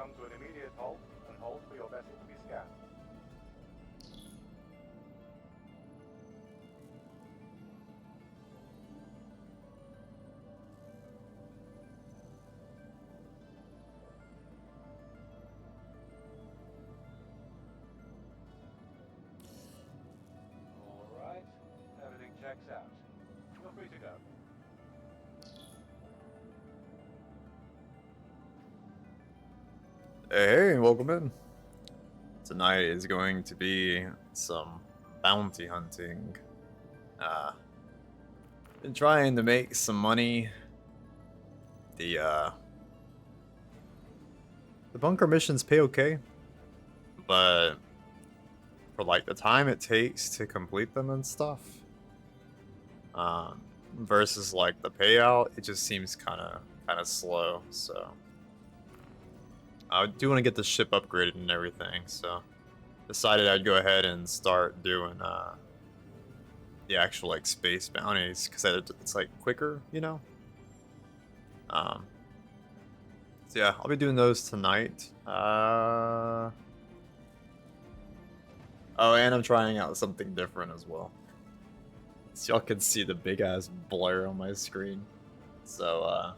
come to an immediate halt and hold for your vessel to be scanned. Alright, everything checks out. Feel free to go. Hey, welcome in. Tonight is going to be some bounty hunting. Been trying to make some money. The bunker missions pay okay, but for like the time it takes to complete them and stuff, versus like the payout, it just seems kind of slow. So I do want to get the ship upgraded and everything, so decided I'd go ahead and start doing the actual like space bounties because it's like quicker, you know. So yeah, I'll be doing those tonight. Oh, and I'm trying out something different as well. So y'all can see the big ass blur on my screen. So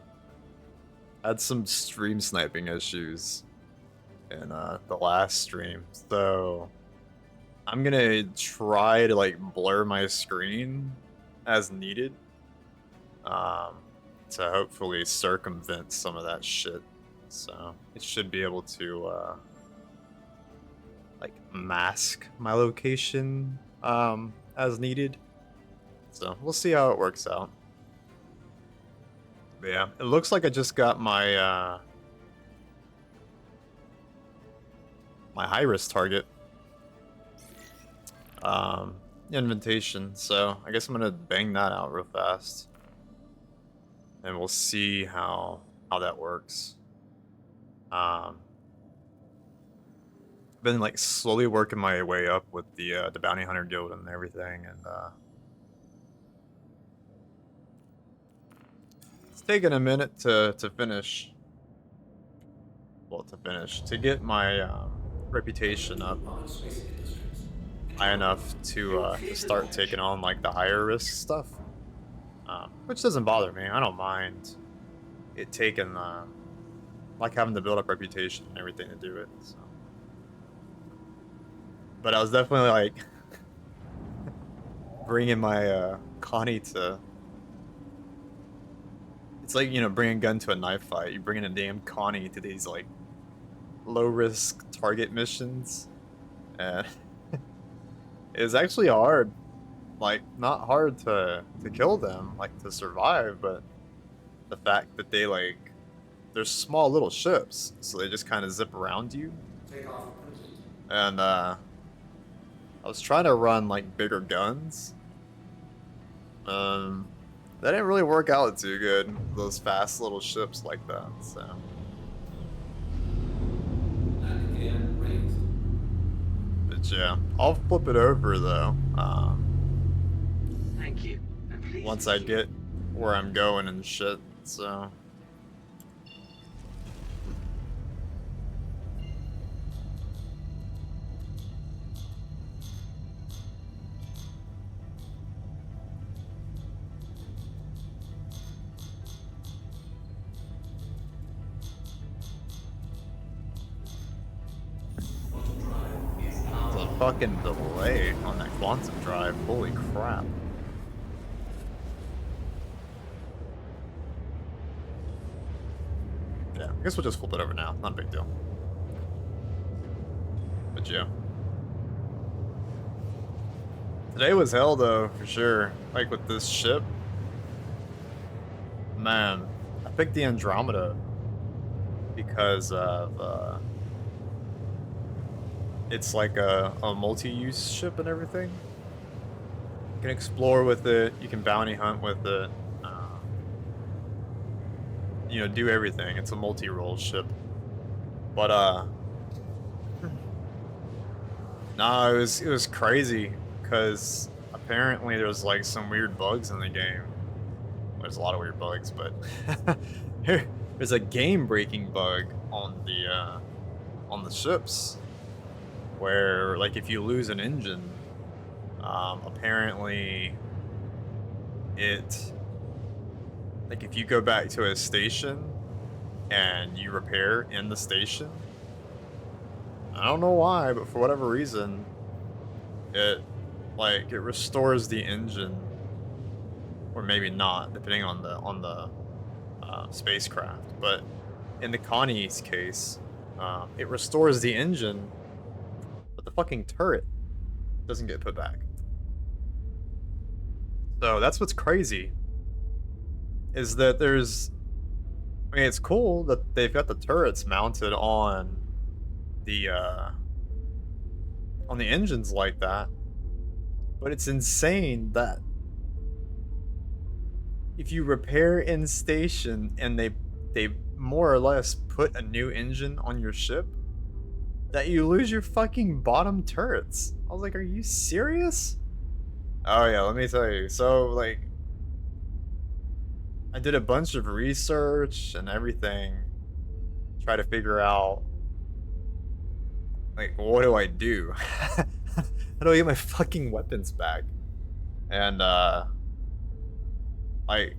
I had some stream sniping issues in the last stream, so I'm gonna try to like blur my screen as needed, to hopefully circumvent some of that shit. So it should be able to like mask my location as needed. So we'll see how it works out. But yeah, it looks like I just got my my high risk target invitation, so I guess I'm gonna bang that out real fast and we'll see how that works. Been like slowly working my way up with the bounty hunter guild and everything, and it's taken a minute to finish. Well, to get my reputation up high enough to start taking on like the higher risk stuff, which doesn't bother me. I don't mind it taking like having to build up reputation and everything to do it. So. But I was definitely like bringing my Connie to. It's like, you know, bringing a gun to a knife fight. You bring in a damn Connie to these like low risk target missions, and it was actually hard. Like, not hard to kill them, like to survive, but the fact that they're small little ships, so they just kind of zip around you. And I was trying to run like bigger guns. That didn't really work out too good. Those fast little ships like that. So. But yeah, I'll flip it over though. Thank you. Once I get where I'm going and shit. So. Fucking delay on that quantum drive. Holy crap. Yeah, I guess we'll just flip it over now. Not a big deal. But yeah. Today was hell though, for sure. Like with this ship. Man, I picked the Andromeda because of it's like a multi-use ship and everything. You can explore with it, you can bounty hunt with it, you know, do everything. It's a multi-role ship. But nah, it was crazy because apparently there's like some weird bugs in the game. There's a lot of weird bugs, but there's a game-breaking bug on the on the ships, where like if you lose an engine, apparently it, like if you go back to a station and you repair in the station, I don't know why, but for whatever reason, it it restores the engine, or maybe not, depending on the spacecraft. But in the Connie's case, it restores the engine, but the fucking turret doesn't get put back. So that's what's crazy. Is that there's, I mean, it's cool that they've got the turrets mounted on the engines like that, but it's insane that if you repair in station and they more or less put a new engine on your ship, that you lose your fucking bottom turrets. I was like, are you serious? Oh yeah, let me tell you. So like, I did a bunch of research and everything, try to figure out like, what do I do? How do I get my fucking weapons back? And like,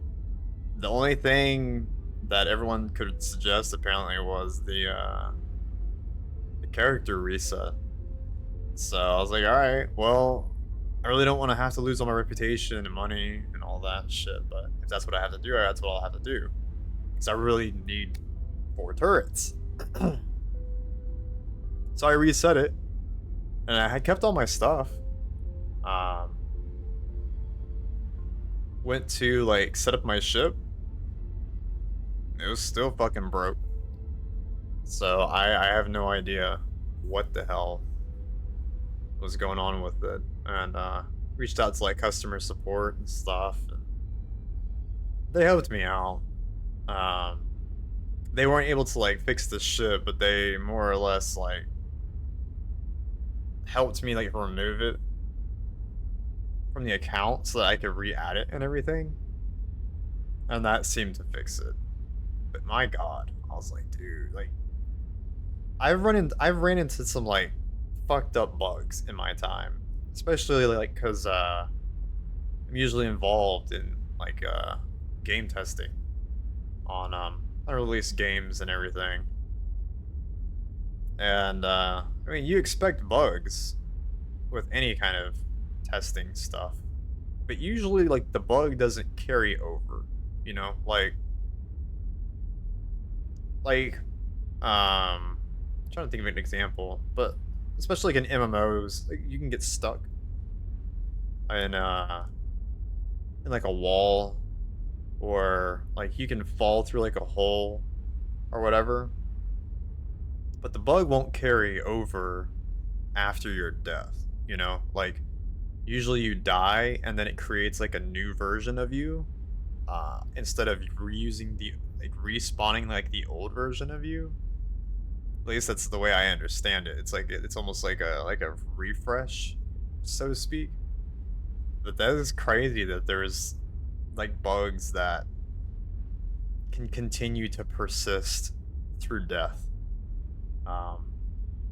the only thing that everyone could suggest apparently was the character reset. So I was like, all right, well, I really don't want to have to lose all my reputation and money and all that shit, but if that's what I have to do, that's what I'll have to do. Because I really need 4 turrets. So I reset it, and I had kept all my stuff. Went to like set up my ship. It was still fucking broke. So I have no idea what the hell was going on with it, and reached out to like customer support and stuff, and they helped me out. They weren't able to like fix the ship, but they more or less like helped me like remove it from the account so that I could re-add it and everything, and that seemed to fix it. But my god, I was like, dude, like I've ran into some like fucked up bugs in my time, especially like because I'm usually involved in like game testing on unreleased games and everything. And I mean, you expect bugs with any kind of testing stuff, but usually like the bug doesn't carry over, you know, I'm trying to think of an example, but especially like in MMOs, like you can get stuck in like a wall, or like you can fall through like a hole or whatever, but the bug won't carry over after your death, you know? Like usually you die and then it creates like a new version of you, instead of reusing the like respawning like the old version of you. At least that's the way I understand it. It's like it's almost like a refresh, so to speak. But that is crazy that there's like bugs that can continue to persist through death.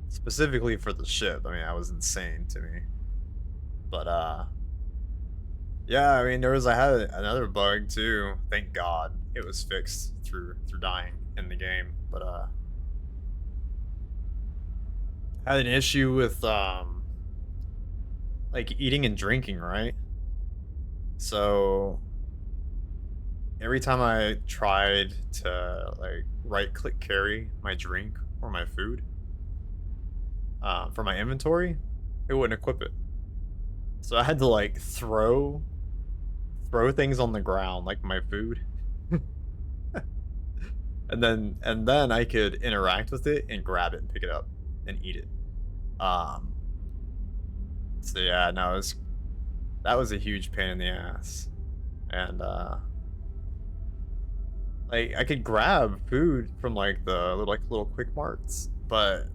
Specifically for the ship. I mean, that was insane to me. But yeah, I mean, I had another bug too. Thank God it was fixed through dying in the game. But I had an issue with like eating and drinking, right? So every time I tried to like right click carry my drink or my food for my inventory, it wouldn't equip it. So I had to like throw things on the ground like my food. and then I could interact with it and grab it and pick it up and eat it. So yeah, no, that was a huge pain in the ass. And like I could grab food from like the little quick marts, but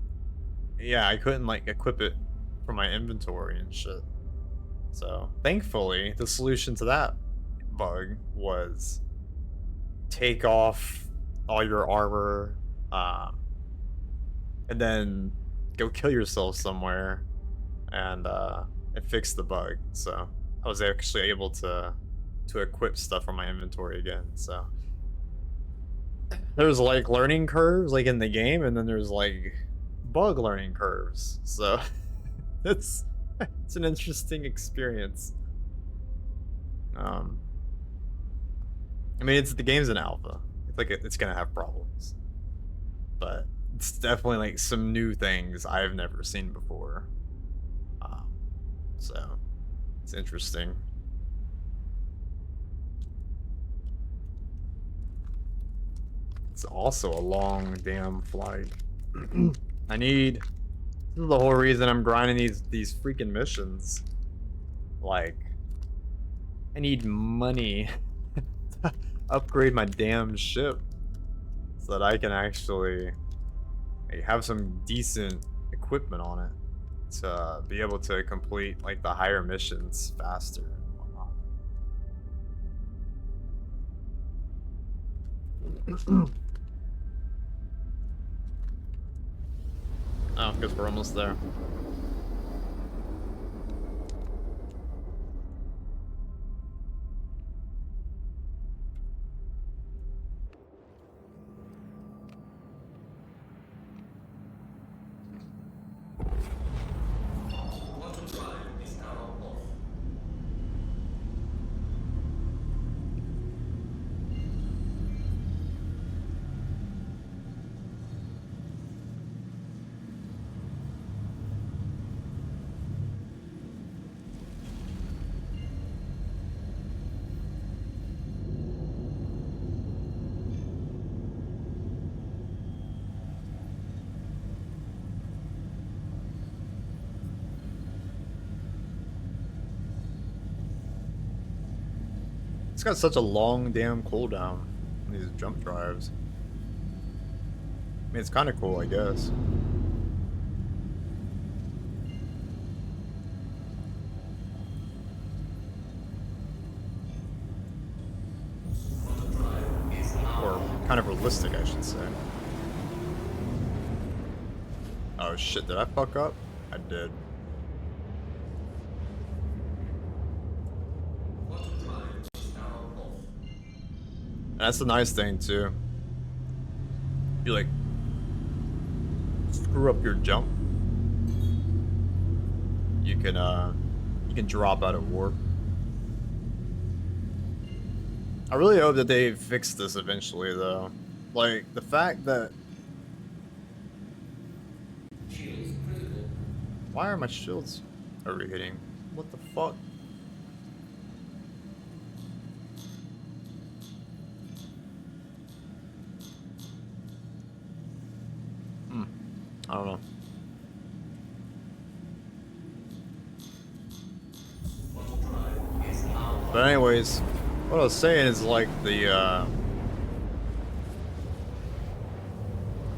yeah, I couldn't like equip it from my inventory and shit. So thankfully the solution to that bug was take off all your armor, and then go kill yourself somewhere and fix the bug. So I was actually able to equip stuff from my inventory again. So there's like learning curves like in the game, and then there's like bug learning curves. So it's it's an interesting experience. Um, I mean, it's the game's an alpha. It's like it's gonna have problems, but it's definitely like some new things I've never seen before. Um, so it's interesting. It's also a long damn flight. I need. This is the whole reason I'm grinding these freaking missions. Like, I need money to upgrade my damn ship so that I can actually like, have some decent equipment on it to be able to complete like the higher missions faster and whatnot. Oh, because we're almost there. It's got such a long damn cooldown. These jump drives. I mean, it's kind of cool, I guess. Or kind of realistic, I should say. Oh shit, did I fuck up? I did. And that's the nice thing too. You like screw up your jump, you can drop out of warp. I really hope that they fix this eventually though. Like the fact that why are my shields overheating? What the fuck? I don't know. But anyways, what I was saying is like if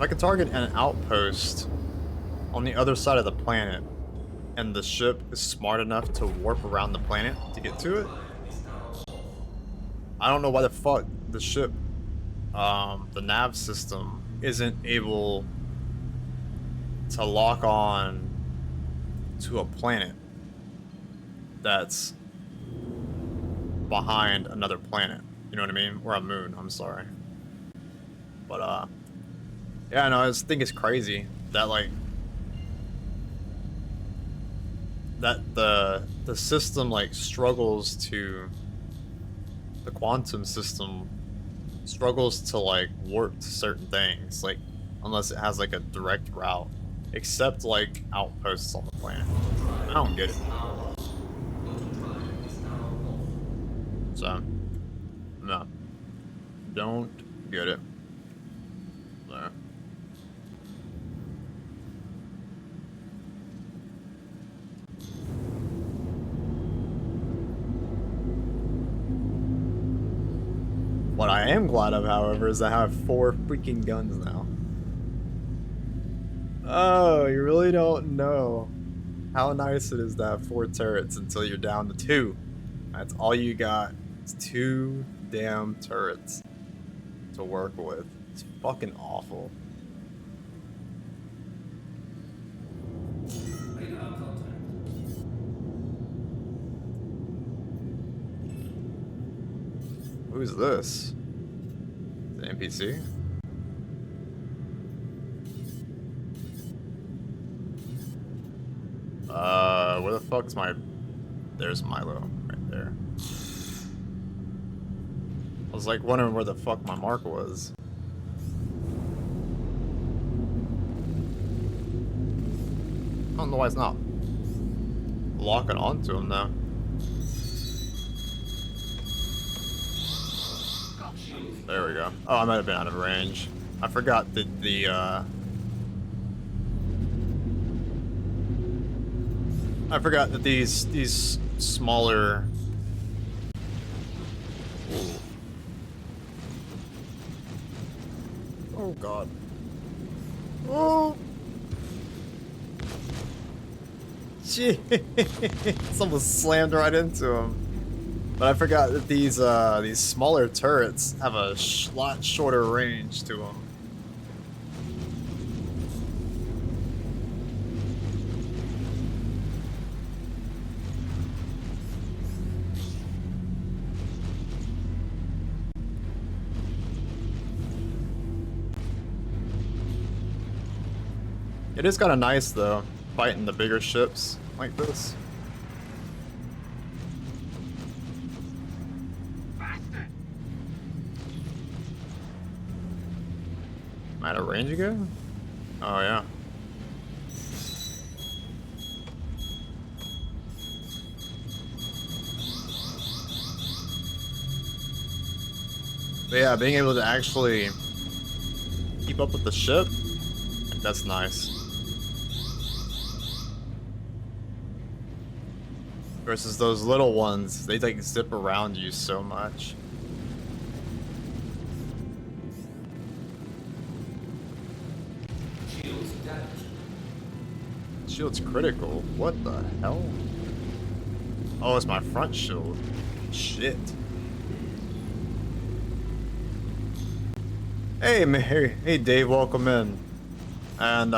I could target an outpost on the other side of the planet and the ship is smart enough to warp around the planet to get to it, I don't know why the fuck the ship, the nav system isn't able to lock on to a planet that's behind another planet. You know what I mean? Or a moon, I'm sorry. But yeah, no, I just think it's crazy that like that the system like struggles to the quantum system struggles to like warp to certain things, like unless it has like a direct route, except like outposts on the planet. I don't get it. So no, don't get it. There. What I am glad of, however, is I have 4 freaking guns now. Oh, you really don't know how nice it is to have 4 turrets until you're down to 2. That's all you got. It's 2 damn turrets to work with. It's fucking awful. Who's this? The NPC? Where the fuck is my... There's Milo, right there. I was like wondering where the fuck my mark was. I don't know why it's not locking onto him now. There we go. Oh, I might have been out of range. I forgot that I forgot that these smaller. Ooh. Oh god. Oh. Jeez. Someone slammed right into him. But I forgot that these smaller turrets have a lot shorter range to them. It is kind of nice though, fighting the bigger ships like this. Am I at a range again? Oh yeah. But yeah, being able to actually keep up with the ship, that's nice. Versus those little ones, they like zip around you so much. Shield's critical. What the hell? Oh, it's my front shield. Shit. Hey, hey, Dave, welcome in. And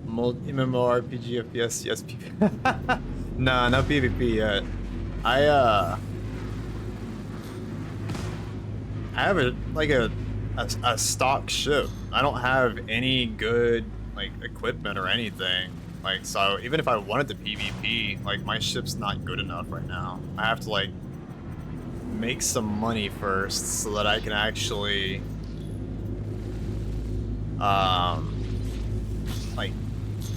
MMORPG FPS, yes, PvP. Nah, no PvP yet. I have a stock ship. I don't have any good like equipment or anything. Like, so even if I wanted to PvP, like my ship's not good enough right now. I have to like make some money first so that I can actually like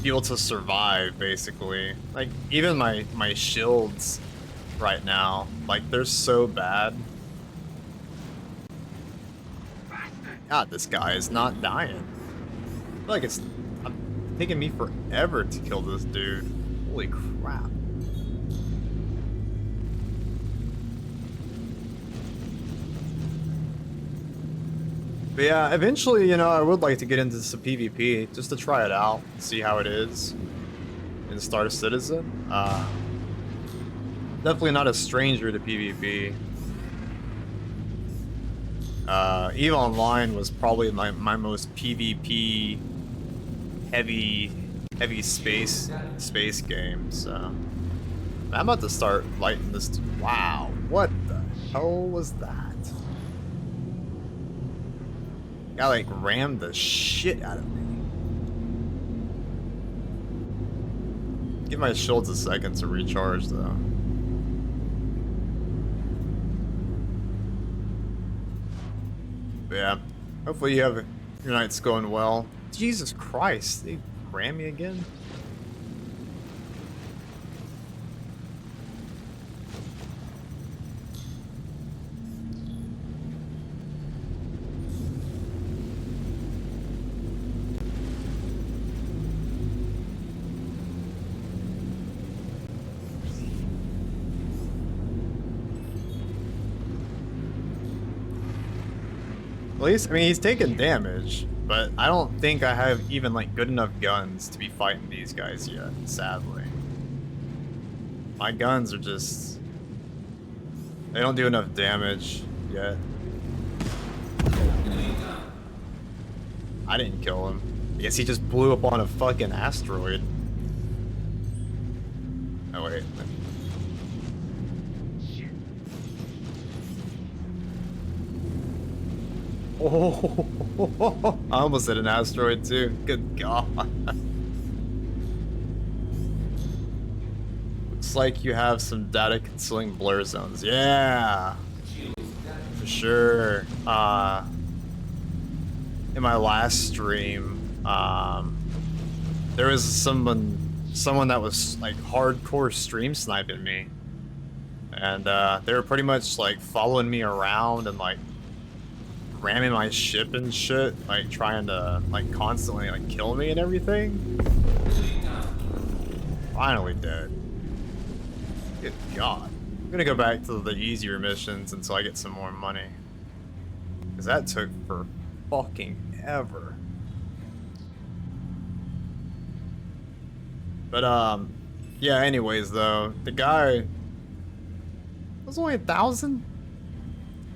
be able to survive basically. Like even my shields right now, like they're so bad. God, this guy is not dying. I feel like it's taking me forever to kill this dude. Holy crap. But yeah, eventually, you know, I would like to get into some PvP just to try it out, see how it is in Star Citizen. Definitely not a stranger to PvP. EVE Online was probably my most PvP heavy space game, so I'm about to start lighting this. Wow, what the hell was that? Guy like rammed the shit out of me. Give my shields a second to recharge though. But yeah, hopefully you have your night's going well. Jesus Christ, they ram me again? At least, I mean, he's taking damage, but I don't think I have even like good enough guns to be fighting these guys yet, sadly. My guns are just, they don't do enough damage yet. I didn't kill him. I guess he just blew up on a fucking asteroid. Oh wait. Oh, I almost hit an asteroid too. Good God. Looks like you have some data concealing blur zones. Yeah, for sure. In my last stream, there was someone that was like hardcore stream sniping me, and they were pretty much like following me around and like ramming my ship and shit, like trying to like constantly like kill me and everything. Finally dead. Good God. I'm gonna go back to the easier missions until I get some more money, because that took for fucking ever. But yeah, anyways though, the guy was only 1,000.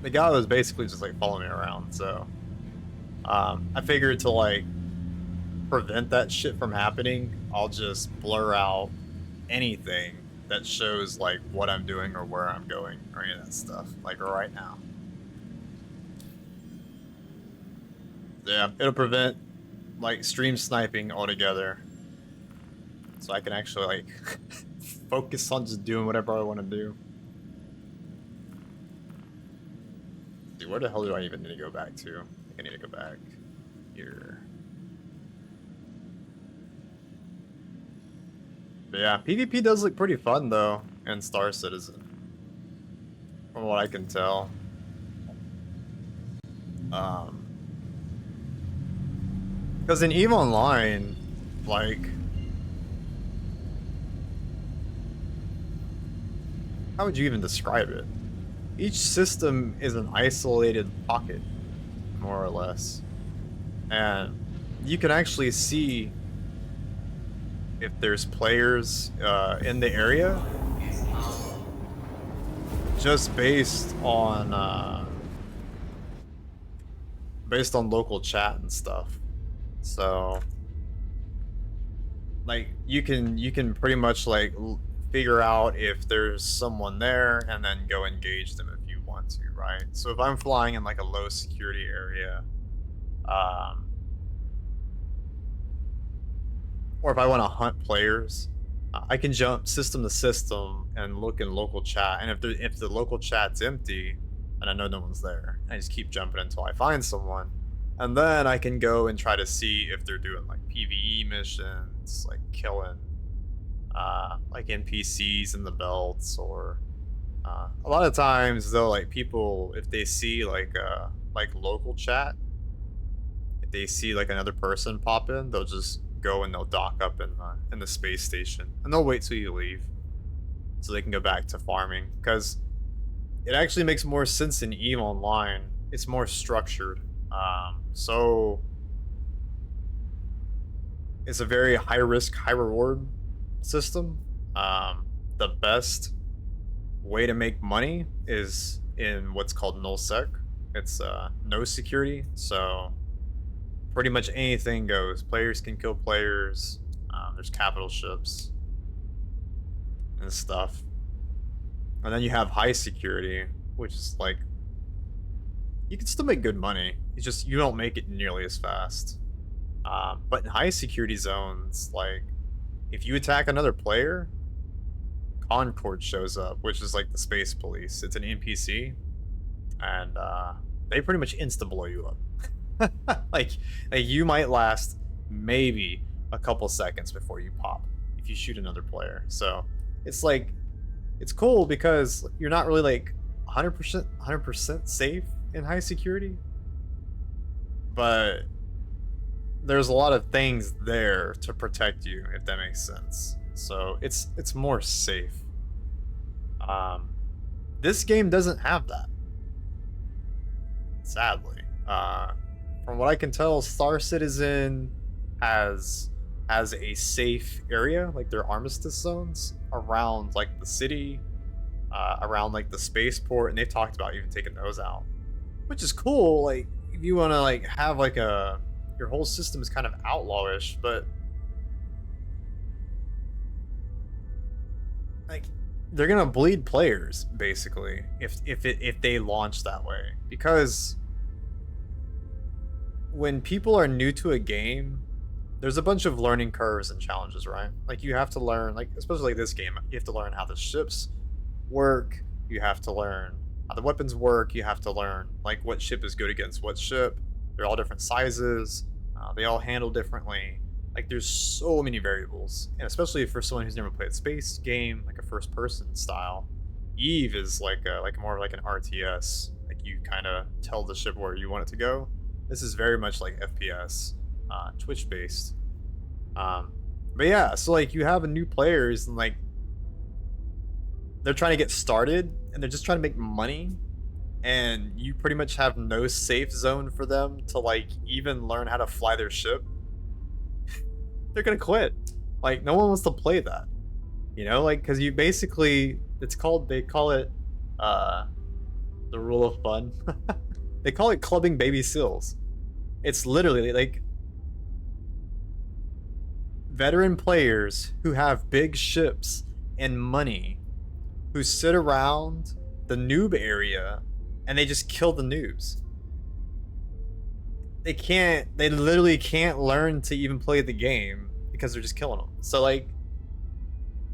The guy was basically just like following me around, so I figured to like prevent that shit from happening, I'll just blur out anything that shows like what I'm doing or where I'm going or any of that stuff, like right now. Yeah, it'll prevent like stream sniping altogether, so I can actually like focus on just doing whatever I want to do. Dude, where the hell do I even need to go back to? I think I need to go back here. But yeah, PvP does look pretty fun though in Star Citizen, from what I can tell. Because in EVE Online, like, how would you even describe it? Each system is an isolated pocket, more or less. And you can actually see if there's players in the area just based on local chat and stuff. So like you can pretty much like figure out if there's someone there and then go engage them if you want to, right? So if I'm flying in like a low security area, or if I want to hunt players, I can jump system to system and look in local chat, and if the local chat's empty and I know no one's there, I just keep jumping until I find someone, and then I can go and try to see if they're doing like PvE missions, like killing like NPCs in the belts, or a lot of times though, like people, if they see like local chat, if they see like another person pop in, they'll just go and they'll dock up in the space station, and they'll wait till you leave so they can go back to farming, because it actually makes more sense in EVE Online. It's more structured. So it's a very high risk, high reward system. The best way to make money is in what's called nullsec. It's no security, so pretty much anything goes. Players can kill players. There's capital ships and stuff. And then you have high security, which is like, you can still make good money. It's just you don't make it nearly as fast. But in high security zones, like if you attack another player, Concord shows up, which is like the space police. It's an NPC, and they pretty much insta blow you up. like you might last maybe a couple seconds before you pop if you shoot another player. So it's like, it's cool because you're not really like 100% safe in high security, but there's a lot of things there to protect you, if that makes sense. So it's more safe. This game doesn't have that, sadly. From what I can tell, Star Citizen has a safe area, like their armistice zones around like the city, around like the spaceport, and they've talked about even taking those out, which is cool. Like if you want to like have like your whole system is kind of outlawish, but like they're gonna bleed players basically if they launch that way, because when people are new to a game, there's a bunch of learning curves and challenges, right? Like you have to learn, like especially like this game, you have to learn how the ships work. You have to learn how the weapons work. You have to learn like what ship is good against what ship. They're all different sizes. They all handle differently. Like there's so many variables, and especially for someone who's never played a space game, like a first-person style, Eve is like more of like an RTS. Like you kind of tell the ship where you want it to go. This is very much like FPS, Twitch based. But yeah, so like you have a new players and like they're trying to get started and they're just trying to make money, and you pretty much have no safe zone for them to like even learn how to fly their ship. They're gonna quit. Like no one wants to play that, you know, like because you basically they call it the rule of fun. They call it clubbing baby seals. It's literally like veteran players who have big ships and money who sit around the noob area and they just kill the noobs. They literally can't learn to even play the game because they're just killing them. So like,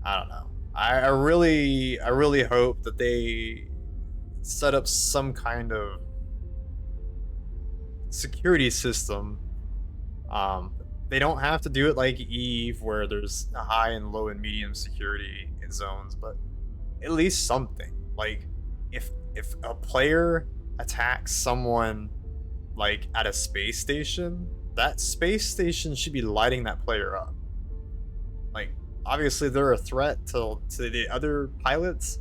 I don't know. I really hope that they set up some kind of security system. They don't have to do it like Eve where there's a high and low and medium security in zones, but at least something. Like if a player attacks someone like at a space station, that space station should be lighting that player up. Like obviously they're a threat to the other pilots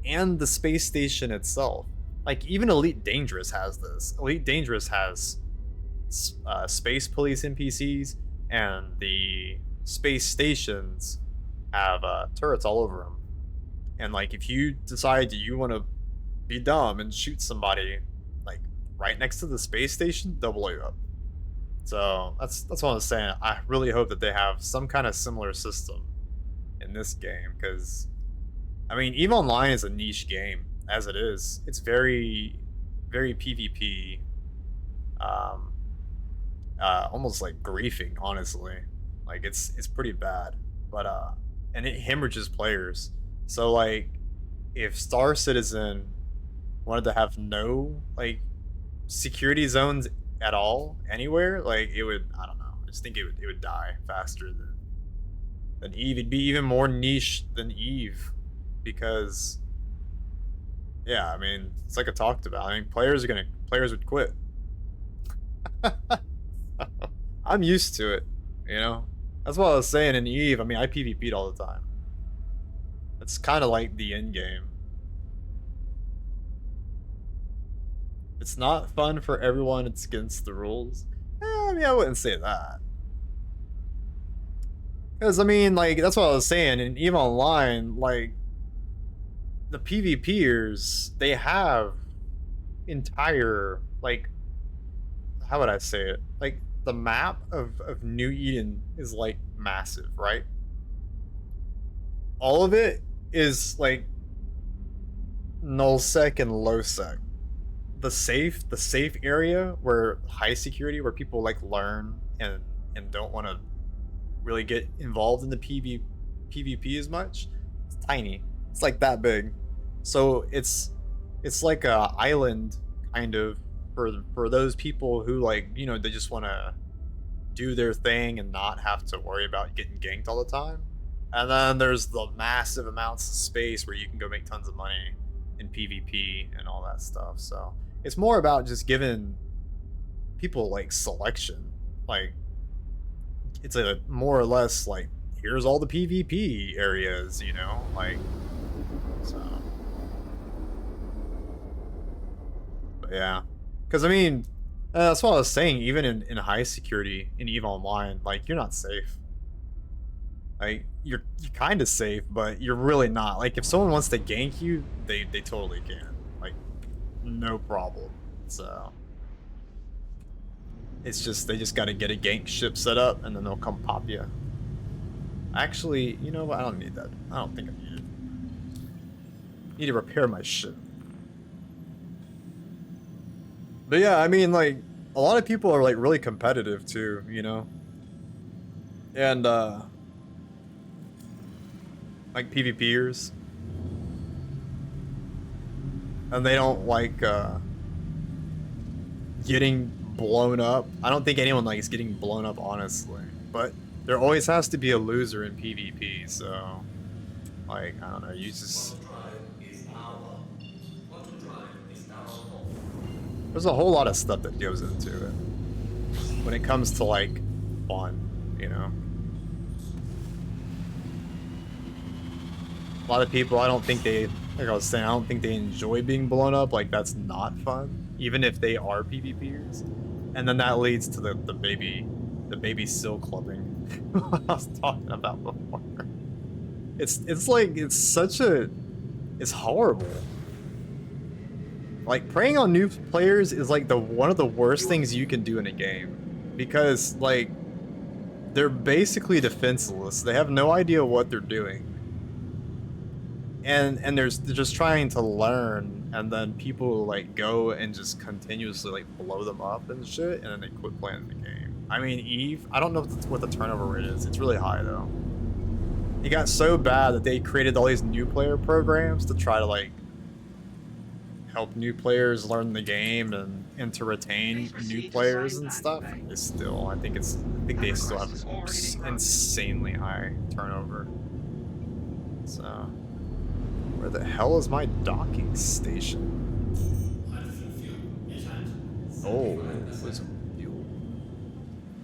and the space station itself. Like even Elite Dangerous has this. Elite Dangerous has space police NPCs, and the space stations have turrets all over them. And like if you decide you want to be dumb and shoot somebody like right next to the space station, they'll blow you up. So that's what I was saying. I really hope that they have some kind of similar system in this game, because I mean EVE Online is a niche game as it is. It's very PvP, almost like griefing, honestly. Like it's pretty bad, but and it hemorrhages players. So like if Star Citizen wanted to have no like security zones at all anywhere, like it would, I don't know, I just think it would die faster than Eve. It'd be even more niche than Eve, because yeah, I mean it's like I talked about. I mean players would quit. I'm used to it, you know. That's what I was saying in Eve. I mean I PvP'd all the time. It's kind of like the end game. It's not fun for everyone. It's against the rules. I mean, I wouldn't say that. Because, I mean, like, that's what I was saying. In EVE Online, like, the PvPers, they have entire, like, how would I say it? Like, the map of New Eden is, like, massive, right? All of it is, like, nullsec and lowsec. The safe area where high security, where people like learn and don't want to really get involved in the PvP as much, it's tiny. It's like that big. So it's like a island kind of for those people who like, you know, they just want to do their thing and not have to worry about getting ganked all the time. And then there's the massive amounts of space where you can go make tons of money in PvP and all that stuff. So it's more about just giving people like selection. Like it's a more or less like, here's all the PvP areas, you know, like, so. But yeah, because I mean, that's what I was saying. Even in high security in EVE Online, like you're not safe. Like you're kind of safe, but you're really not. Like if someone wants to gank you, they totally can. Like no problem. So it's just they just got to get a gank ship set up, and then they'll come pop you. Actually, you know what? I don't need that. I don't think I need it. I need to repair my ship. But yeah, I mean, like, a lot of people are like really competitive too, you know? And like PvPers. And they don't like getting blown up. I don't think anyone likes getting blown up, honestly. But there always has to be a loser in PvP, so like I don't know, you just there's a whole lot of stuff that goes into it when it comes to like fun, you know. A lot of people, I don't think they, like I was saying, I don't think they enjoy being blown up. Like that's not fun, even if they are PvPers. And then that leads to the baby sill clubbing I was talking about before. It's like it's horrible. Like preying on new players is like one of the worst things you can do in a game, because like they're basically defenseless. They have no idea what they're doing. And they're just trying to learn, and then people like go and just continuously like blow them up and shit, and then they quit playing the game. I mean, Eve, I don't know what the turnover rate is. It's really high though. It got so bad that they created all these new player programs to try to like help new players learn the game and to retain new players and stuff. It's still, I think they still have insanely high turnover. So. Where the hell is my docking station? Oh, what's fuel?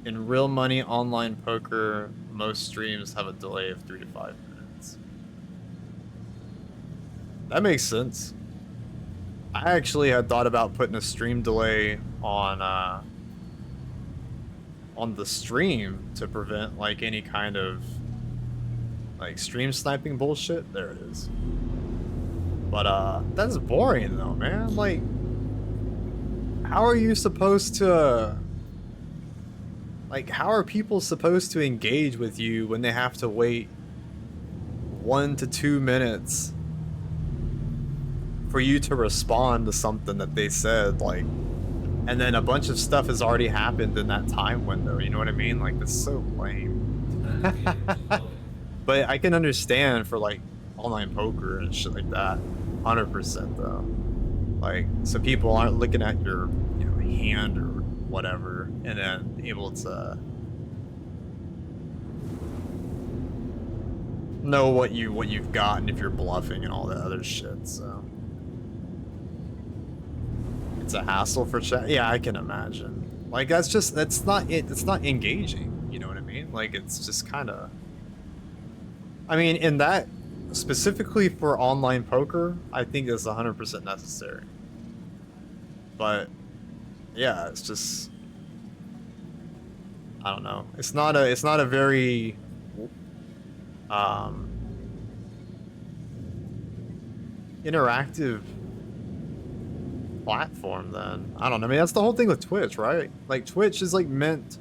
In real money online poker, most streams have a delay of 3 to 5 minutes. That makes sense. I actually had thought about putting a stream delay on the stream to prevent like any kind of like stream sniping bullshit. There it is. But that's boring though, man. Like, how are you supposed to like, how are people supposed to engage with you when they have to wait 1 to 2 minutes for you to respond to something that they said, like, and then a bunch of stuff has already happened in that time window, you know what I mean? Like, that's so lame. But I can understand for like online poker and shit like that, 100% though. Like, so people aren't looking at your, you know, hand or whatever, and then able to know what you've got and if you're bluffing and all that other shit. So it's a hassle for chat. Yeah, I can imagine. Like that's not it. It's not engaging. You know what I mean? Like it's just kind of. I mean, in that. Specifically for online poker, I think it's 100% necessary. But yeah, it's just I don't know. It's not a very interactive platform then. I don't know. I mean, that's the whole thing with Twitch, right? Like Twitch is like meant,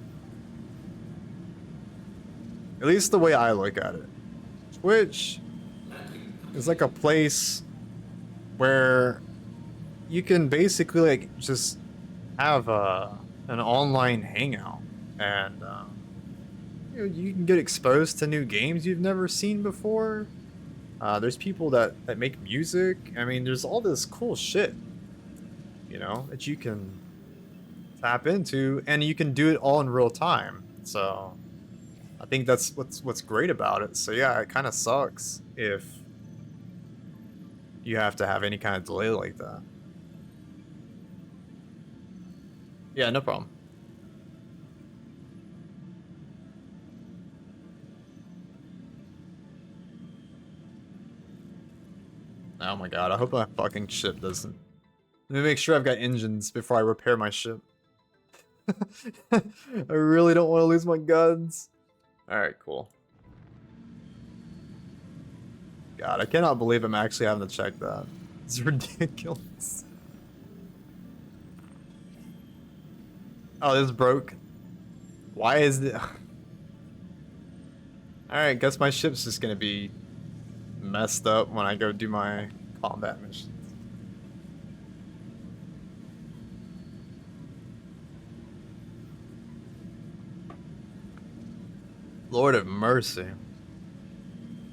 at least the way I look at it. Twitch is like a place where you can basically like just have an online hangout, and you know, you can get exposed to new games you've never seen before. There's people that make music. I mean, there's all this cool shit, you know, that you can tap into, and you can do it all in real time. So I think that's what's great about it. So yeah, it kind of sucks if you have to have any kind of delay like that. Yeah, no problem. Oh my god, I hope my fucking ship doesn't. Let me make sure I've got engines before I repair my ship. I really don't want to lose my guns. Alright, cool. God, I cannot believe I'm actually having to check that. It's ridiculous. Oh, this broke. Why is it? Alright, guess my ship's just gonna be messed up when I go do my combat missions. Lord of mercy.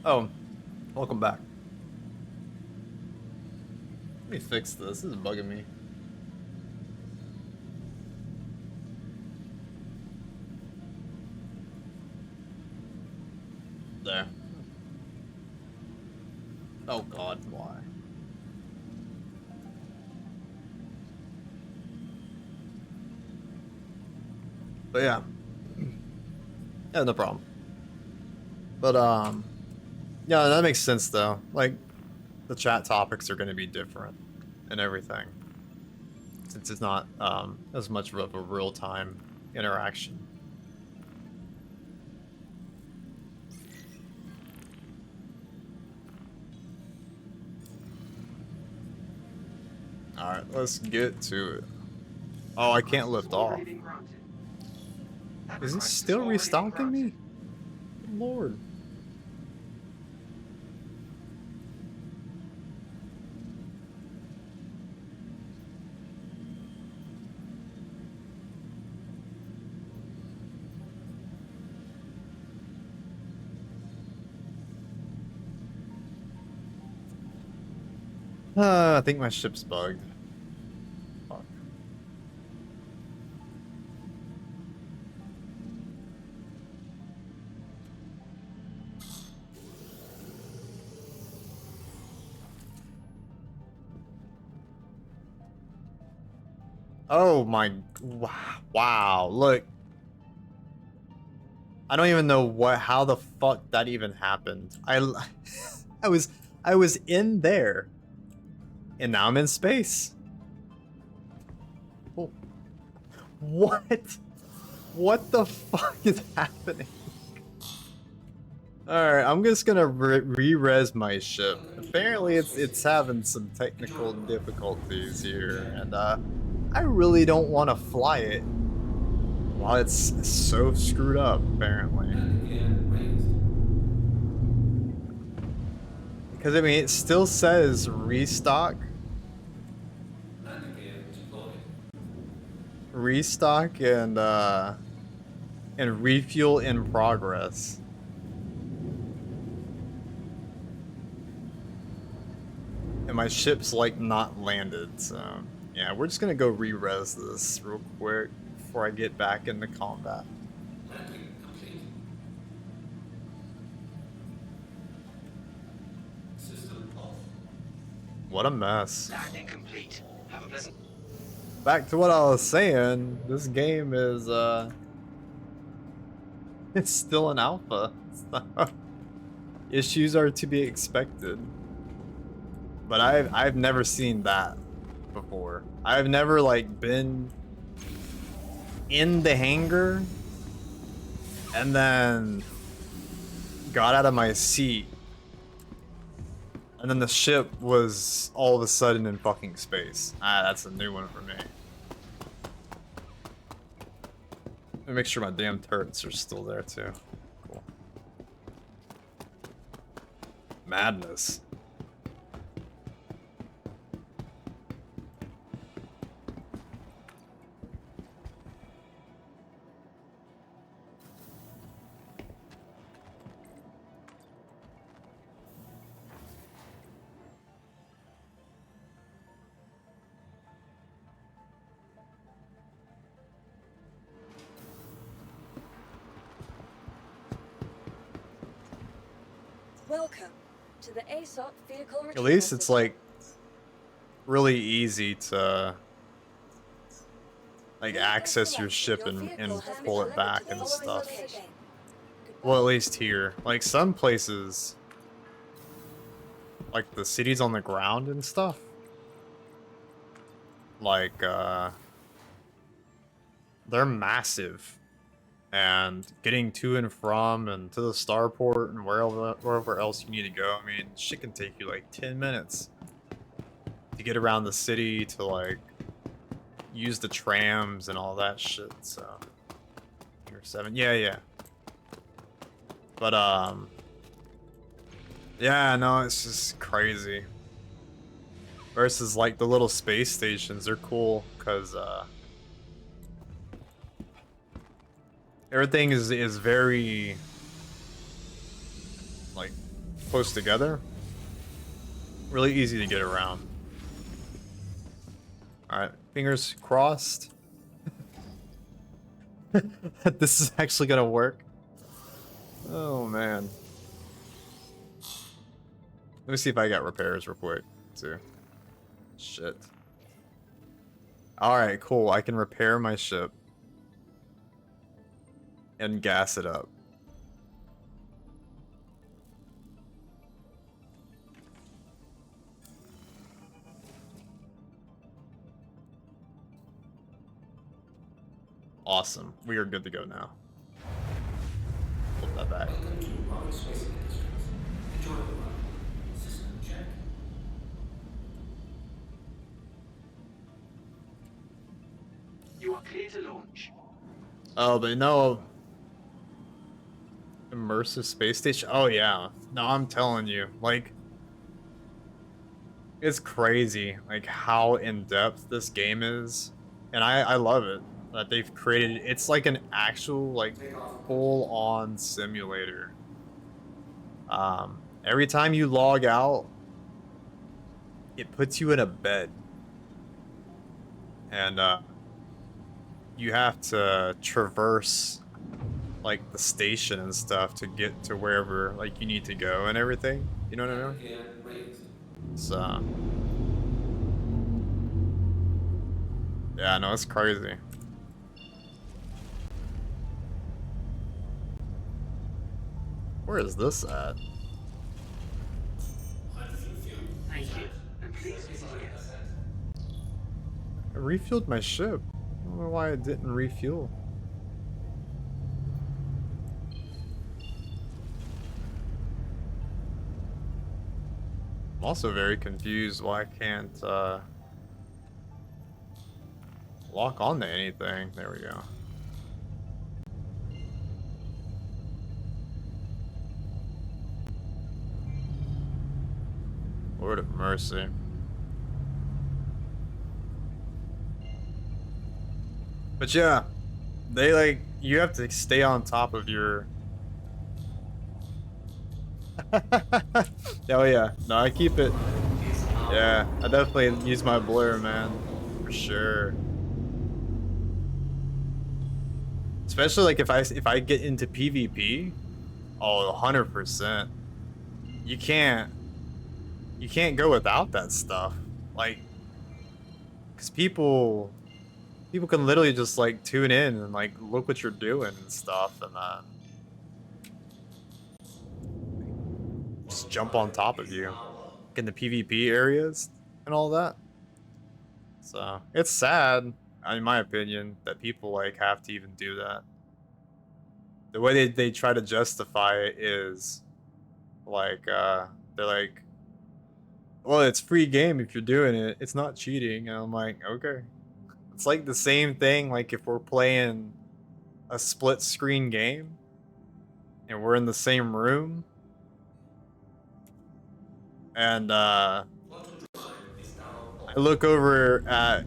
Oh, welcome back. Let me fix this. This is bugging me. There. Oh God, why? But yeah. Yeah, no problem. But yeah, that makes sense though. Like the chat topics are going to be different and everything. Since it's not as much of a real-time interaction. Alright, let's get to it. Oh, I can't lift off. Is he still restocking me? Good Lord. I think my ship's bugged. Fuck. Oh my, wow, look. I don't even know how the fuck that even happened. I was in there. And now I'm in space. Oh. What? What the fuck is happening? Alright, I'm just gonna re-res my ship. Apparently it's having some technical difficulties here, and I really don't want to fly it while it's so screwed up, apparently. Because I mean, it still says restock. Restock and refuel in progress. And my ship's like not landed, so yeah, we're just gonna go re-res this real quick before I get back into combat. What a mess. Back to what I was saying, this game is it's still an alpha. Issues are to be expected. But I've never seen that before. I've never like been in the hangar and then got out of my seat and then the ship was all of a sudden in fucking space. That's a new one for me. Let me make sure my damn turrets are still there too. Cool. Madness. Welcome to the ASOP vehicle retrieval At least it's system. like really easy to like access your ship and pull it back and stuff. Well, at least here. Like some places, like the cities on the ground and stuff, like they're massive, and getting to and from and to the starport and wherever else you need to go, I mean, shit can take you like 10 minutes to get around the city, to like use the trams and all that shit. So Tier 7, yeah. But yeah, no, it's just crazy. Versus like the little space stations, they're cool because everything is very close together. Really easy to get around. Alright, fingers crossed. This is actually gonna work. Oh man. Let me see if I got repairs real quick, too. Shit. Alright, cool. I can repair my ship. And gas it up. Awesome. We are good to go now. Flip that back. You are clear to launch. Oh, but no. Immersive space station? Oh, yeah. No, I'm telling you. Like, it's crazy, like, how in-depth this game is. And I love it. That they've created, it's like an actual, like, full-on simulator. Every time you log out, it puts you in a bed. And, you have to traverse, like, the station and stuff to get to wherever, like, you need to go and everything. You know what I mean? So... yeah, no, it's crazy. Where is this at? Thank you. And please visit again. I refueled my ship. I don't know why it didn't refuel. I'm also very confused why I can't lock onto anything. There we go. Lord of mercy. But yeah, they like, you have to stay on top of your... Oh yeah, no, I keep it. Yeah, I definitely use my blur, man, for sure. Especially like if I get into PvP, oh, 100%. You can't go without that stuff, like, because people can literally just like tune in and like look what you're doing and stuff, and just jump on top of you in the PvP areas and all that. So it's sad, in my opinion, that people like have to even do that. The way they try to justify it is like they're like, well, it's free game if you're doing it, it's not cheating. And I'm like, okay. It's like the same thing, like if we're playing a split screen game and we're in the same room and I look over at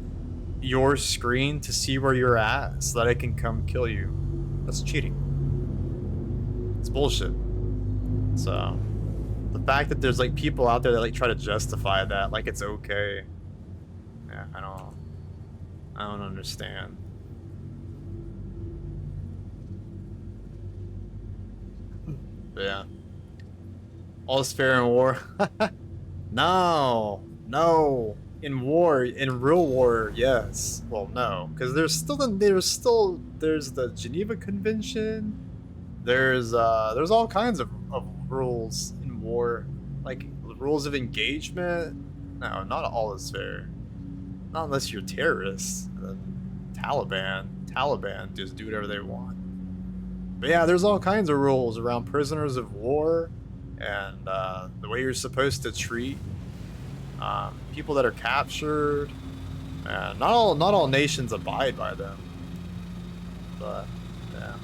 your screen to see where you're at so that I can come kill you. That's cheating. It's bullshit. So the fact that there's like people out there that like try to justify that like it's okay. Yeah, I don't understand. But yeah. All's fair in war. No. In war, in real war, yes. Well, no, because there's the Geneva Convention. There's all kinds of rules in war, like rules of engagement. No, not all is fair. Not unless you're terrorists. Taliban just do whatever they want. But yeah, there's all kinds of rules around prisoners of war and the way you're supposed to treat people that are captured. And not all nations abide by them. But yeah,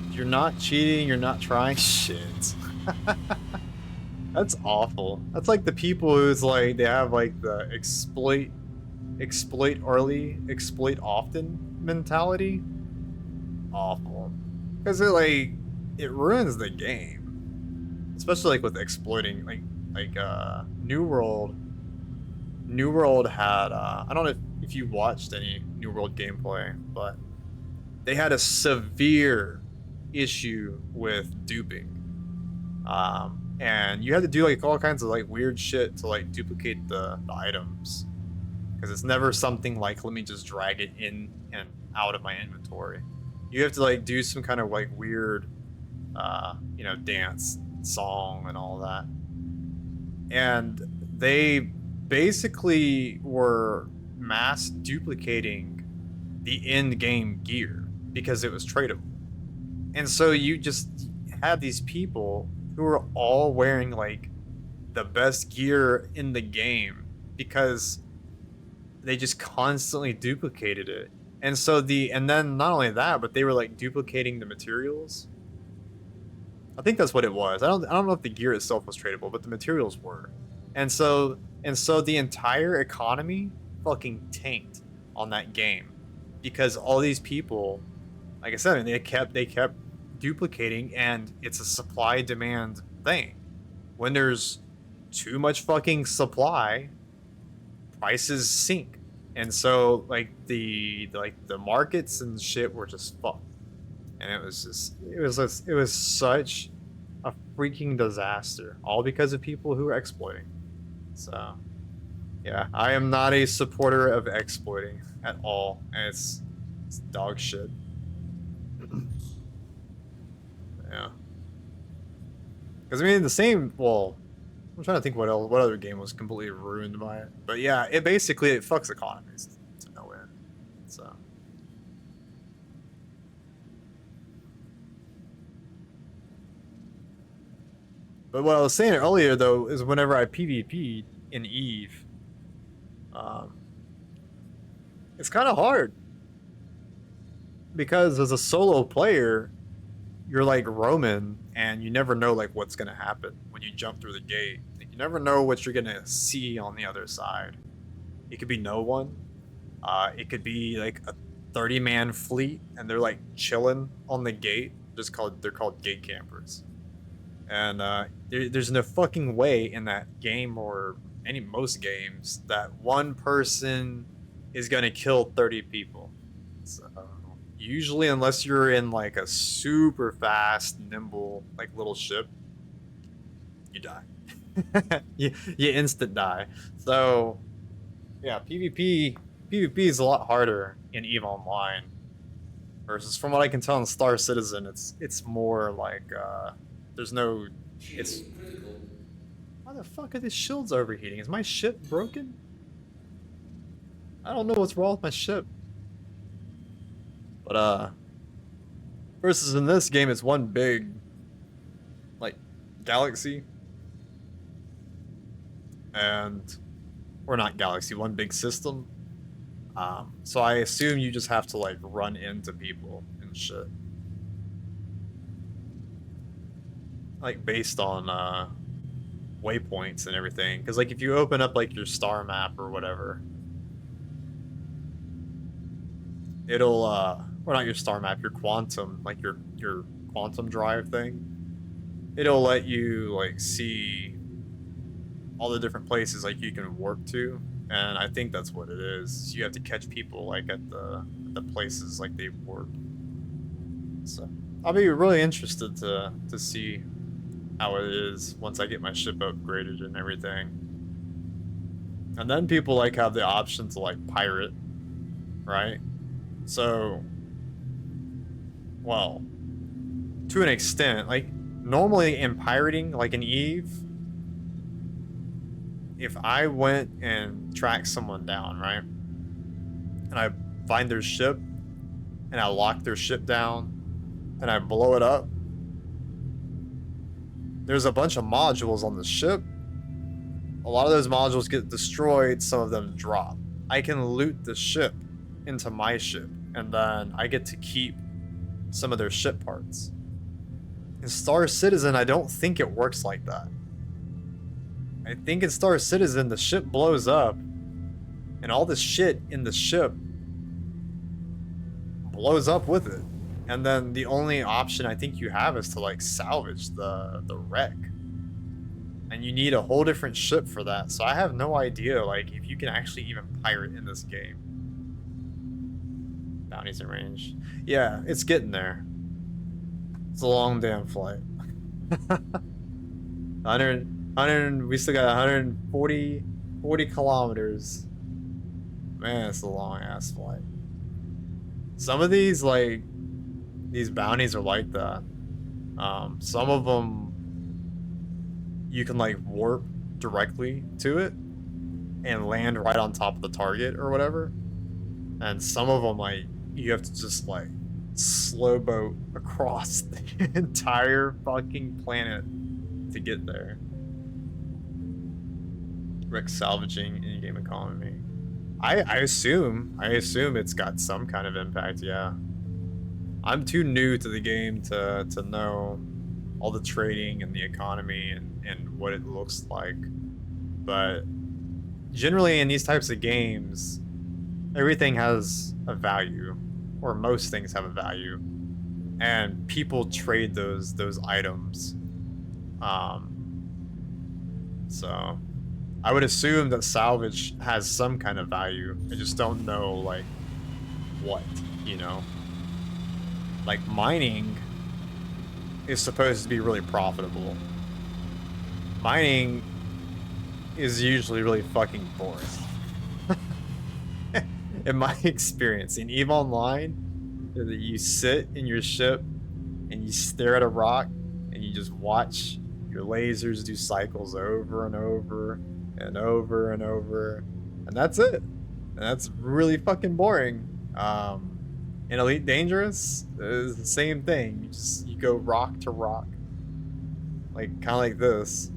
if you're not cheating, you're not trying. Shit. That's awful. That's like the people who's like, they have like the exploit early, exploit often mentality. Awful. Because it ruins the game. especially like with exploiting New World. New World had I don't know if you watched any New World gameplay, but they had a severe issue with duping. And you had to do like all kinds of like weird shit to like duplicate the items, because it's never something like, let me just drag it in and out of my inventory. You have to like do some kind of like weird dance song and all that. And they basically were mass duplicating the in-game gear because it was tradable. And so you just had these people who were all wearing like the best gear in the game because they just constantly duplicated it. And so and then not only that, but they were like duplicating the materials. I think that's what it was. I don't know if the gear itself was tradable, but the materials were. And so the entire economy fucking tanked on that game because all these people, like I said, they kept duplicating, and it's a supply demand thing. When there's too much fucking supply, prices sink. And so like the markets and shit were just fucked. And it was such a freaking disaster, all because of people who are exploiting. So yeah, I am not a supporter of exploiting at all, and it's dog shit. Yeah, because I mean I'm trying to think what other game was completely ruined by it, but yeah, it fucks economies to no end. So but what I was saying earlier though is whenever I PvP'd in Eve, it's kind of hard because as a solo player, you're like roaming and you never know like what's gonna happen when you jump through the gate. Like, you never know what you're gonna see on the other side. It could be no one. It could be like a 30-man fleet and they're like chilling on the gate. They're called gate campers. And there's no fucking way in that game or most games that one person is gonna kill 30 people. So usually, unless you're in like a super fast, nimble, like little ship, you die. you instant die. So yeah, PvP is a lot harder in EVE Online versus, from what I can tell, in Star Citizen, it's more like there's no. It's Critical. why the fuck are these shields overheating? Is my ship broken? I don't know what's wrong with my ship. But versus in this game, it's one big like galaxy, or not galaxy, one big system. So I assume you just have to like run into people and shit, like based on waypoints and everything. Because like if you open up like your star map or whatever, it'll or not your star map, your quantum, like your quantum drive thing, it'll let you like see all the different places like you can warp to. And I think that's what it is. You have to catch people like at the places like they warp. So I'll be really interested to see how it is once I get my ship upgraded and everything. And then people like have the option to like pirate, right? So, well, to an extent, like normally in pirating, like in EVE, if I went and tracked someone down, right, and I find their ship and I lock their ship down and I blow it up, there's a bunch of modules on the ship. A lot of those modules get destroyed, some of them drop. I can loot the ship into my ship, and then I get to keep some of their ship parts. In Star Citizen, I don't think it works like that. I think in Star Citizen, the ship blows up, and all the shit in the ship blows up with it. And then the only option I think you have is to like salvage the wreck. And you need a whole different ship for that. So I have no idea, like, if you can actually even pirate in this game. Bounties in range. Yeah, it's getting there. It's a long damn flight. 100, we still got 140 kilometers. Man, it's a long ass flight. Some of these, like, these bounties are like that. Some of them you can like warp directly to it and land right on top of the target or whatever. And some of them, like, you have to just like slow boat across the entire fucking planet to get there. Rick salvaging in-game economy. I assume it's got some kind of impact, yeah. I'm too new to the game to know all the trading and the economy and what it looks like. But generally in these types of games, everything has a value, or most things have a value, and people trade those items. So I would assume that salvage has some kind of value. I just don't know, like, what, you know? Like, mining is supposed to be really profitable. Mining is usually really fucking boring. In my experience, in EVE Online, you sit in your ship and you stare at a rock and you just watch your lasers do cycles over and over and over and over, and that's it. And that's really fucking boring. In Elite Dangerous, it's the same thing. You go rock to rock, like kind of like this,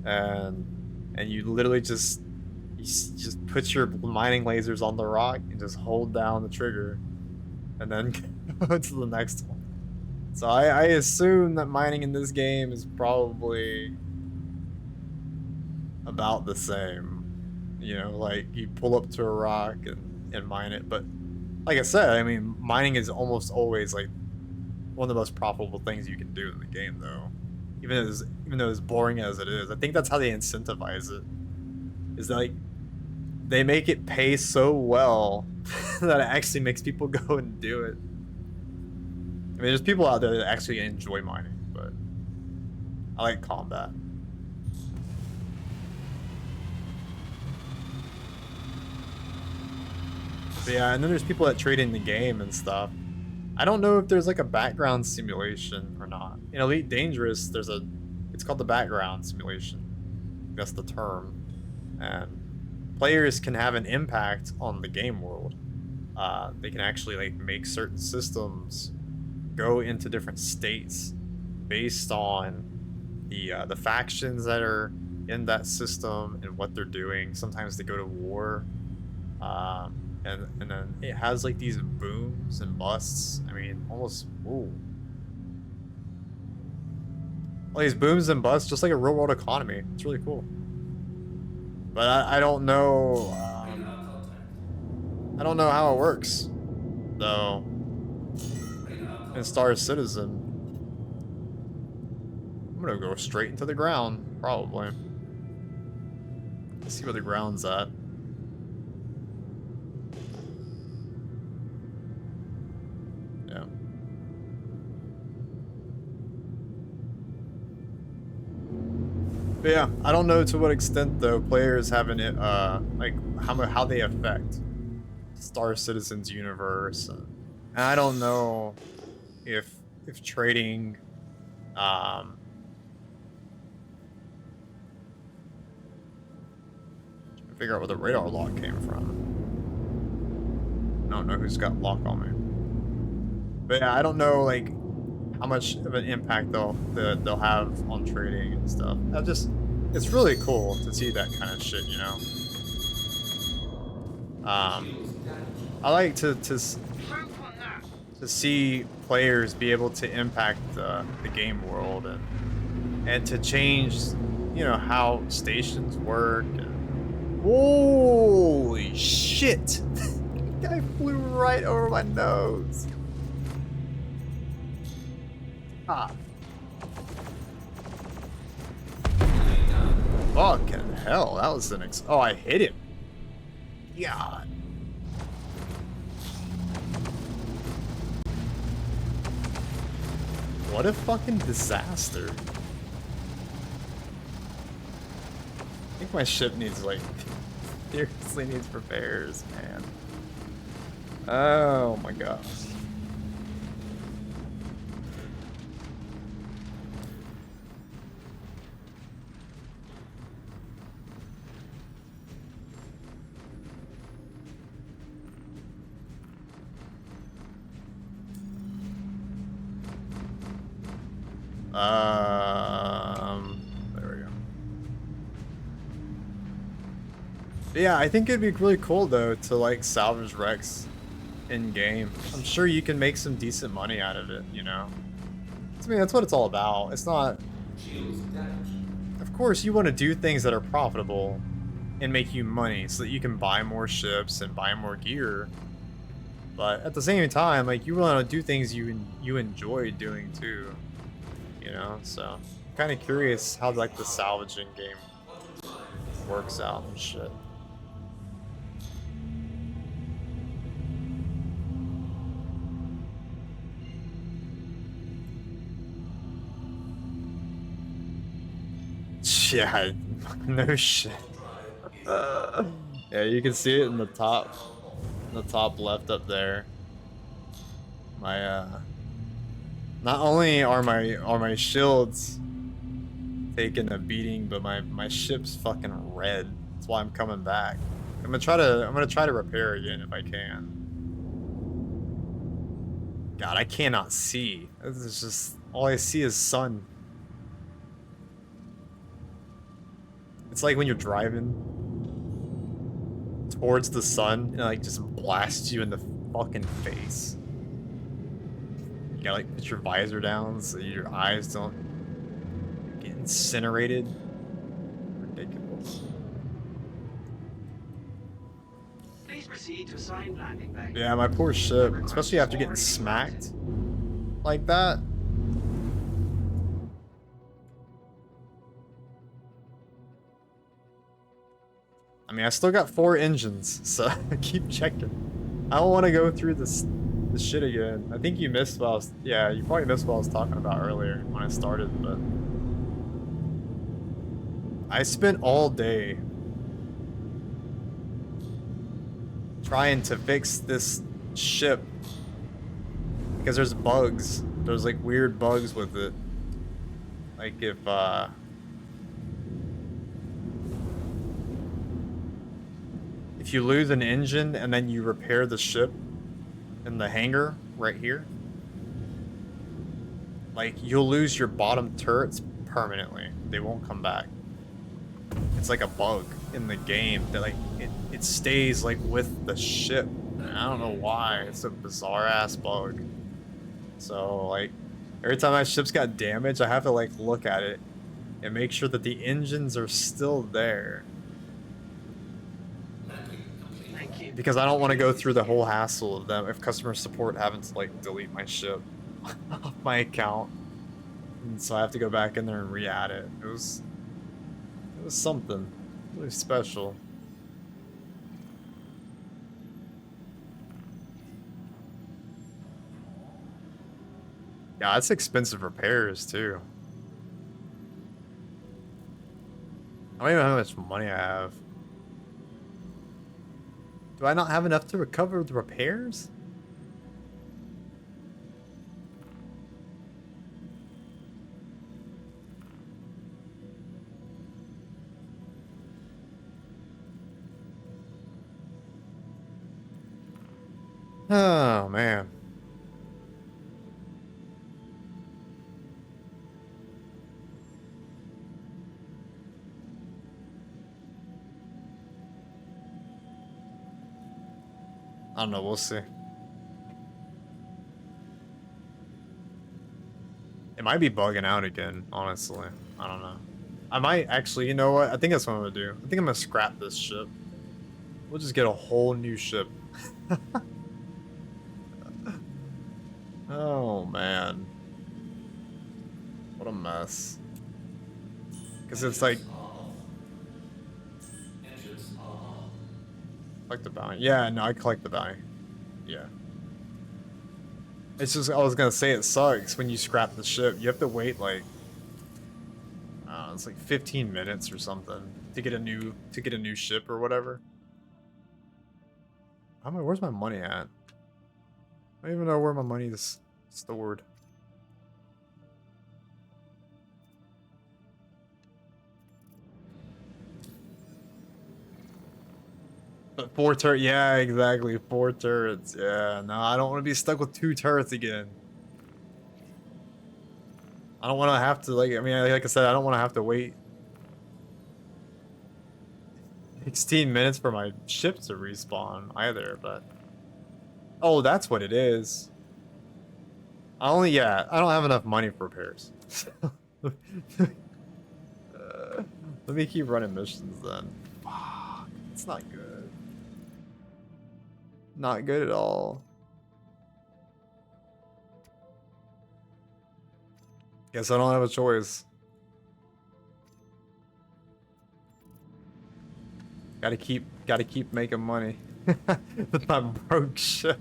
and you literally just put your mining lasers on the rock and just hold down the trigger, and then go to the next one. So I assume that mining in this game is probably about the same. You know, like you pull up to a rock and mine it, but like I said, I mean, mining is almost always like one of the most profitable things you can do in the game, though. Even though as boring as it is, I think that's how they incentivize it. Is that, like, they make it pay so well that it actually makes people go and do it. I mean, there's people out there that actually enjoy mining, but I like combat. But yeah, and then there's people that trade in the game and stuff. I don't know if there's like a background simulation or not. In Elite Dangerous, it's called the background simulation. That's the term. And players can have an impact on the game world. They can actually like make certain systems go into different states based on the factions that are in that system and what they're doing. Sometimes they go to war. And then it has like these booms and busts. I mean, almost, ooh. All these booms and busts, just like a real world economy. It's really cool. But I don't know. I don't know how it works, though. In Star Citizen, I'm gonna go straight into the ground, probably. Let's see where the ground's at. Yeah. But yeah, I don't know to what extent though players having it like how they affect Star Citizen's universe, and I don't know if trading figure out where the radar lock came from. I don't know who's got lock on me. But yeah, I don't know like how much of an impact they'll have on trading and stuff. It's really cool to see that kind of shit, you know. I like to see players be able to impact the game world and to change, you know, how stations work. Holy shit! That guy flew right over my nose. Ah. Fucking hell, that was an oh, I hit him. God. What a fucking disaster. I think my ship needs, like, seriously needs repairs, man. Oh my gosh. There we go. Yeah, I think it'd be really cool though to like salvage wrecks in game. I'm sure you can make some decent money out of it, you know. I mean, that's what it's all about. It's not. Of course, you want to do things that are profitable and make you money so that you can buy more ships and buy more gear. But at the same time, like you want to do things you enjoy doing too. You know, so I'm kind of curious how like the salvaging game works out and shit. Yeah, no shit. Yeah, you can see it in the top left up there. My not only are my shields taking a beating, but my ship's fucking red. That's why I'm coming back. I'm gonna try to repair again if I can. God, I cannot see. This is just all I see is sun. It's like when you're driving towards the sun and it like just blasts you in the fucking face. You gotta like put your visor down so your eyes don't get incinerated. Ridiculous. Please proceed to assigned landing bay. Yeah, my poor ship, especially after getting smacked like that. I mean, I still got 4 engines, so keep checking. I don't want to go through this shit again. I think you missed what I was... Yeah, you probably missed what I was talking about earlier when I started, but... I spent all day trying to fix this ship because there's bugs. There's like weird bugs with it. Like if you lose an engine and then you repair the ship in the hangar right here, like you'll lose your bottom turrets permanently. They won't come back. It's like a bug in the game that like it stays like with the ship. And I don't know why. It's a bizarre ass bug. So like every time my ship's got damage, I have to like look at it and make sure that the engines are still there. Because I don't want to go through the whole hassle of them if customer support having to like delete my ship off my account. And so I have to go back in there and re-add it. It was something really special. Yeah, it's expensive repairs too. I don't even know how much money I have. Do I not have enough to recover the repairs? Oh, man. I don't know, we'll see. It might be bugging out again, honestly. I don't know. I might actually, you know what? I think that's what I'm gonna do. I think I'm gonna scrap this ship. We'll just get a whole new ship. Oh, man. What a mess. Because it's like, Collect the bounty. Yeah, no, I collect the bounty. Yeah. It's just, I was gonna say it sucks when you scrap the ship. You have to wait like, it's like 15 minutes or something to get a new ship or whatever. Where's my money at? I don't even know where my money is stored. But 4 turrets, yeah, exactly. 4 turrets. Yeah, no, I don't want to be stuck with 2 turrets again. I don't want to have to, like I said, I don't want to have to wait 16 minutes for my ship to respawn either, but... Oh, that's what it is. I don't have enough money for repairs. Let me keep running missions then. Fuck, it's not good. Not good at all. Guess I don't have a choice. Gotta keep making money with my broke ship.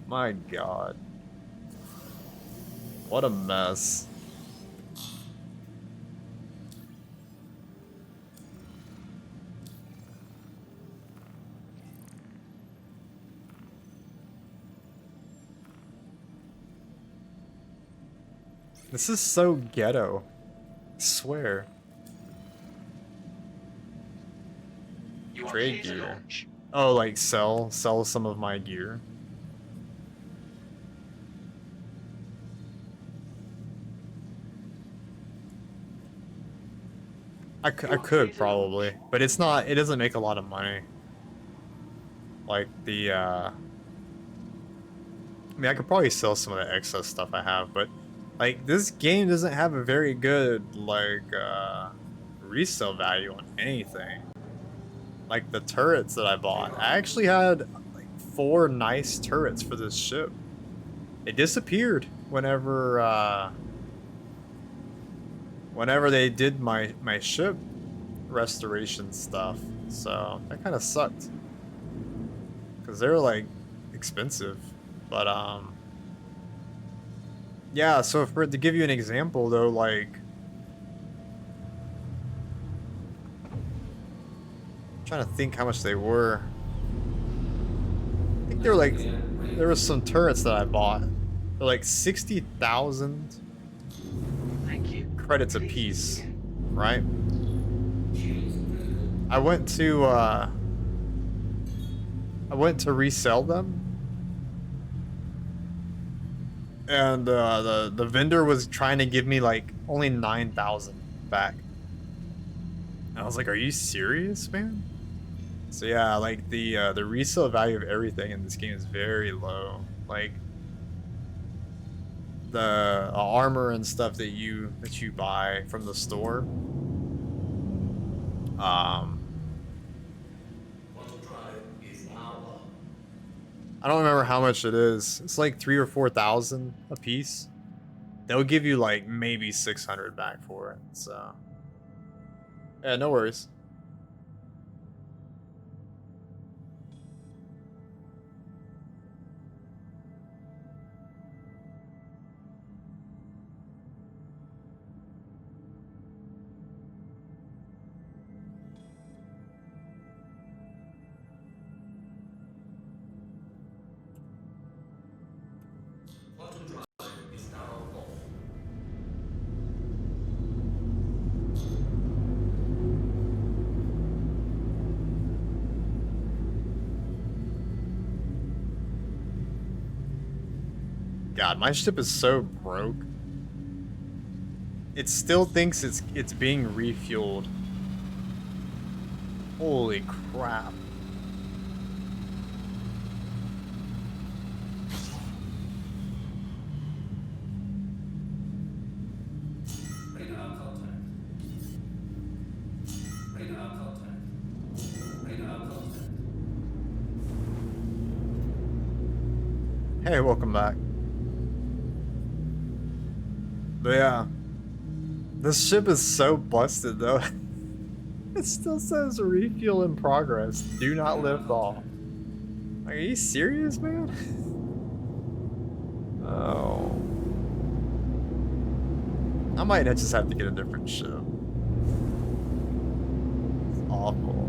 My God, what a mess. This is so ghetto. I swear. You are Trade clear to gear. launch. Oh, like sell some of my gear. I could probably, but it's not. It doesn't make a lot of money. Like the. I mean, I could probably sell some of the excess stuff I have, but like this game doesn't have a very good like resale value on anything. Like the turrets that I bought, I actually had like 4 nice turrets for this ship. It disappeared whenever they did my ship restoration stuff, so that kind of sucked because they're like expensive. But yeah, so to give you an example though, like I'm trying to think how much they were. I think they were like, there was some turrets that I bought. They're like 60,000 Thank you. credits a Please piece, begin. right? I went to resell them, and the vendor was trying to give me like only 9,000 back. And I was like, "Are you serious, man?" So yeah, like the resale value of everything in this game is very low. Like the armor and stuff that you buy from the store. I don't remember how much it is. It's like 3,000 or 4,000 a piece. They'll give you like maybe 600 back for it. So yeah, no worries. God, my ship is so broke. It still thinks it's being refueled. Holy crap. Hey, welcome back. But yeah, this ship is so busted though. It still says refuel in progress. Do not lift off. Like, are you serious, man? Oh. I might just have to get a different ship. It's awful.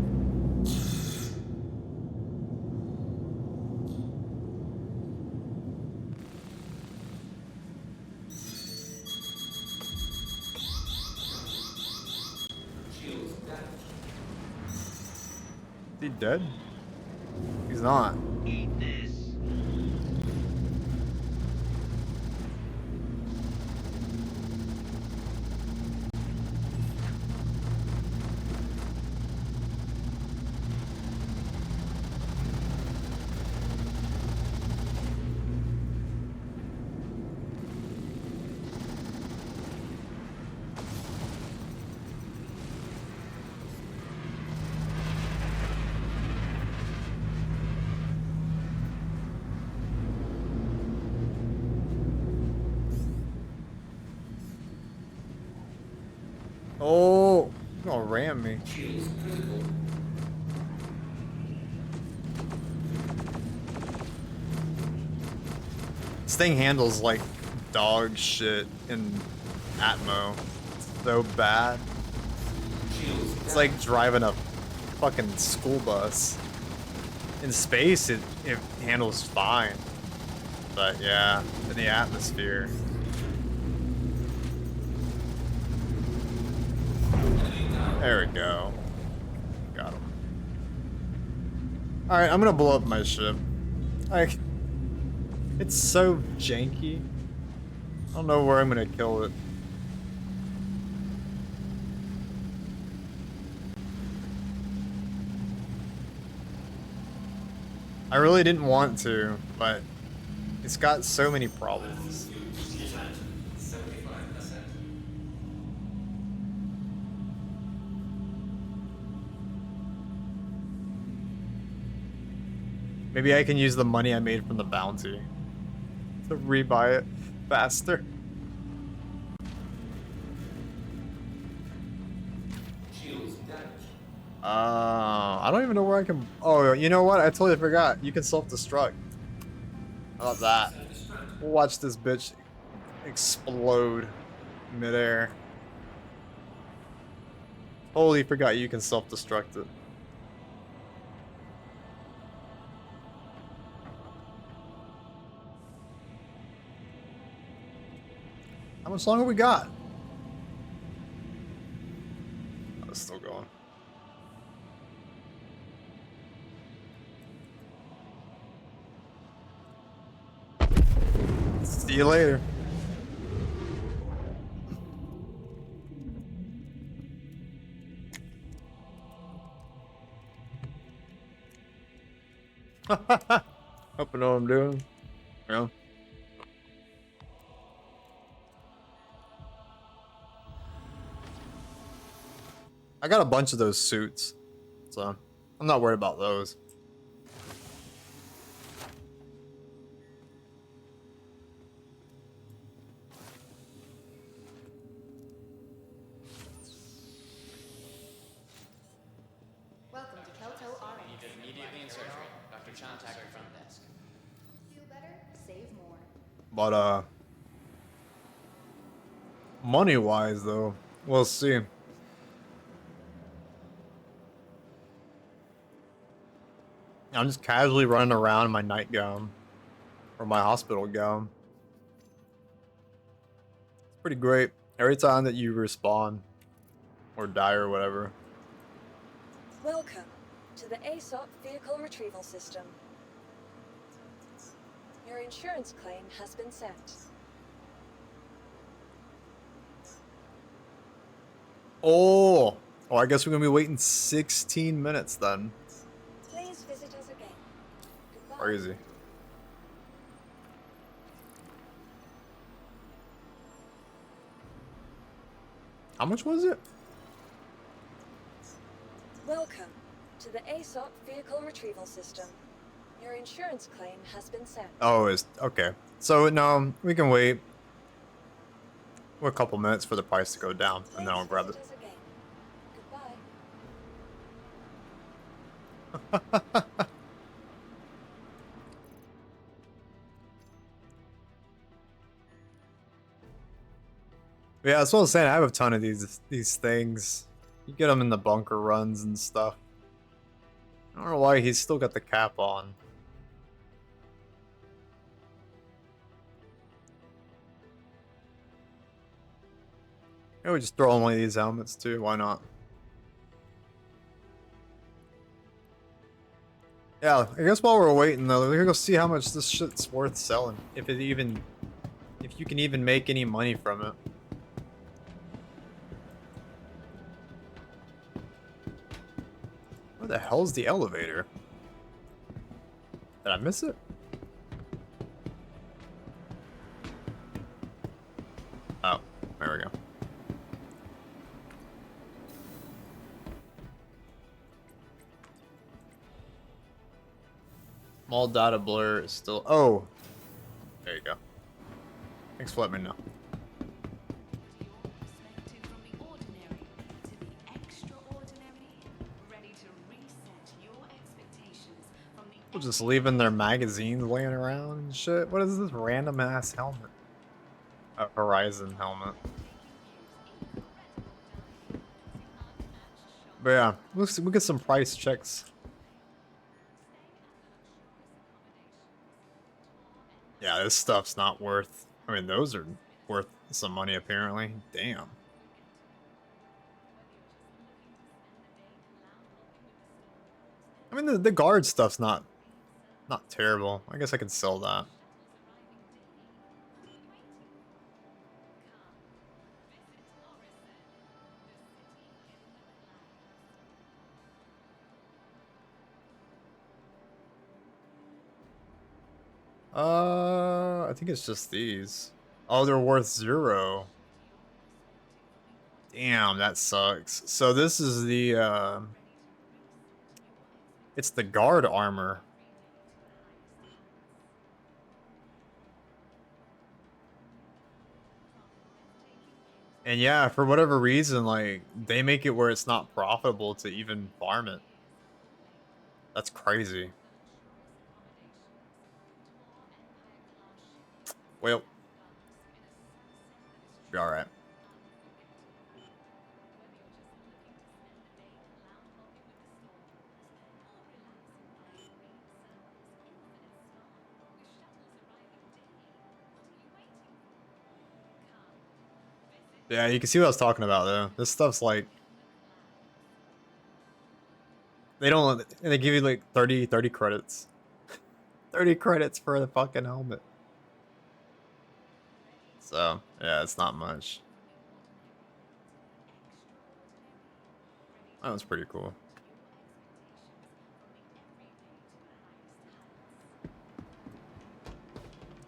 Is he dead? He's not. Eat this. Oh, you're gonna ram me. This thing handles like dog shit in Atmo. It's so bad. It's like driving a fucking school bus. In space, it handles fine. But yeah, in the atmosphere. There we go. Got him. Alright, I'm gonna blow up my ship. Like, it's so janky. I don't know where I'm gonna kill it. I really didn't want to, but it's got so many problems. Maybe I can use the money I made from the bounty to rebuy it faster. I don't even know where I can. Oh, you know what? I totally forgot. You can self-destruct. How about that? We'll watch this bitch explode midair. Totally forgot you can self-destruct it. How much longer we got? Oh, it's still going. See you later. Hope I know what I'm doing. Yeah. I got a bunch of those suits, so I'm not worried about those. Welcome to Kelto RN. Needed immediately in surgery. Dr. Contact your front desk. Feel better? Save more. But money-wise though, we'll see. I'm just casually running around in my nightgown or my hospital gown. It's pretty great. Every time that you respawn or die or whatever. Welcome to the ASOP Vehicle Retrieval System. Your insurance claim has been sent. Oh, I guess we're gonna be waiting 16 minutes then. Please visit us again. Goodbye. Crazy. How much was it? Welcome to the ASOP Vehicle Retrieval System. Your insurance claim has been sent. Oh, it's okay. So no, we can wait. We're a couple minutes for the price to go down, and then I'll grab it. Visit us again. Goodbye. Yeah, that's what I was saying. I have a ton of these things. You get them in the bunker runs and stuff. I don't know why he's still got the cap on. Maybe we just throw on one of these helmets too. Why not? Yeah, I guess while we're waiting though, we're gonna go see how much this shit's worth selling. If you can even make any money from it. Where the hell's the elevator? Did I miss it? Oh, there we go. Small data blur is still. Oh, there you go. Thanks for letting me know. Perspective from the ordinary to the extraordinary, ready to reset your expectations from the People just leaving their magazines laying around and shit. What is this random ass helmet? A Horizon helmet. But yeah, we'll get some price checks. Yeah, this stuff's not worth. I mean, those are worth some money apparently. Damn. I mean, the guard stuff's not terrible. I guess I could sell that. I think it's just these. Oh, they're worth 0. Damn, that sucks. So this is the, it's the guard armor. And yeah, for whatever reason, like, they make it where it's not profitable to even farm it. That's crazy. Well, be alright. Yeah, you can see what I was talking about though. This stuff's like, they give you like 30 credits. 30 credits for the fucking helmet. So, yeah, it's not much. That was pretty cool.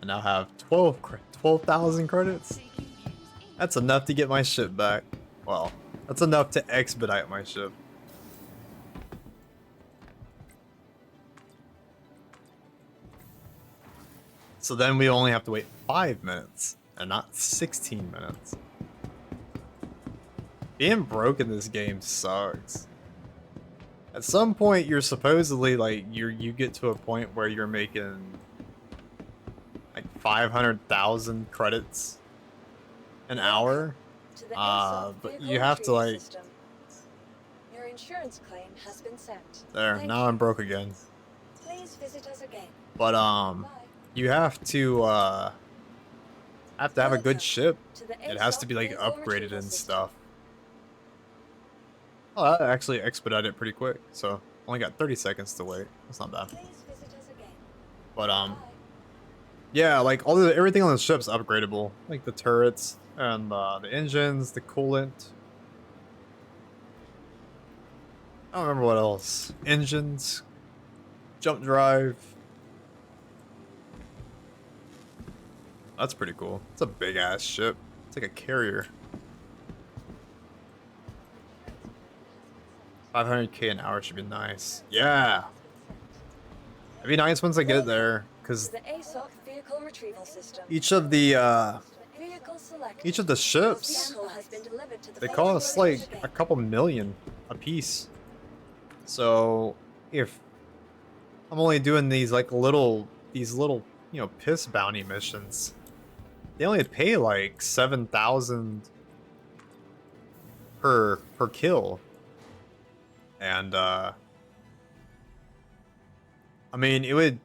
I now have 12,000 credits. That's enough to get my ship back. Well, that's enough to expedite my ship. So then we only have to wait 5 minutes. And not 16 minutes. Being broke in this game sucks. At some point, you're supposedly like you get to a point where you're making like 500,000 credits an hour. To the ASOP But vehicle you have to retrieval like. system. Your insurance claim has been sent. There, Thank now you. I'm broke again. Please visit us again. But Bye. you have to have a good Welcome ship. to the It has to ASOP be like vehicle upgraded retrieval and system. stuff. Oh, that actually expedited it pretty quick. So only got 30 seconds to wait. That's not bad. Please visit us again. But Bye. yeah, like everything on the ship's upgradable. Like the turrets and the engines, the coolant. I don't remember what else. Engines, jump drive. That's pretty cool. It's a big ass ship. It's like a carrier. 500k an hour should be nice. Yeah. It'd be nice once I get it there, To because the ASOP vehicle retrieval system. each of the Vehicle select. each of the ships, Vehicle has been delivered to the they base cost like location. a couple million a piece. So if I'm only doing these like these little, you know, piss bounty missions, they only pay like 7,000 per kill. And I mean, it would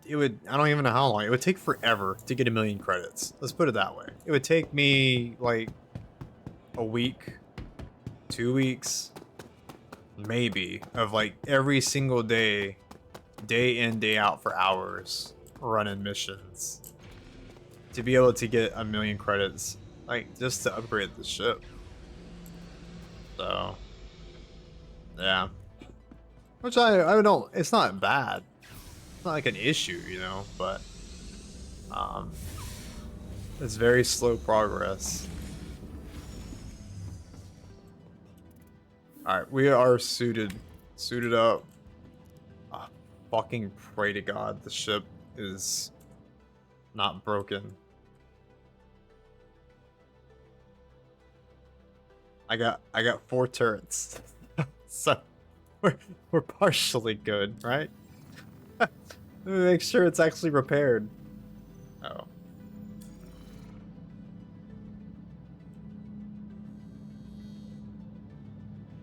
I don't even know how long. It would take forever to get 1,000,000 credits. Let's put it that way. It would take me like a week, 2 weeks, maybe, of like every single day in, day out for hours running missions to be able to get 1,000,000 credits, like just to upgrade the ship. So yeah, which I don't, it's not bad, it's not like an issue, you know, but it's very slow progress. All right, we are suited up. Fucking pray to God the ship is not broken. I got 4 turrets, so we're partially good, right? Let me make sure it's actually repaired. Oh.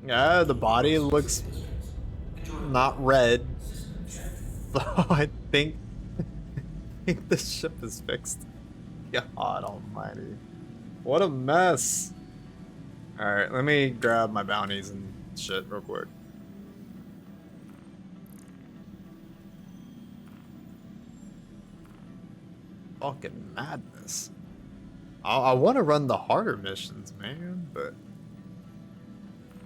Yeah, the body looks not red. So I think the ship is fixed. God almighty. What a mess. Alright, let me grab my bounties and shit real quick. Fucking madness. I want to run the harder missions, man, but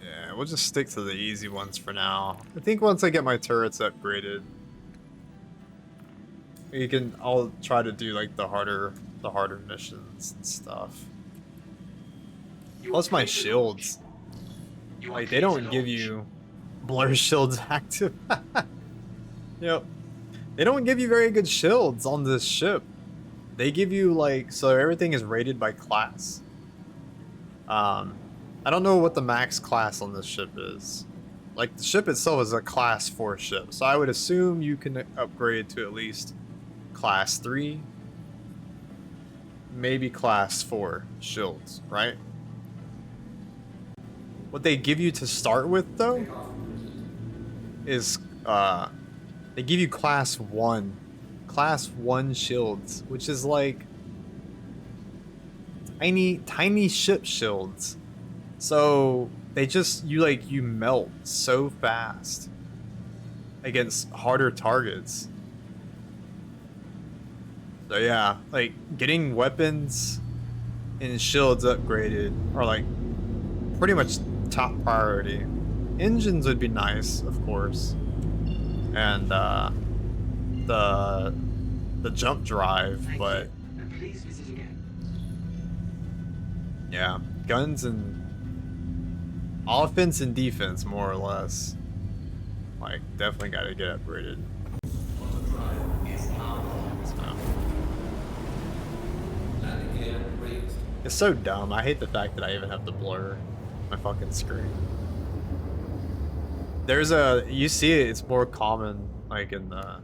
yeah, we'll just stick to the easy ones for now. I think once I get my turrets upgraded, I'll try to do like the harder missions and stuff. Plus my shields, like they don't give you blur shields active. Yep, they don't give you very good shields on this ship. They give you like, so everything is rated by class. I don't know what the max class on this ship is. Like the ship itself is a class 4 ship, so I would assume you can upgrade to at least class 3, maybe class 4 shields, right? What they give you to start with though is they give you class 1 shields, which is like tiny ship shields. So they just, you melt so fast against harder targets. So yeah, like getting weapons and shields upgraded are like pretty much top priority. Engines would be nice, of course, and the jump drive, but And please visit again. yeah, guns and offense and defense, more or less, like definitely got to get upgraded. It's so dumb. I hate the fact that I even have to blur my fucking screen. There's you see it, it's more common like in the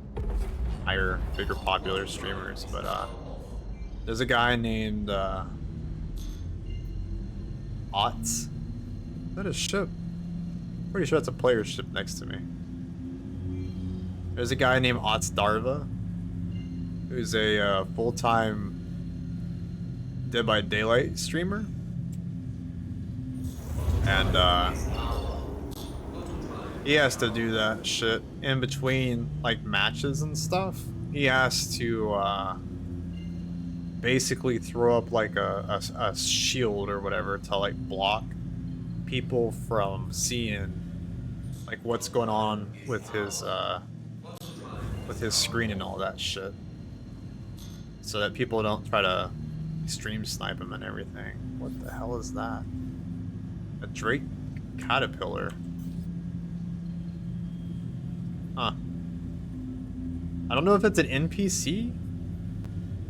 higher, bigger, popular streamers, but there's a guy named Otz. Is that a ship? Pretty sure that's a player ship next to me. There's a guy named Otz Darva, who's a full-time Dead by Daylight streamer, and he has to do that shit in between like matches and stuff. He has to basically throw up like a shield or whatever to like block people from seeing like what's going on with his screen and all that shit, so that people don't try to stream snipe him and everything. What the hell is that? A Drake caterpillar. Huh. I don't know if it's an NPC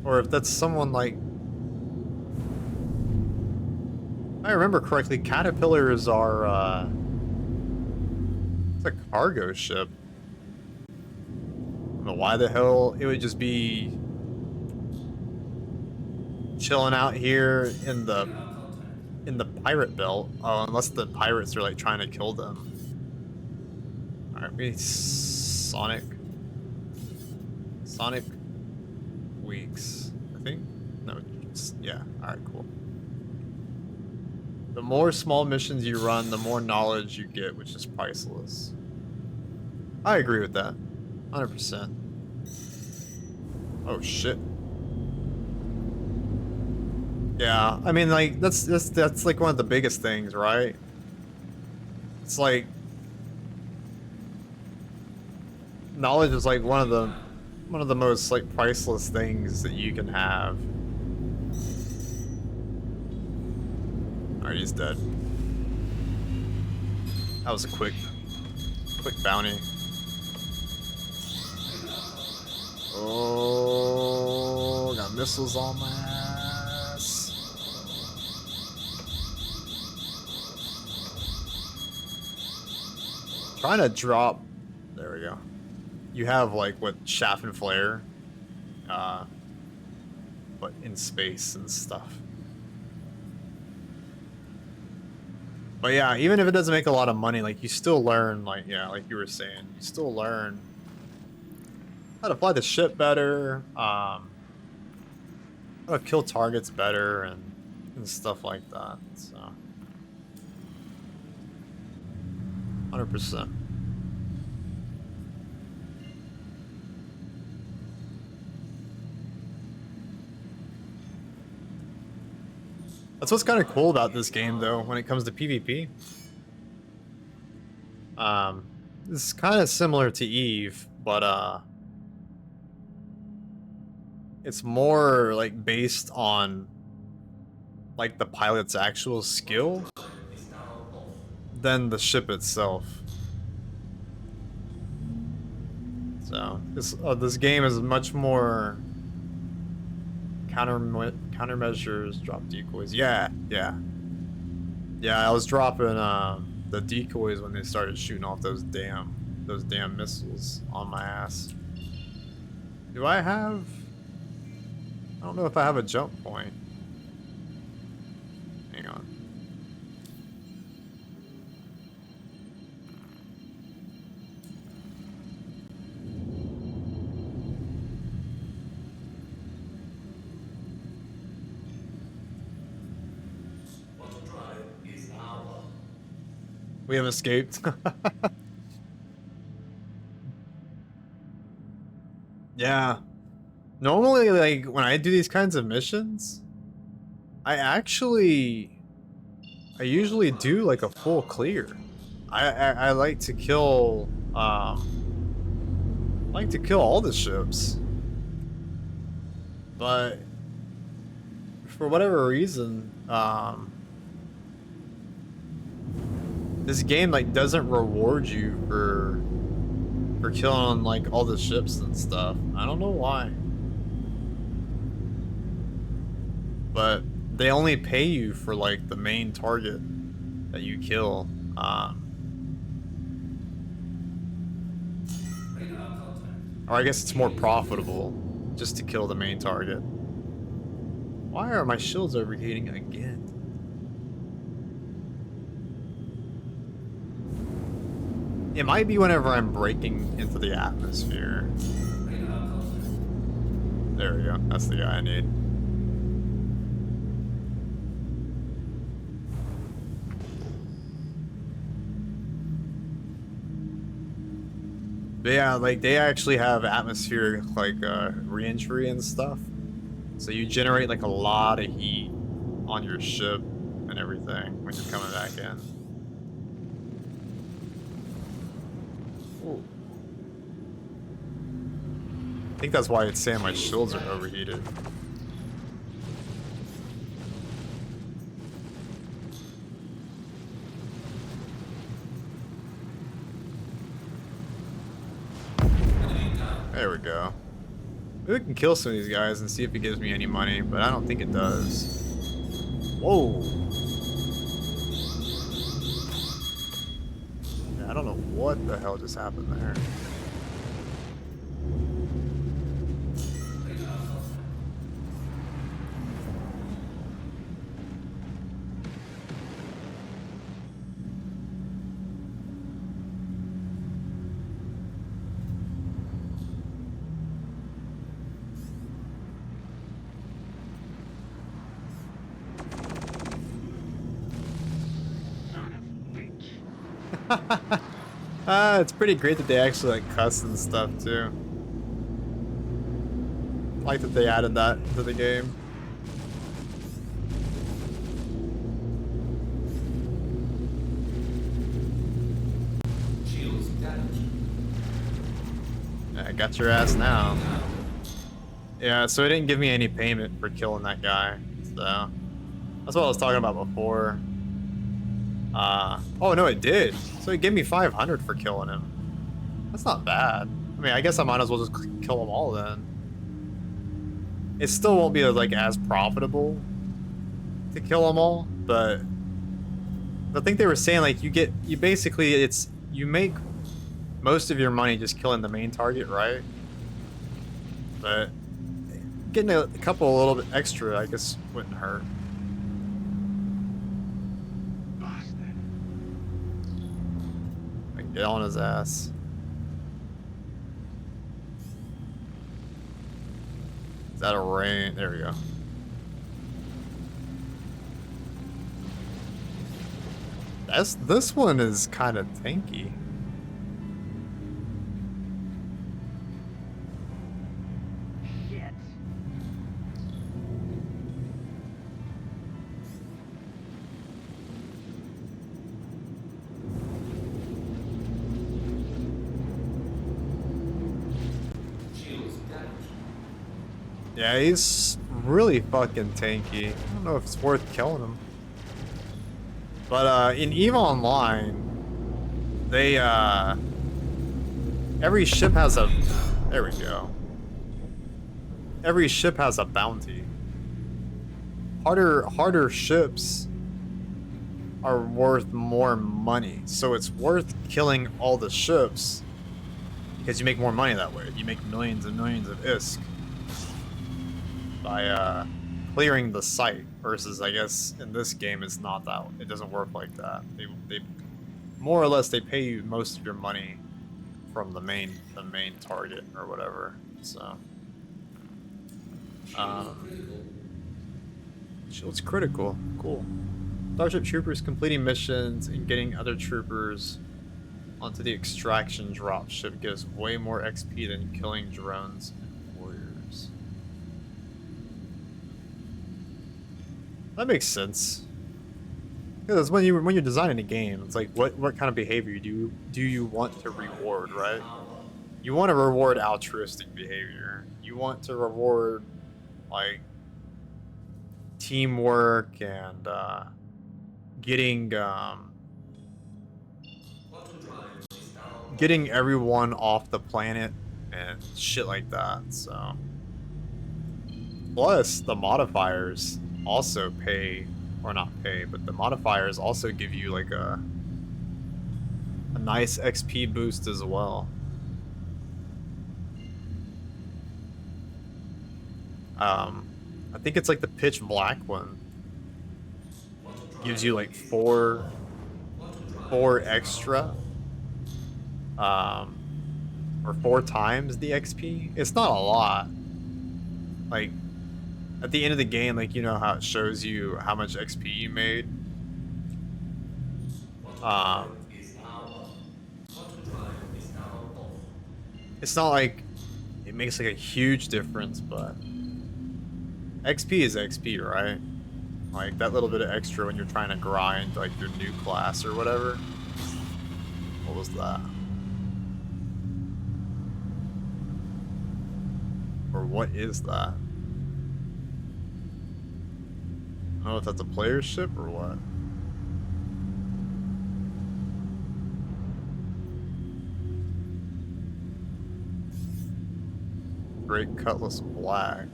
or if that's someone like... If I remember correctly, caterpillars are it's a cargo ship. don't know why the hell it would just be chilling out here in the pirate belt. Oh, unless the pirates are like trying to kill them. All right, we Sonic Weeks, I think. No, yeah. All right, cool. The more small missions you run, the more knowledge you get, which is priceless. I agree with that, 100%. Oh shit. Yeah, I mean, like that's like one of the biggest things, right? It's like knowledge is like one of the most like priceless things that you can have. Alright, he's dead. That was a quick bounty. Oh, got missiles on my ass. Trying to drop. There we go. You have like what chaff and flare, but in space and stuff. But yeah, even if it doesn't make a lot of money, like you still learn, like yeah, like you were saying, you still learn how to fly the ship better, how to kill targets better, and stuff like that. So, 100%. That's what's kind of cool about this game, though, when it comes to PvP. It's kind of similar to Eve, but it's more like based on like the pilot's actual skill than the ship itself. So this game is much more countermeasures, drop decoys. Yeah. I was dropping the decoys when they started shooting off those damn missiles on my ass. Do I have? I don't know if I have a jump point. Hang on. We have escaped. Yeah. Normally, like, when I do these kinds of missions, I usually do, like, a full clear. I like to kill, all the ships. But, for whatever reason, this game, like, doesn't reward you for killing, like, all the ships and stuff. I don't know why. But they only pay you for, like, the main target that you kill. Or I guess it's more profitable just to kill the main target. Why are my shields overheating again? It might be whenever I'm breaking into the atmosphere. There we go. That's the guy I need. But yeah, like they actually have atmospheric like re-entry and stuff. So you generate like a lot of heat on your ship and everything when you're coming back in. Ooh. I think that's why it's saying my shields are overheated. There we go. Maybe we can kill some of these guys and see if it gives me any money, but I don't think it does. Whoa. Yeah, I don't know what the hell just happened there. It's pretty great that they actually like cuss and stuff too. I like that they added that to the game. Yeah, I got your ass now. Yeah, so it didn't give me any payment for killing that guy. So that's what I was talking about before. Oh no, it did. So it gave me 500 for killing him. That's not bad. I mean, I guess I might as well just kill them all then. It still won't be like as profitable to kill them all, but I think they were saying like you basically you make most of your money just killing the main target, right? But getting a couple a little bit extra, I guess, wouldn't hurt. Get on his ass. Is that a rain? There we go. This one is kind of tanky. Yeah, he's really fucking tanky. I don't know if it's worth killing him. But in EVE Online, they every ship has a there we go. Every ship has a bounty. Harder ships are worth more money, so it's worth killing all the ships because you make more money that way. You make millions and millions of ISK by clearing the site, versus I guess in this game it's not that, it doesn't work like that. They more or less they pay you most of your money from the main target or whatever. So shield's critical. Cool. Starship troopers completing missions and getting other troopers onto the extraction dropship gives way more XP than killing drones and warriors. That makes sense. Because when you're designing a game, it's like what kind of behavior do you want to reward, right? You want to reward altruistic behavior. You want to reward like teamwork and getting everyone off the planet and shit like that. So plus the modifiers also pay, or not pay, but the modifiers also give you like a nice XP boost as well. I think it's like the pitch black one gives you like four extra, or 4 times the XP. It's not a lot. Like at the end of the game, like you know how it shows you how much XP you made. It's not like it makes like a huge difference, but XP is XP, right? Like that little bit of extra when you're trying to grind like your new class or whatever. What was that? Or what is that? I don't know if that's a player ship or what. Great Cutlass Black.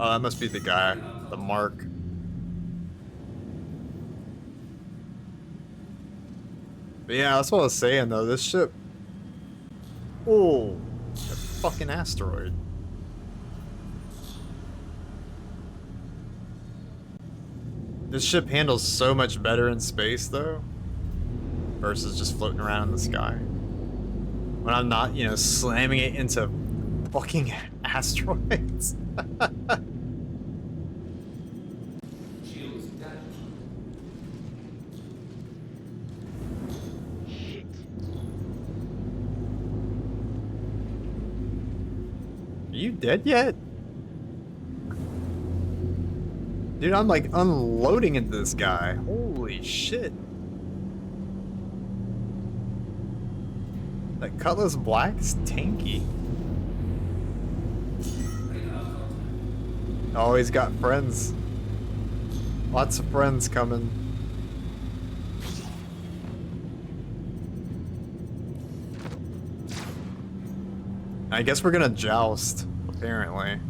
Oh, that must be the guy, the Mark. But yeah, that's what I was saying though. This ship. Oh, that fucking asteroid. This ship handles so much better in space though, versus just floating around in the sky. When I'm not, you know, slamming it into fucking asteroids. you dead yet? Dude, I'm like unloading into this guy. Holy shit. That Cutlass Black's tanky. Oh, he's got friends. Lots of friends coming. I guess we're gonna joust, apparently.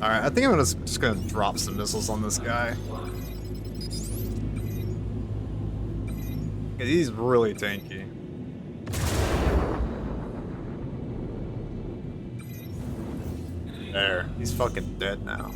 Alright, I think I'm just gonna drop some missiles on this guy. 'Cause he's really tanky. There, he's fucking dead now.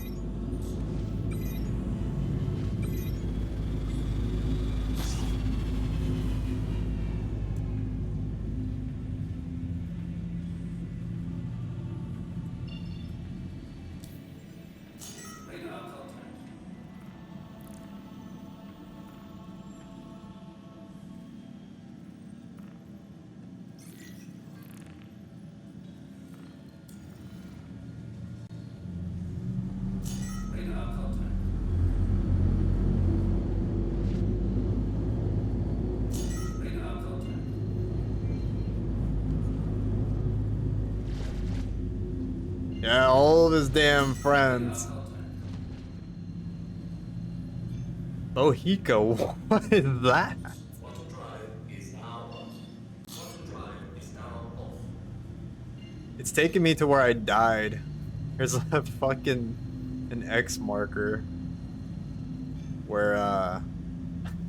Yeah, all of his damn friends. Bohico, what is that? It's taking me to where I died. There's a fucking an X marker where I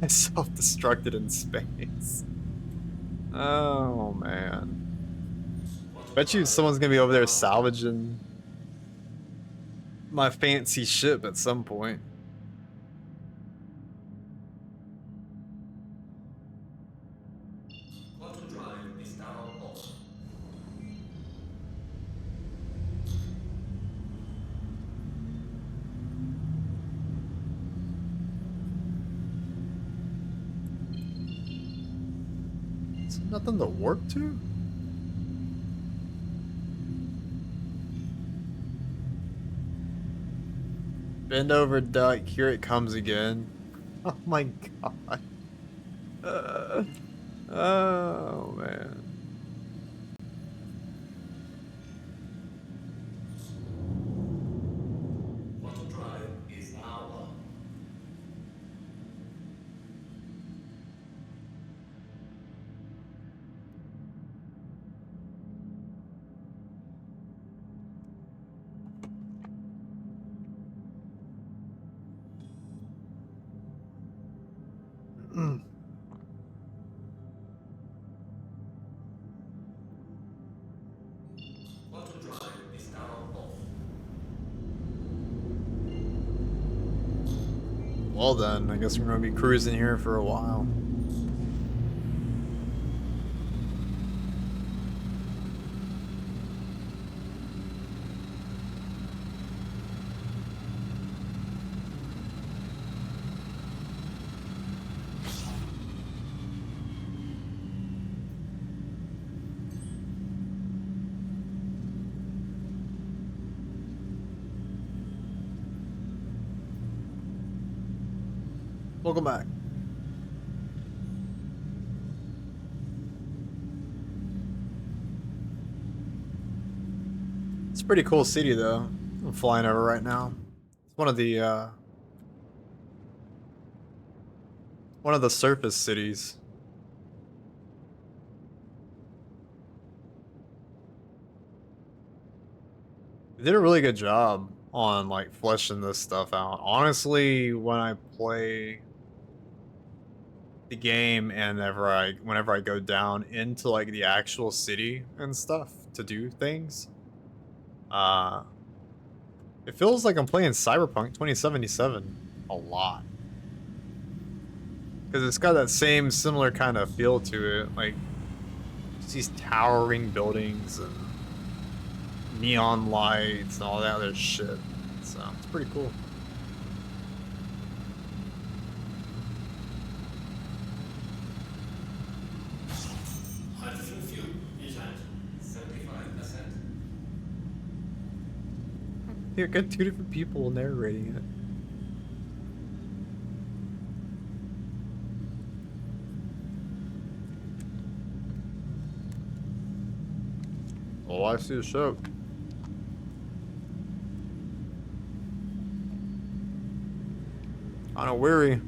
self-destructed in space. Oh man. Bet you someone's gonna be over there salvaging my fancy ship at some point. Is there nothing to warp to? Bend over, duck. Here it comes again. Oh my god. Oh man. Well then, I guess we're gonna be cruising here for a while. Welcome back. It's a pretty cool city though. I'm flying over right now. It's one of the surface cities. They did a really good job on like fleshing this stuff out. Honestly, when I play the game and whenever I go down into like the actual city and stuff to do things, It feels like I'm playing Cyberpunk 2077 a lot. Because it's got that same similar kind of feel to it, like just these towering buildings and neon lights and all that other shit. So it's pretty cool. Hydrogen fuel is at 75%. You got two different people narrating it. Oh, I see the show. Kinda weary.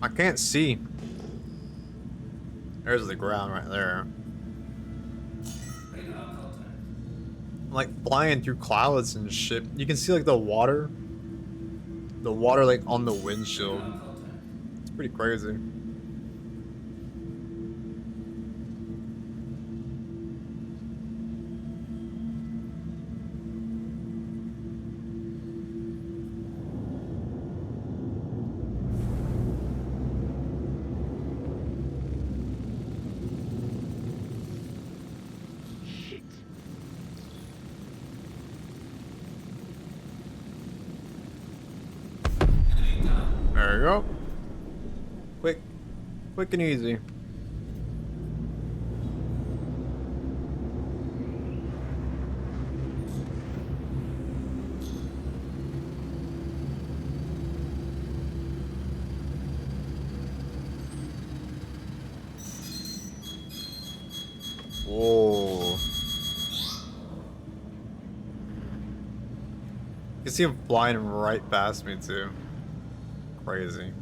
I can't see. There's the ground right there. I'm like flying through clouds and shit. You can see like the water like on the windshield. It's pretty crazy. There you go. Quick and easy. Whoa. You can see him flying right past me too. Crazy.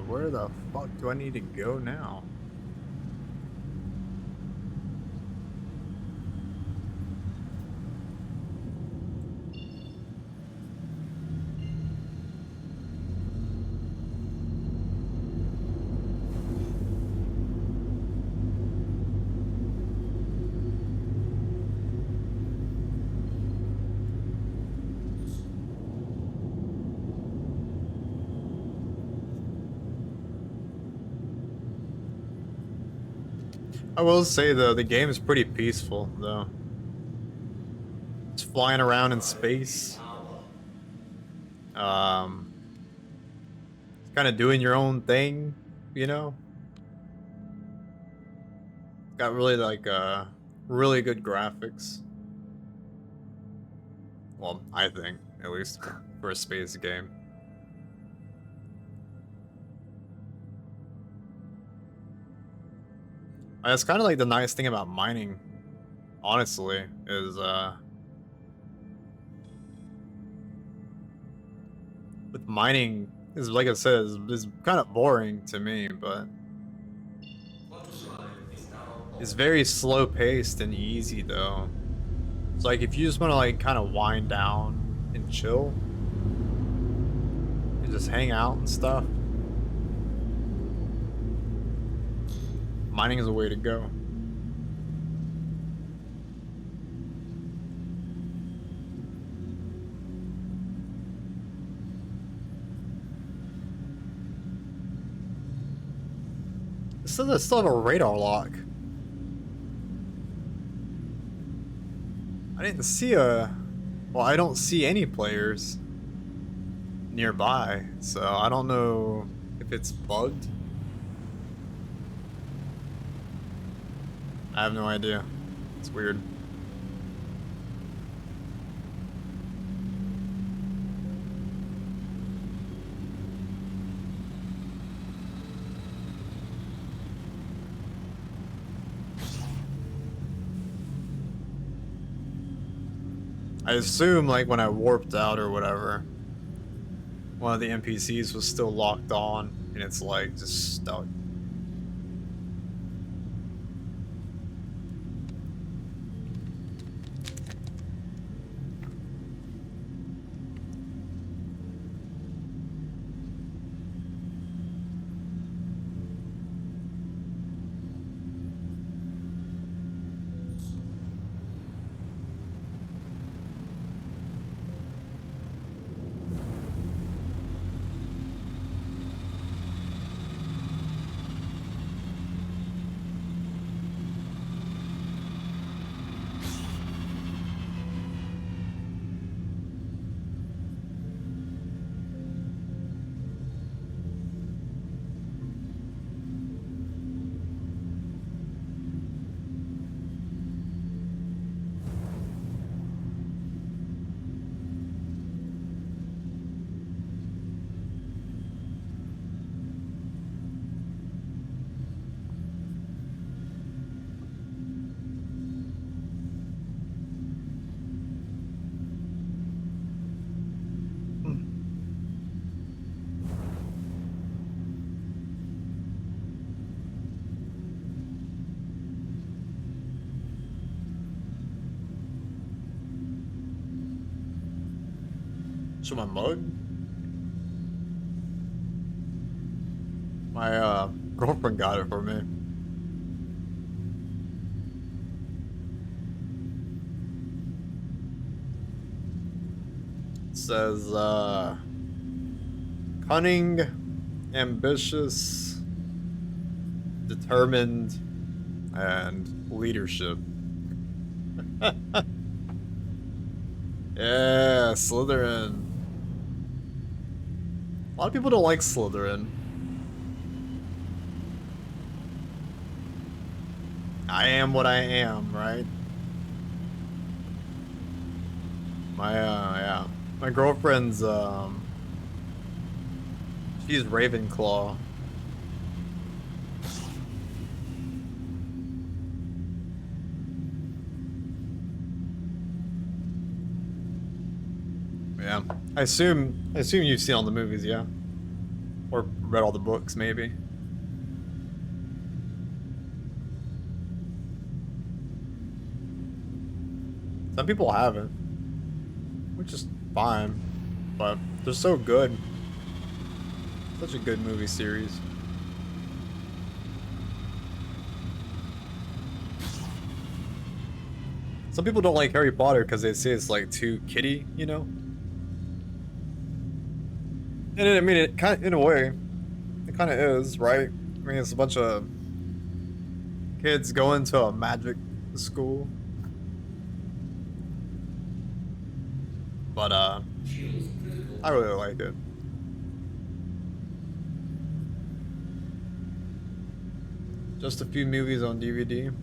Where the fuck do I need to go now? I will say though, the game is pretty peaceful though. Just flying around in space. Kind of doing your own thing, you know. Got really like really good graphics. Well, I think at least for a space game. That's kind of like the nice thing about mining, honestly, is with mining is like I said is kind of boring to me, but it's very slow paced and easy though. It's like if you just want to like kind of wind down and chill, you just hang out and stuff. Mining is a way to go. I still have a radar lock. I didn't see a... Well, I don't see any players nearby, so I don't know if it's bugged. I have no idea. It's weird. I assume, like, when I warped out or whatever, one of the NPCs was still locked on, and it's, like, just stuck. So my mug? My girlfriend got it for me. It says cunning, ambitious, determined, and leadership. Yeah, Slytherin. A lot of people don't like Slytherin. I am what I am, right? Yeah. My girlfriend's, she's Ravenclaw. Yeah. I assume you've seen all the movies, yeah? Or read all the books, maybe. Some people haven't, which is fine, but they're so good. Such a good movie series. Some people don't like Harry Potter because they say it's like too kiddie, you know? And I mean, it kind of, in a way, it kind of is, right? I mean, it's a bunch of kids going to a magic school. But, I really like it. Just a few movies on DVD.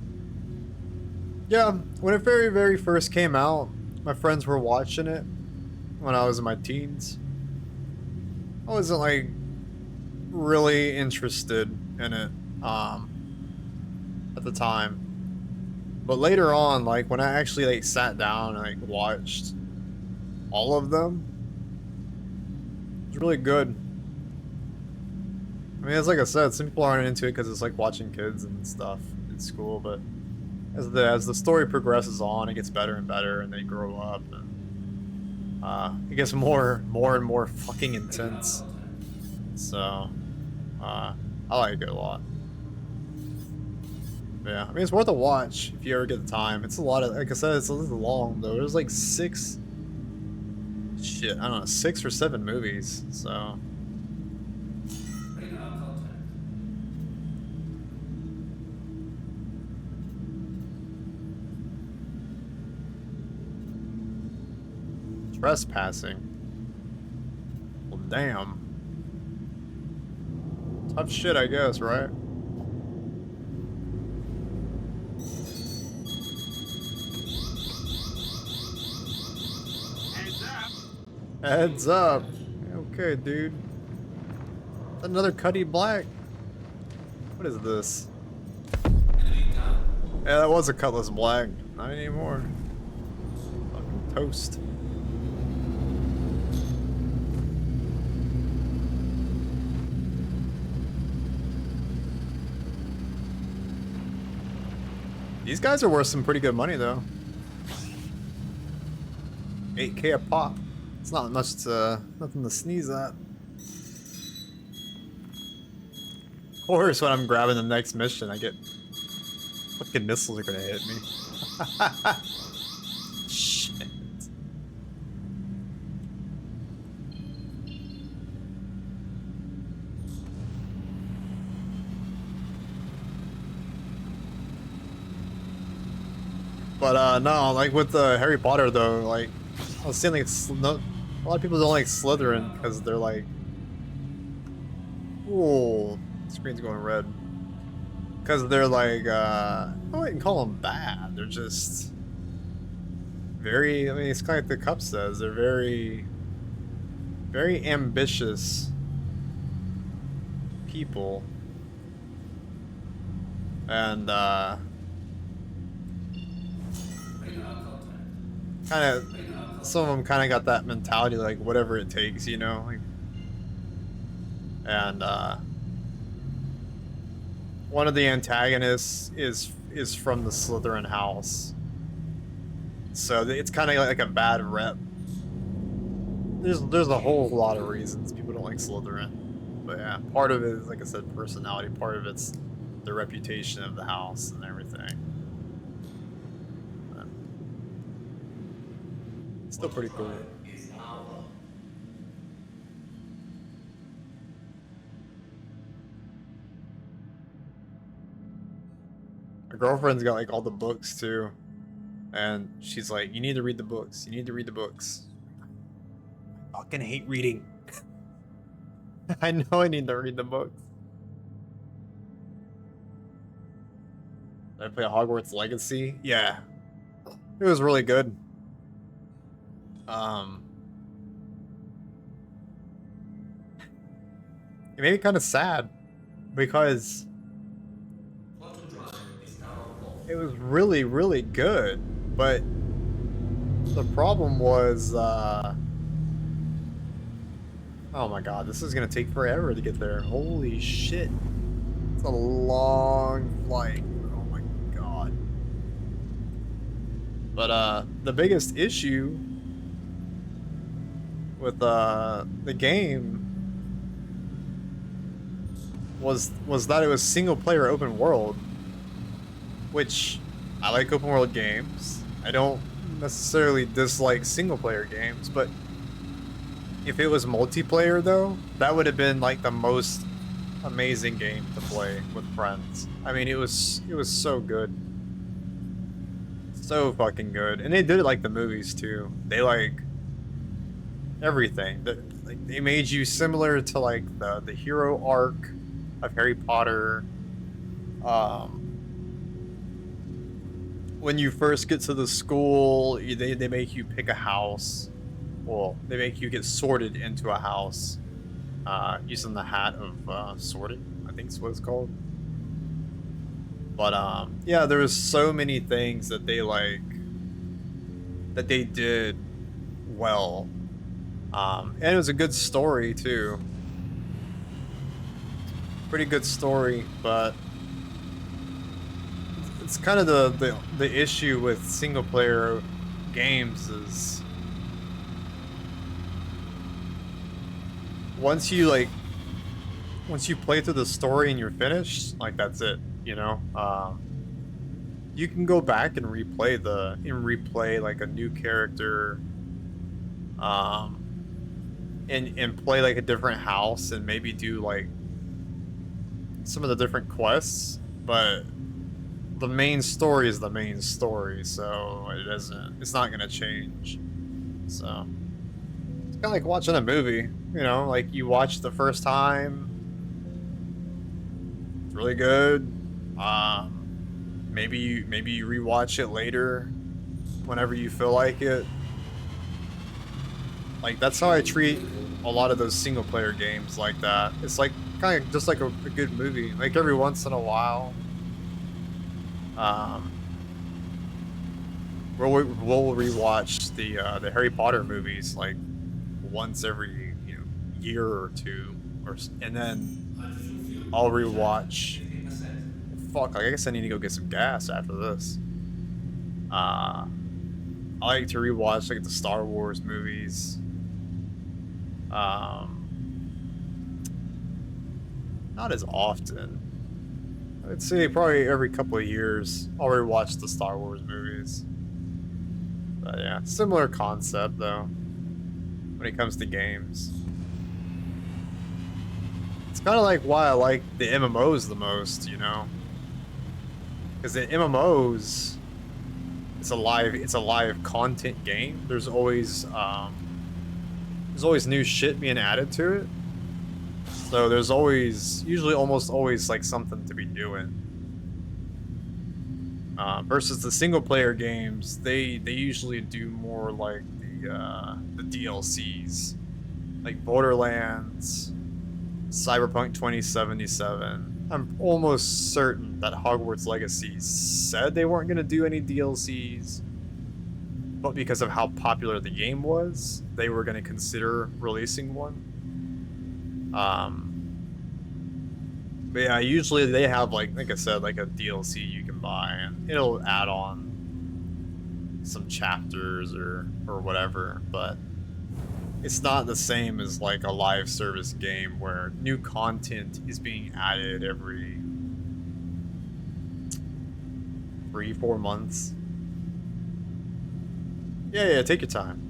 Yeah, when it very, very first came out, my friends were watching it when I was in my teens. I wasn't, like, really interested in it, at the time. But later on, like, when I actually, like, sat down and, like, watched all of them, it was really good. I mean, it's like I said, some people aren't into it because it's like watching kids and stuff in school, but as the story progresses on, it gets better and better, and they grow up, and it gets more and more fucking intense. So, I like it a lot. But yeah, I mean, it's worth a watch if you ever get the time. It's a lot of, like I said, it's a little long though. There's like 6 or 7 movies, so. Trespassing will Damn. Tough shit, I guess, right? Heads up! Heads up. Okay, dude. Another Cuddy Black. What is this? Yeah, that was a Cutlass Black. Not anymore. Fucking toast. These guys are worth some pretty good money, though. 8K a pop. It's not much to, nothing to sneeze at. Of course, when I'm grabbing the next mission, I get fucking missiles are gonna hit me. Shit. But no, like with Harry Potter though, like I was saying, like a lot of people don't like Slytherin because they're like, ooh, screen's going red. Because they're like, I wouldn't call them bad. They're just very. I mean, it's kind of like the cup says. They're very, very ambitious people, and kind of some of them kind of got that mentality, like whatever it takes, you know, like, and one of the antagonists is from the Slytherin house, so it's kind of like a bad rep. There's a whole lot of reasons people don't like Slytherin, but yeah, part of it is, like I said, personality. Part of it's the reputation of the house and everything. Still pretty cool. My girlfriend's got like all the books too, and she's like, "You need to read the books. You need to read the books." I fucking hate reading. I know I need to read the books. Did I play Hogwarts Legacy? Yeah, it was really good. It made me kind of sad because it was really, really good, but the problem was, oh my god, this is gonna take forever to get there. Holy shit. It's a long flight. Oh my god. But, the biggest issue with, the game was that it was single player open world, which I like open world games. I don't necessarily dislike single player games, but if it was multiplayer though, that would have been like the most amazing game to play with friends. I mean, it was so good. So fucking good. And they did it like the movies too. They like everything. Like they made you similar to like the hero arc of Harry Potter. When you first get to the school, they make you pick a house. Well, they make you get sorted into a house using the hat of sorted, I think is what it's called. But yeah, there was so many things that they did well, and it was a good story too. Pretty good story, but it's kind of the issue with single player games is once you play through the story and you're finished, like that's it, you know. You can go back and replay like a new character, and play like a different house and maybe do like some of the different quests, but the main story is the main story, so it's not gonna change. So it's kind of like watching a movie. You know, like you watch the first time, it's really good. Maybe you rewatch it later, whenever you feel like it. Like that's how I treat a lot of those single player games like that. It's like kind of just like a good movie. Like every once in a while, um, we'll rewatch the Harry Potter movies like once every year or two, and then I'll rewatch. Fuck, I guess I need to go get some gas after this. I like to rewatch like the Star Wars movies. Not as often. I'd say probably every couple of years I'll rewatch the Star Wars movies. But yeah, similar concept though when it comes to games. It's kind of like why I like the MMOs the most, you know? Because the MMOs, it's a live content game. There's always new shit being added to it. So there's usually almost always like something to be doing. Versus the single player games, they usually do more like the DLCs, like Borderlands, Cyberpunk 2077. I'm almost certain that Hogwarts Legacy said they weren't gonna do any DLCs, but because of how popular the game was, they were gonna consider releasing one. But yeah, usually they have like I said, like a DLC you can buy, and it'll add on some chapters or whatever. But it's not the same as like a live service game where new content is being added every 3-4 months. Yeah, take your time.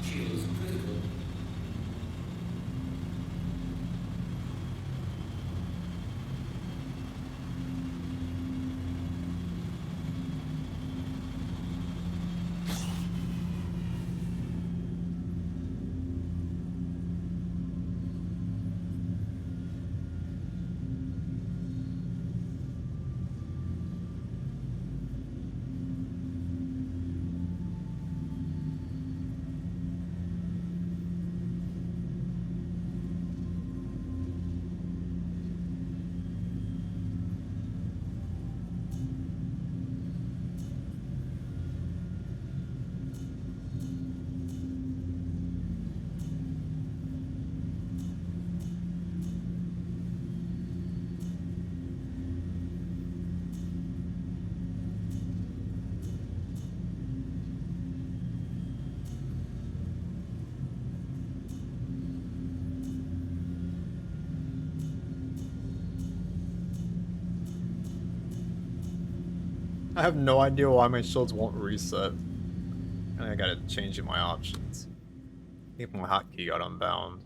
Kills critical. I have no idea why my shields won't reset. And I gotta change in my options. I think my hotkey got unbound.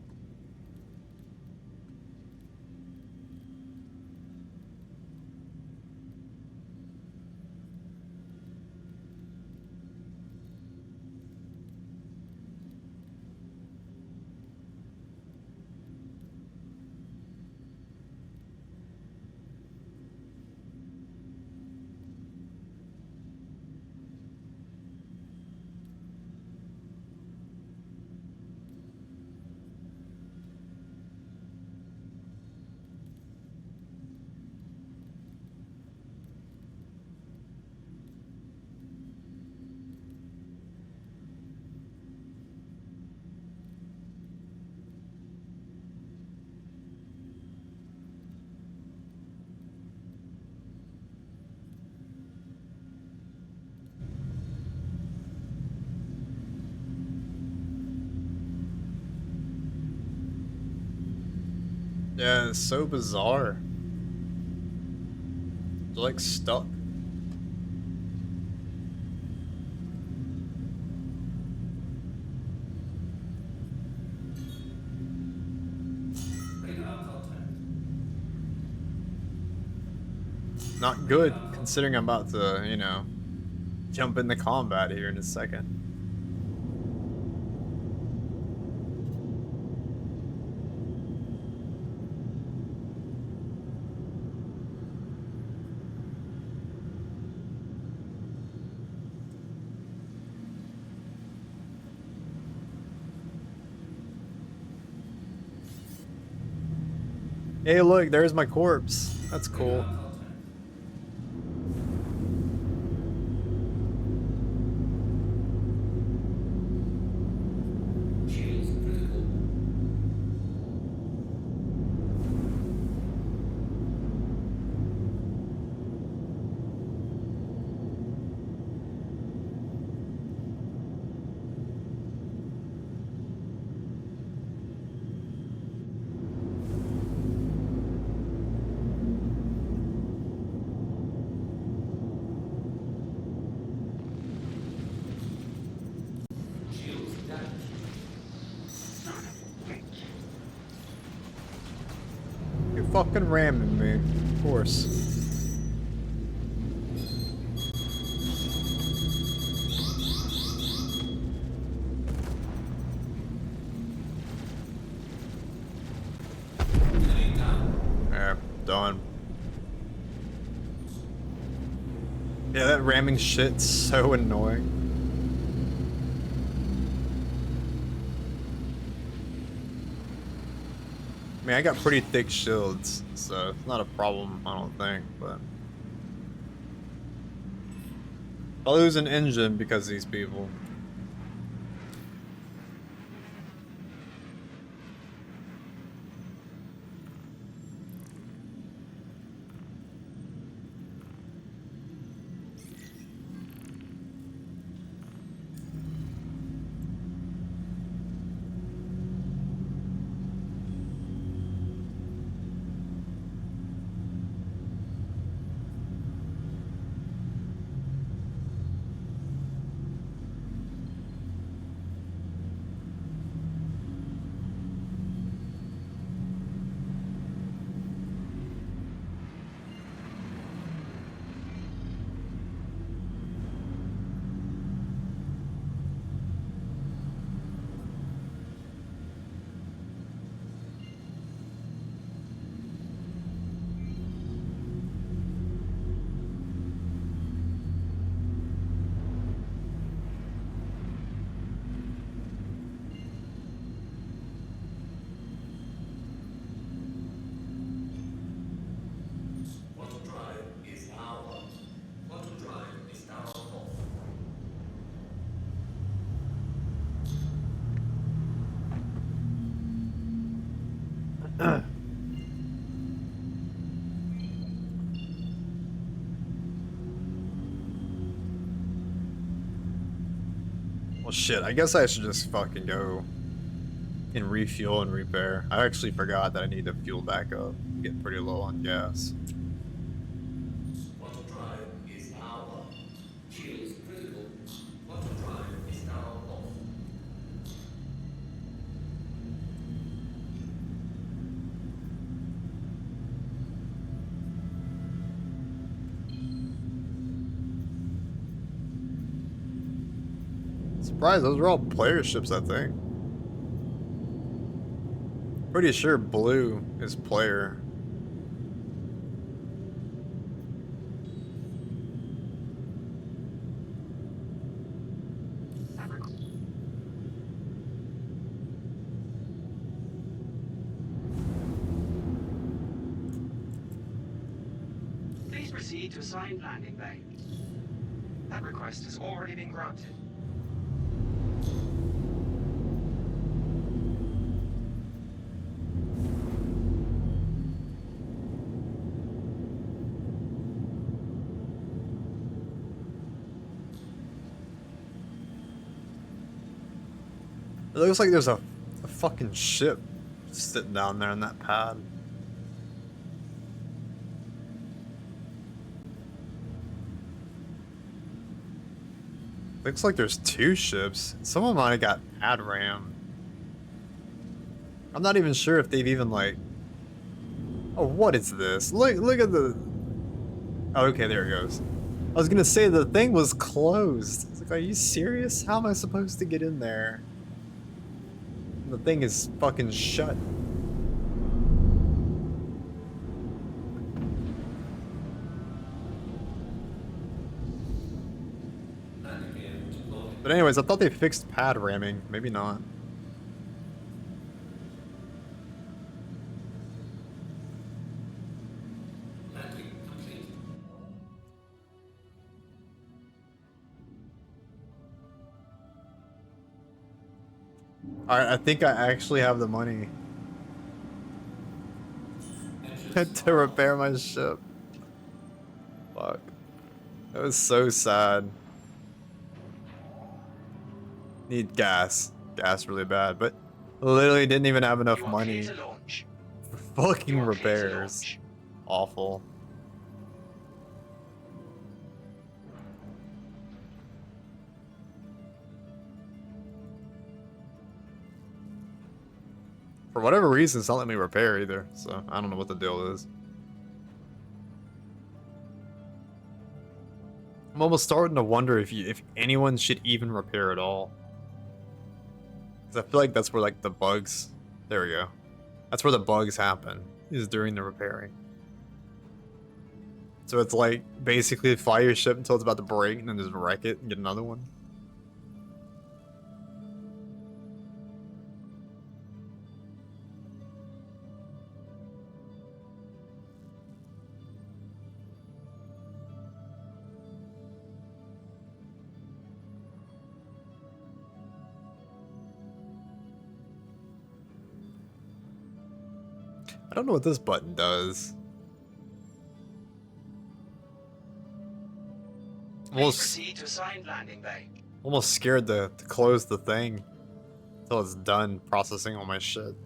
Yeah, it's so bizarre. They're like stuck. Radar contact. Not good, considering I'm about to, you know, jump into combat here in a second. Hey, look, there's my corpse. That's cool. Radar contact. Shields critical. Shields damaged. You're fucking ramming me, of course. Enemy down. Yeah, done. Yeah, that ramming shit's so annoying. I mean, I got pretty thick shields, so it's not a problem, I don't think, but... I'll lose an engine because of these people. Quantum drive is now on. Quantum drive is now off. Well, shit, I guess I should just fucking go and refuel and repair. I actually forgot that I need to fuel back up. I'm getting pretty low on gas. Quantum drive is now on. Shields critical. Quantum drive is now off. Surprised, those are all player ships, I think. Pretty sure blue is player. Please proceed to assigned landing bay. That request has already been granted. It looks like there's a fucking ship sitting down there on that pad. Looks like there's two ships. Someone might have got pad ram. I'm not even sure if they've even like. Oh, what is this? Look at the. Oh, okay, there it goes. I was gonna say the thing was closed. It's like, are you serious? How am I supposed to get in there? The thing is fucking shut. Landing gear deployed. But anyways, I thought they fixed pad ramming. Maybe not. Landing complete. Alright, I think I actually have the money Engines to are repair my ship. Fuck. That was so sad. Need gas. Gas really bad, but literally didn't even have enough You are money clear to launch. for fucking You are clear to repairs. launch. Awful. For whatever reason, it's not letting me repair either, so I don't know what the deal is. I'm almost starting to wonder if anyone should even repair at all. Because I feel like that's where like the bugs. There we go. That's where the bugs happen, is during the repairing. So it's like basically fly your ship until it's about to break and then just wreck it and get another one. I don't know what this button does. Please Almost, proceed to assigned landing bay. almost scared to close the thing until it's done processing all my shit.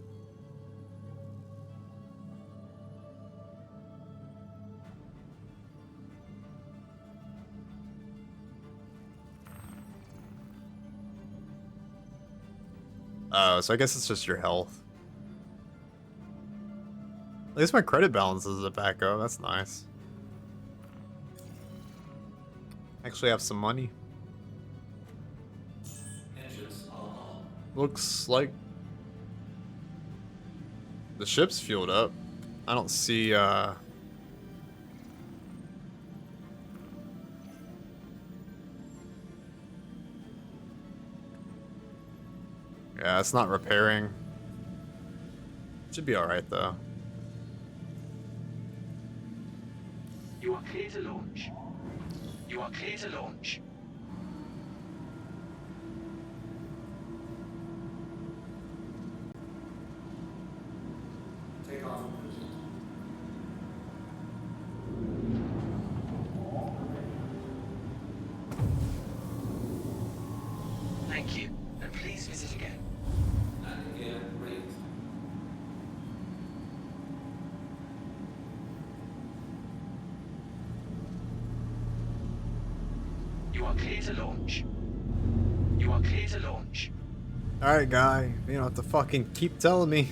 Oh, so I guess it's just your health. At least my credit balance is back up. That's nice. Actually have some money. engines are on. Looks like the ship's fueled up. I don't see Yeah, it's not repairing. Should be alright though. You are clear to launch. You are clear to launch. Take off complete. Thank you, and please visit again. Landing gear raised. You are clear to launch. You are clear to launch. Alright, guy. You don't have to fucking keep telling me.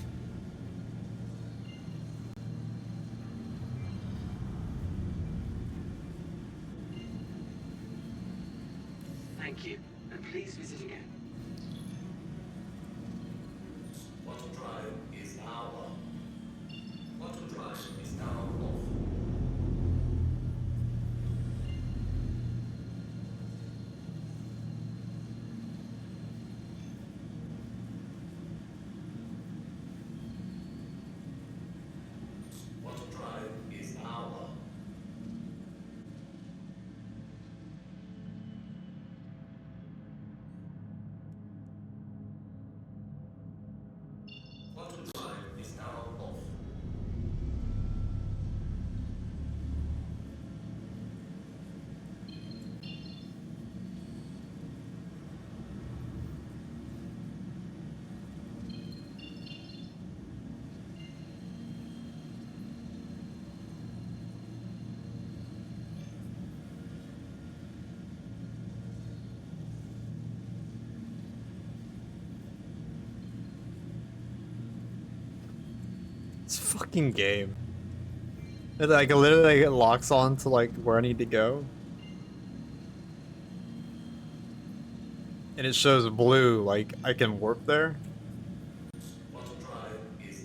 Thank you, and please visit again. Water drive is now on. Water drive is now off. Water drive is now on. Water drive is now off. fucking game. It, like literally it locks on to like where I need to go. And it shows blue, like I can warp there.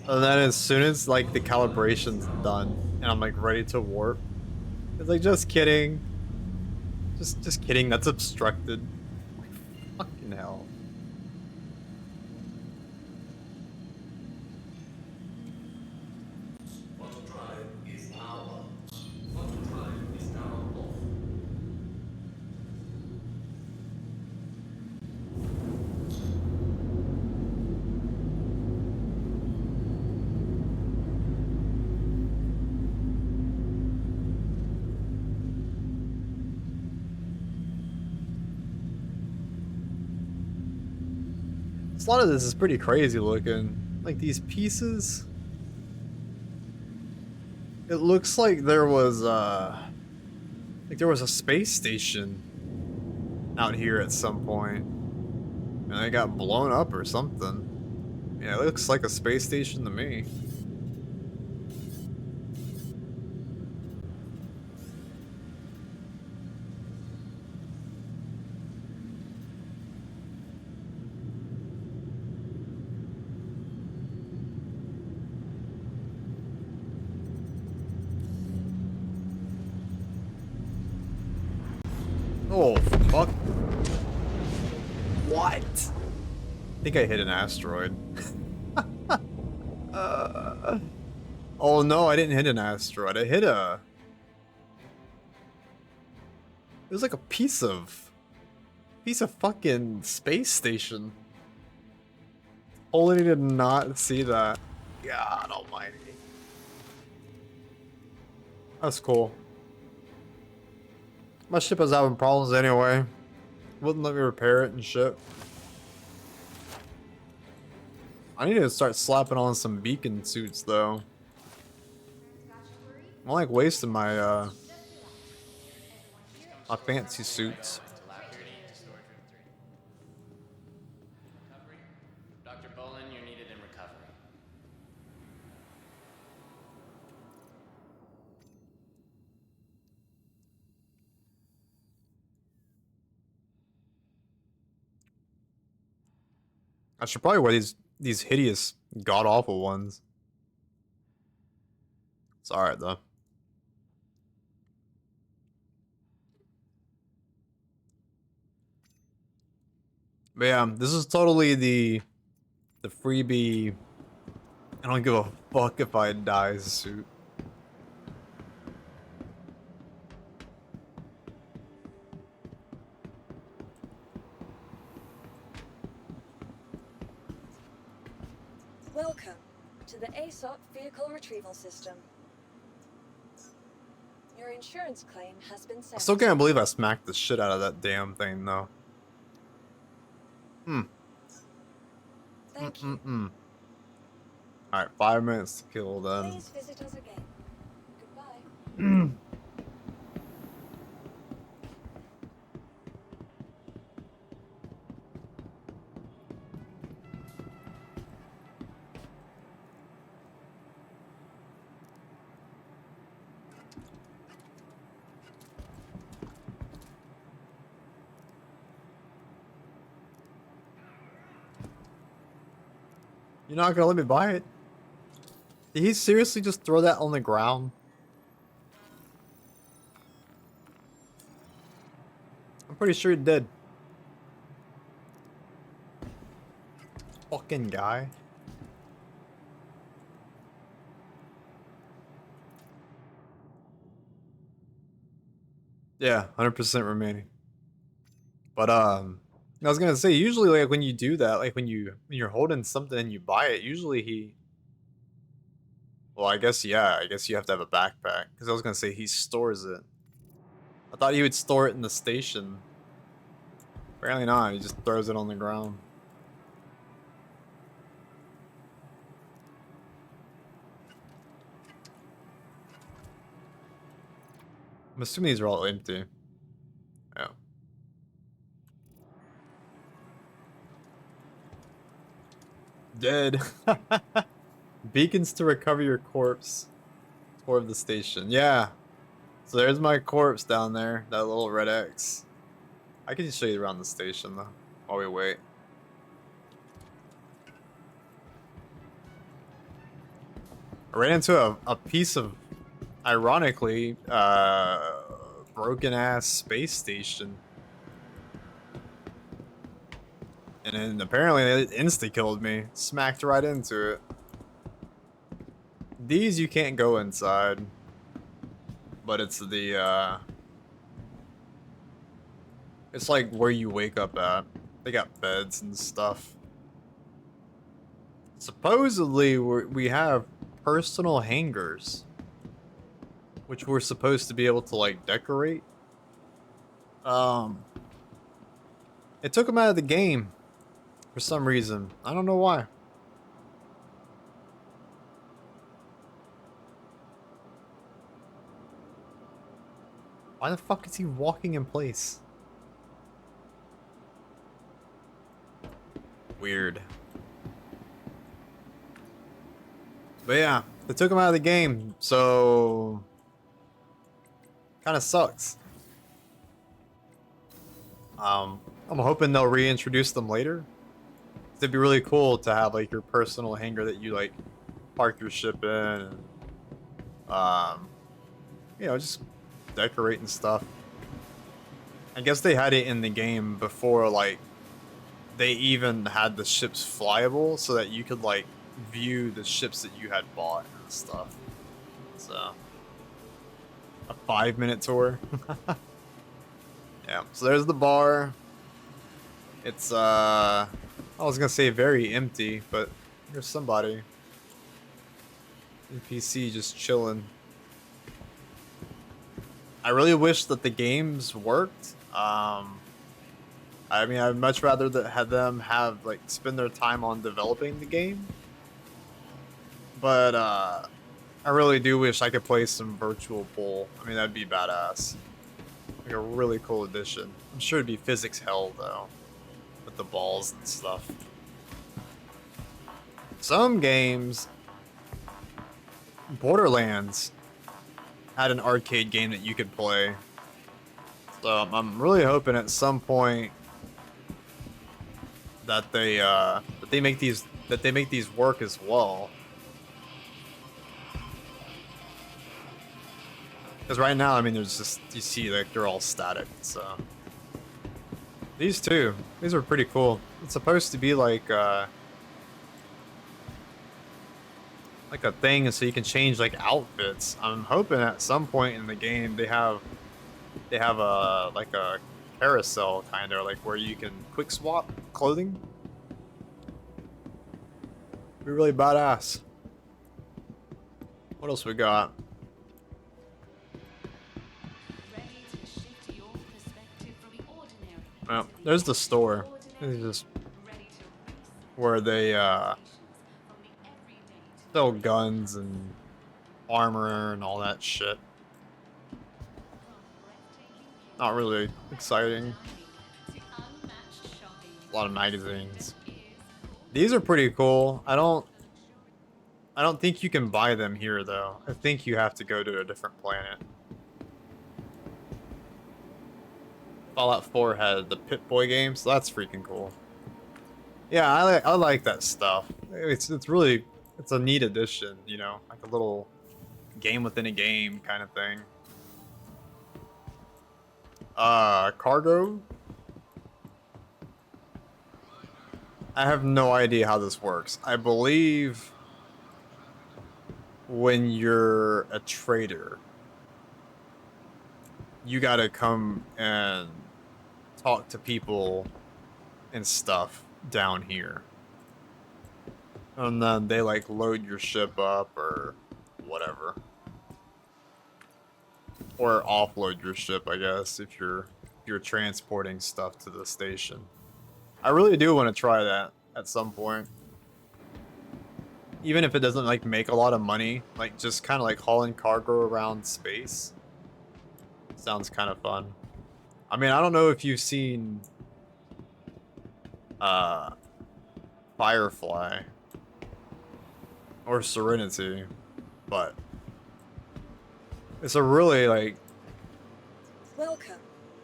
And then as soon as like the calibration's done and I'm like ready to warp, it's like just kidding. Just kidding, that's obstructed. Like fucking hell. A lot of this is pretty crazy looking. Like these pieces. It looks like there was a space station out here at some point. And it got blown up or something. Yeah, it looks like a space station to me. Oh, fuck. What? I think I hit an asteroid. Oh no, I didn't hit an asteroid. I hit a... It was like a piece of fucking space station. Only did not see that. God almighty. That's cool. My ship was having problems anyway. Wouldn't let me repair it and shit. I need to start slapping on some beacon suits though. I'm like wasting my my fancy suits. Dr. Bolin, you're needed in recovery. I should probably wear these hideous, god awful ones. It's alright though. But yeah, this is totally the freebie. I don't give a fuck if I die suit. Welcome to the ASOP Vehicle Retrieval System. Your insurance claim has been I sent. still can't believe I smacked the shit out of that damn thing though. Thank you. Alright, 5 minutes to kill then. Please visit us again. Goodbye. You're not gonna let me buy it? Did he seriously just throw that on the ground? I'm pretty sure he did. Fucking guy. Yeah, 100% remaining. But I was gonna say, usually like when you do that, like when you're holding something and you buy it, usually he... Well, I guess, yeah, I guess you have to have a backpack. Because I was gonna say he stores it. I thought he would store it in the station. Apparently not, he just throws it on the ground. I'm assuming these are all empty. Yeah. Dead. beacons to recover your corpse. Tour of the station. Yeah. So there's my corpse down there. That little red X. I can just show you around the station though, while we wait. I ran into a piece of, ironically, broken ass space station. And then apparently it insta-killed me. Smacked right into it. These you can't go inside. But it's the, it's like where you wake up at. They got beds and stuff. Supposedly we have personal hangars. Which we're supposed to be able to like decorate. It took them out of the game. For some reason. I don't know why. Why the fuck is he walking in place? Weird. But yeah, they took him out of the game, so kind of sucks. I'm hoping they'll reintroduce them later. It'd be really cool to have like your personal hangar that you like park your ship in, and you know, just decorate and stuff. I guess they had it in the game before like they even had the ships flyable, so that you could like view the ships that you had bought and stuff. So a 5-minute tour. Yeah, so there's the bar. It's I was gonna say very empty, but there's somebody. NPC just chilling. I really wish that the games worked. I mean, I'd much rather that had them have like spend their time on developing the game. But I really do wish I could play some virtual pool. I mean, that'd be badass. Like a really cool addition. I'm sure it'd be physics hell though, with the balls and stuff. Some games, Borderlands had an arcade game that you could play. So I'm really hoping at some point that they make these work as well. Because right now, I mean, there's just, you see, like, they're all static, so. These two, these are pretty cool. It's supposed to be like a thing so you can change, like, outfits. I'm hoping at some point in the game they have a, like, a carousel, kind of, like, where you can quick swap clothing. Be really badass. What else we got? Oh, there's the store. This is just where they sell guns and armor and all that shit. Not really exciting. A lot of magazines. These are pretty cool. I don't think you can buy them here though. I think you have to go to a different planet. Fallout 4 had the Pip-Boy game, so that's freaking cool. Yeah, I like that stuff. It's a neat addition, you know, like a little game within a game kind of thing. Cargo? I have no idea how this works. I believe when you're a trader, you gotta come and talk to people and stuff down here. And then they like load your ship up or whatever. Or offload your ship, I guess, if you're transporting stuff to the station. I really do want to try that at some point. Even if it doesn't like make a lot of money, like just kind of like hauling cargo around space. Sounds kind of fun. I mean, I don't know if you've seen Firefly. or Serenity, but it's a really like Welcome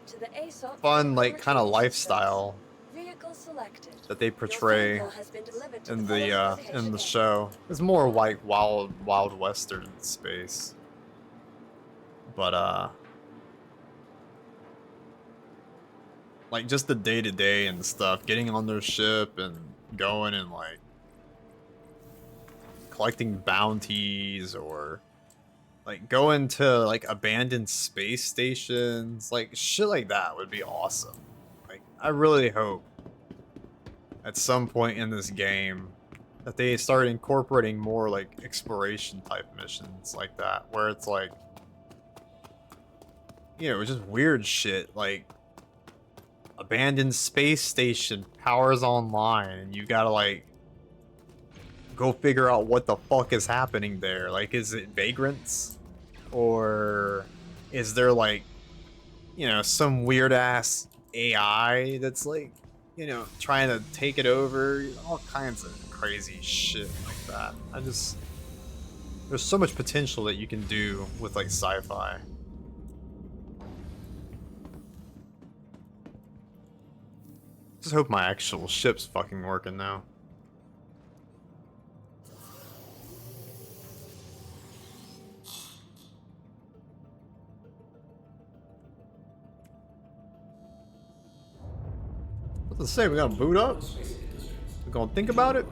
to the ASOP fun, vehicle like kind of retrieval lifestyle system. Vehicle selected. that they Your portray vehicle has been delivered to in the the following location in the area. show. It's more like wild western space, but like just the day to day and stuff, getting on their ship and going and like collecting bounties or like going to like abandoned space stations, like shit like that would be awesome. Like I really hope at some point in this game that they start incorporating more like exploration type missions like that, where it's like, you know, just weird shit like abandoned space station powers online and you gotta like go figure out what the fuck is happening there. Like, is it vagrants? Or is there like, you know, some weird ass AI that's like, you know, trying to take it over? All kinds of crazy shit like that. There's so much potential that you can do with like sci-fi. Just hope my actual ship's fucking working now. What to say? We gotta boot up? We gonna think about it?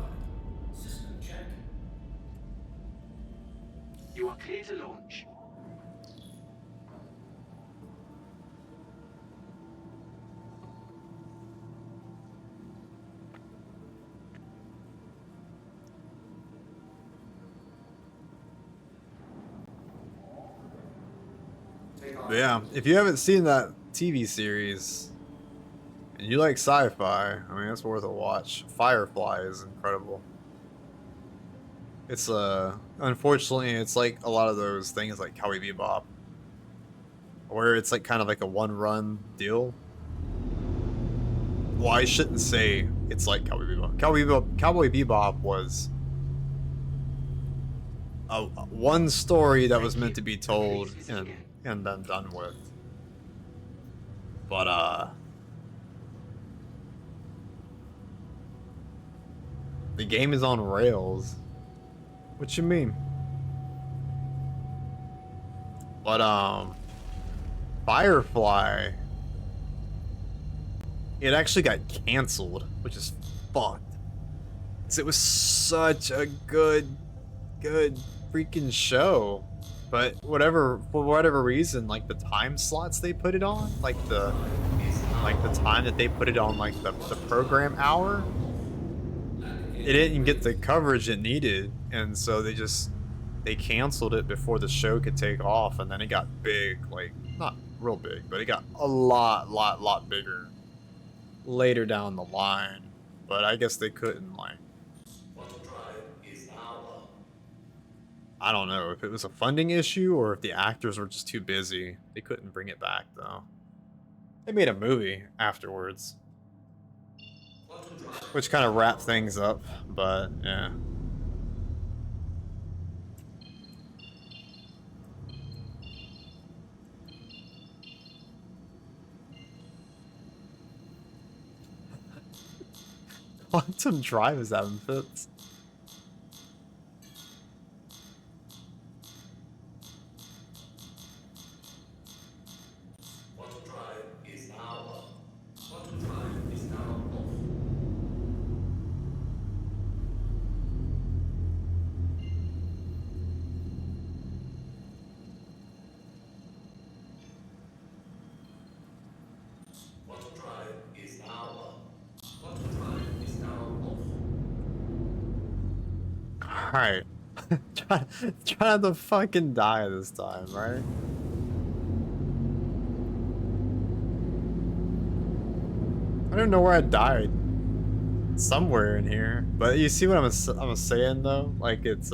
System check. You are clear to launch. But yeah, if you haven't seen that TV series and you like sci-fi, I mean, it's worth a watch. Firefly is incredible. It's unfortunately, it's like a lot of those things like Cowboy Bebop, where it's like kind of like a one-run deal. Well, I shouldn't say it's like Cowboy Bebop. Cowboy Bebop was one story that was meant to be told and then done with. But the game is on rails. What you mean? But Firefly, it actually got canceled, which is fucked. 'Cause it was such a good freaking show. But for whatever reason, like the time slots they put it on, like the time that they put it on, like the program hour, it didn't get the coverage it needed, and so they canceled it before the show could take off, and then it got big, like not real big, but it got a lot bigger later down the line. But I guess they couldn't like. I don't know if it was a funding issue or if the actors were just too busy. They couldn't bring it back though. They made a movie afterwards, which kind of wrapped things up, but yeah. Quantum Drive is having fits. Alright. try not to fucking die this time, right? I don't know where I died. Somewhere in here. But you see what I'm saying though? Like it's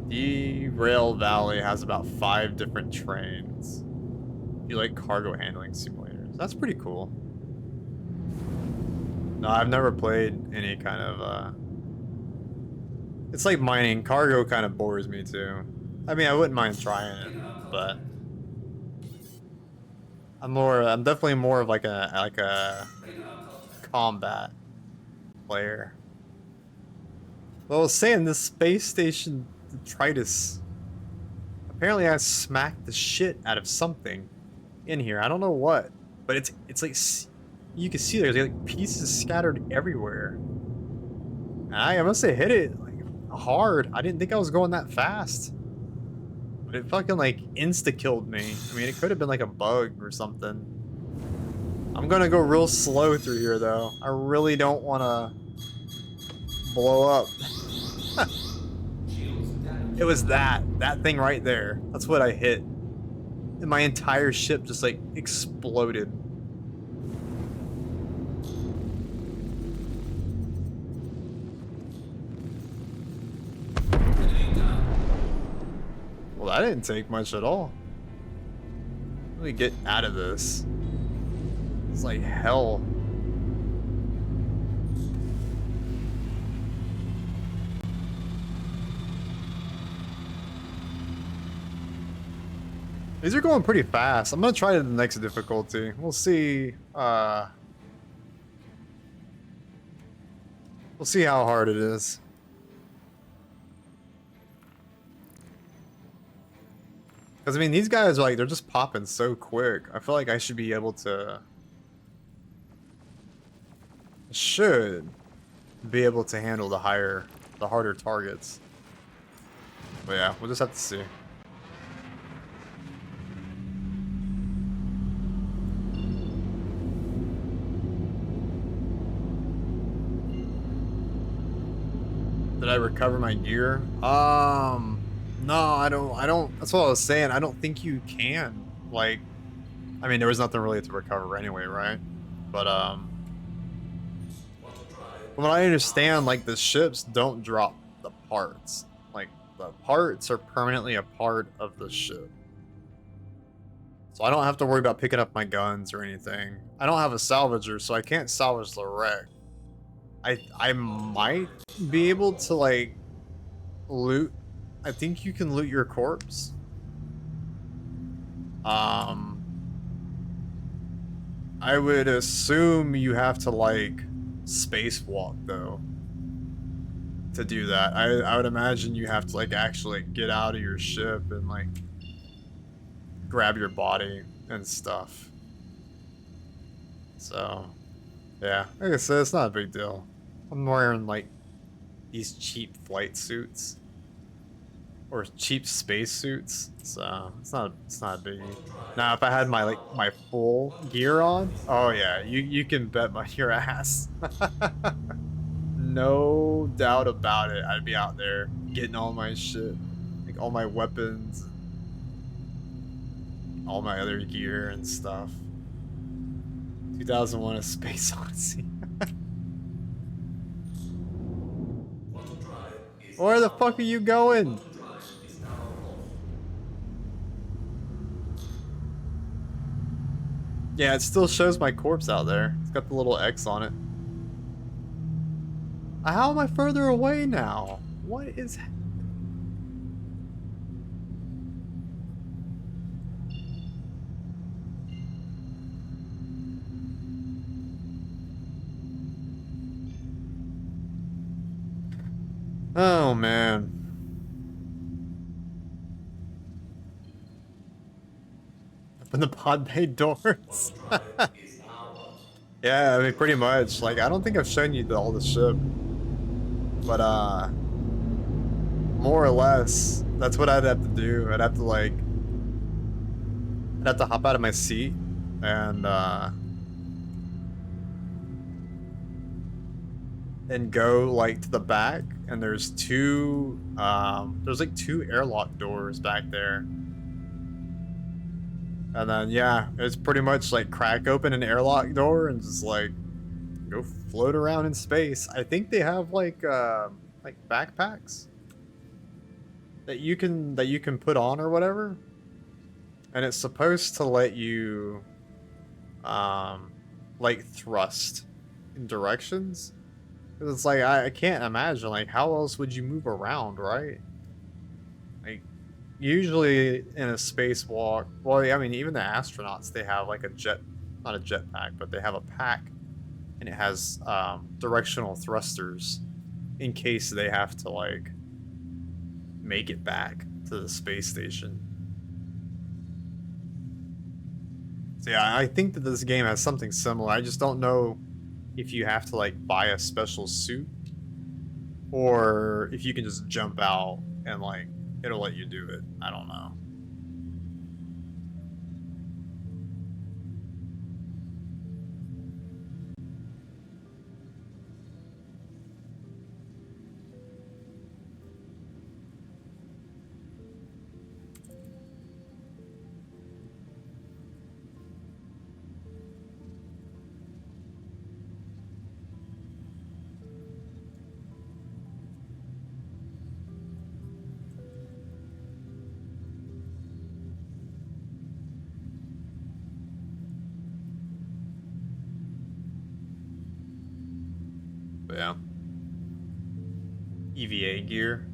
Derail Valley has about 5 different trains. You like cargo handling simulators. That's pretty cool. No, I've never played any kind of, it's like mining. Cargo kind of bores me too. I mean, I wouldn't mind trying it, but I'm definitely more of like a combat player. Well, I was saying this space station, the Tritus, apparently I smacked the shit out of something in here. I don't know what, but it's like you can see there's like pieces scattered everywhere. And I must have hit it like hard. I didn't think I was going that fast, but it fucking like insta-killed me. I mean, it could have been like a bug or something. I'm gonna go real slow through here though. I really don't want to blow up. It was that thing right there. That's what I hit. And my entire ship just like exploded. Well, that didn't take much at all. Let me get out of this. It's like hell. These are going pretty fast. I'm gonna try the next difficulty. We'll see. We'll see how hard it is. Because I mean, these guys are like, they're just popping so quick. I feel like I should be able to. Should be able to handle the harder targets. But yeah, we'll just have to see. Did I recover my gear? No, I don't, that's what I was saying. I don't think you can. Like, I mean, there was nothing really to recover anyway, right? But, from what I understand, like, the ships don't drop the parts. Like, the parts are permanently a part of the ship. So I don't have to worry about picking up my guns or anything. I don't have a salvager, so I can't salvage the wreck. I might be able to like loot. I think you can loot your corpse. I would assume you have to like spacewalk though to do that. I would imagine you have to like actually get out of your ship and like grab your body and stuff. So yeah, like I said, it's not a big deal. I'm wearing like these cheap flight suits or cheap space suits, so it's not a biggie. Now, if I had my my full gear on, oh yeah, you can bet your ass. No doubt about it. I'd be out there getting all my shit, like all my weapons, all my other gear and stuff. 2001: A Space Odyssey. Where the fuck are you going? Yeah, it still shows my corpse out there. It's got the little X on it. How am I further away now? What is... Oh, man. Open the pod bay doors. Yeah, I mean, pretty much. Like, I don't think I've shown you all the ship. But, more or less, that's what I'd have to do. I'd have to, like... I'd have to hop out of my seat and go, like, to the back. And there's two, there's, like, two airlock doors back there. And then, yeah, it's pretty much, like, crack open an airlock door and just, like, go float around in space. I think they have, like backpacks that you can put on or whatever. And it's supposed to let you, like, thrust in directions. 'Cause it's like I can't imagine like how else would you move around, right? Like usually in a spacewalk, well, I mean even the astronauts they have like a not a jetpack, but they have a pack, and it has directional thrusters in case they have to like make it back to the space station. So yeah, I think that this game has something similar. I just don't know if you have to like buy a special suit or if you can just jump out and like it'll let you do it. I don't know. But yeah. EVA gear.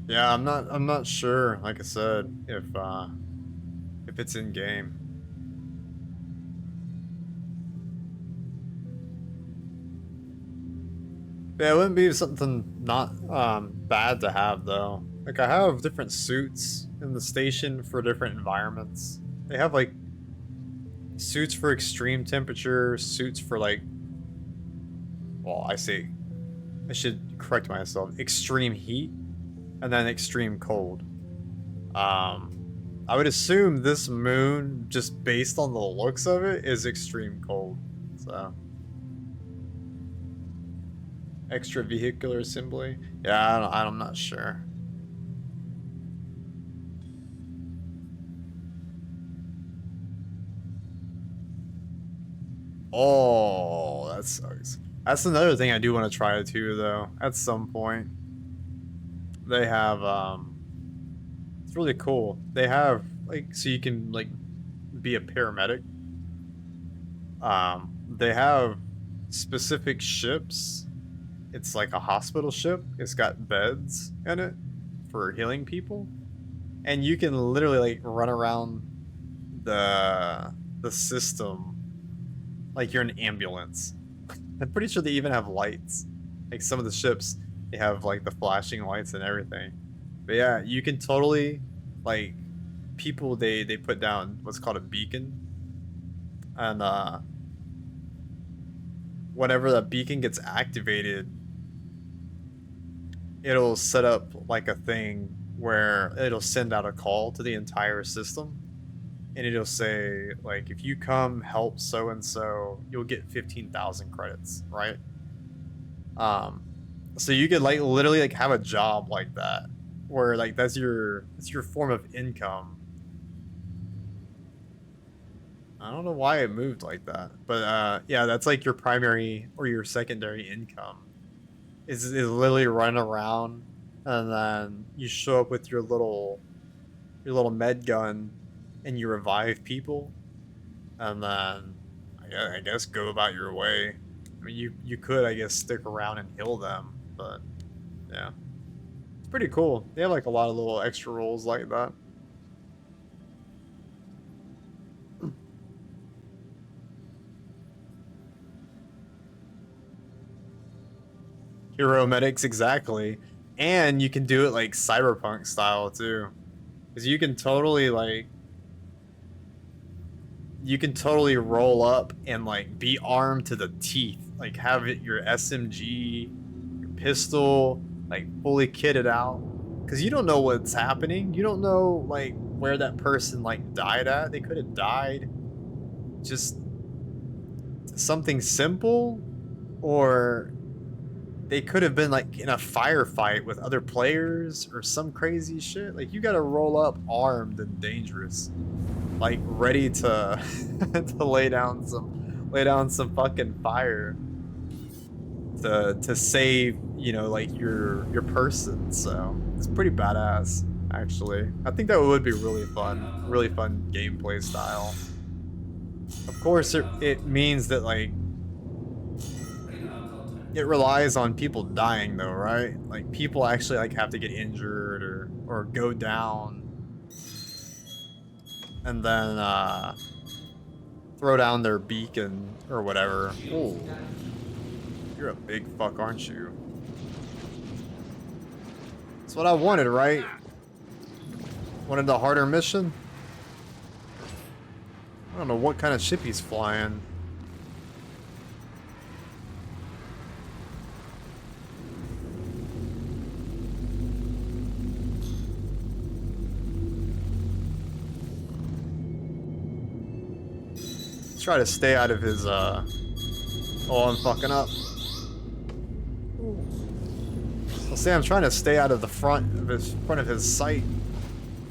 Yeah, I'm not sure, like I said, if it's in game. Yeah, it wouldn't be something not bad to have though. Like I have different suits in the station for different environments. They have like suits for extreme temperature, suits for like, well, I should correct myself, extreme heat, and then extreme cold. I would assume this moon, just based on the looks of it, is extreme cold. So, extra vehicular assembly. Yeah, I'm not sure. Oh, that sucks. That's another thing I do want to try too, though. At some point, they have it's really cool. They have like so you can like be a paramedic. They have specific ships. It's like a hospital ship. It's got beds in it for healing people, and you can literally like run around the system like you're an ambulance. I'm pretty sure they even have lights. Like some of the ships, they have like the flashing lights and everything. But yeah, you can totally like people they put down what's called a beacon, and whenever that beacon gets activated, it'll set up like a thing where it'll send out a call to the entire system, and it'll say like if you come help so and so, you'll get 15,000 credits, right? So you could like literally like have a job like that where like that's your form of income. I don't know why it moved like that, but yeah, that's like your primary or your secondary income is literally running around, and then you show up with your little med gun and you revive people, and then I guess go about your way. I mean, you could, I guess, stick around and heal them, but yeah, it's pretty cool. They have like a lot of little extra roles like that. Hero medics, exactly. And you can do it like cyberpunk style too, because you can totally like roll up and like be armed to the teeth, like have it your SMG, your pistol, like fully kitted out, because you don't know what's happening. You don't know like where that person like died at. They could have died just something simple, or they could have been like in a firefight with other players or some crazy shit. Like you gotta roll up armed and dangerous, like ready to to lay down some fucking fire to save, you know, like your person. So it's pretty badass, actually. I think that would be really fun gameplay style. Of course, it means that, like, Radar contact. it relies on people dying, though, right? Like, people actually, like, have to get injured or go down. And then, throw down their beacon or whatever. Ooh. You're a big fuck, aren't you? That's what I wanted, right? Wanted the harder mission? I don't know what kind of ship he's flying. Let's try to stay out of his, Oh, I'm fucking up. I'll say I'm trying to stay out of the front of his sight.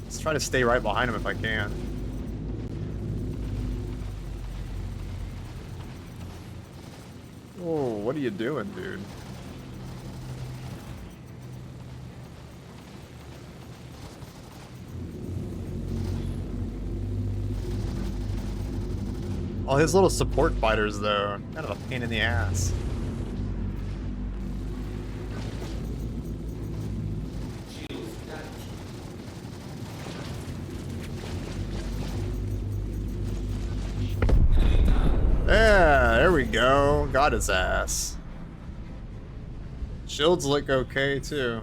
Let's try to stay right behind him if I can. Oh, what are you doing, dude? All his little support fighters, though, kind of a pain in the ass. Shields damaged. Enemy down. Yeah, there we go. Got his ass. Shields look okay, too.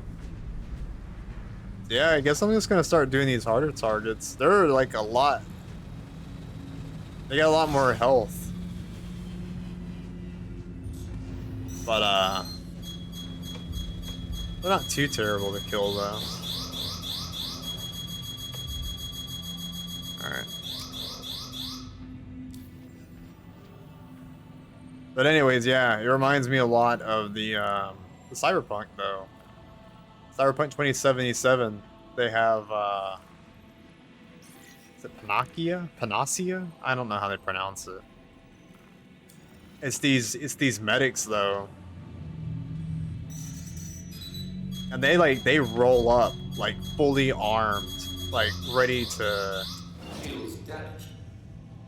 Yeah, I guess I'm just gonna start doing these harder targets. They're like a lot. They got a lot more health. But, they're not too terrible to kill, though. Alright. But anyways, yeah, it reminds me a lot of the Cyberpunk, though. Cyberpunk 2077, they have, is it Panacea? Panacea? I don't know how they pronounce it. It's these medics, though. And they roll up, like, fully armed, like, ready to Shields damaged.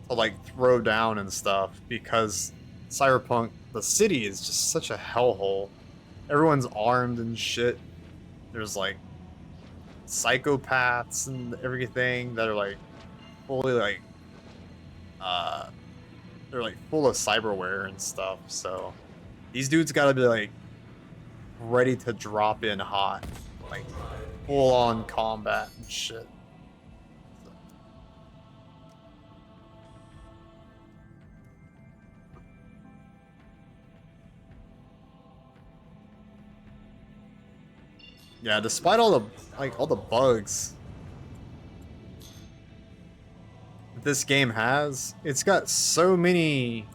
like, throw down and stuff, because Cyberpunk, the city is just such a hellhole. Everyone's armed and shit. There's, like, psychopaths and everything that are, like, fully, like, they're, like, full of cyberware and stuff, so these dudes gotta be, like, ready to drop in hot, like, full-on combat and shit. Yeah, despite all the bugs that this game has, it's got so many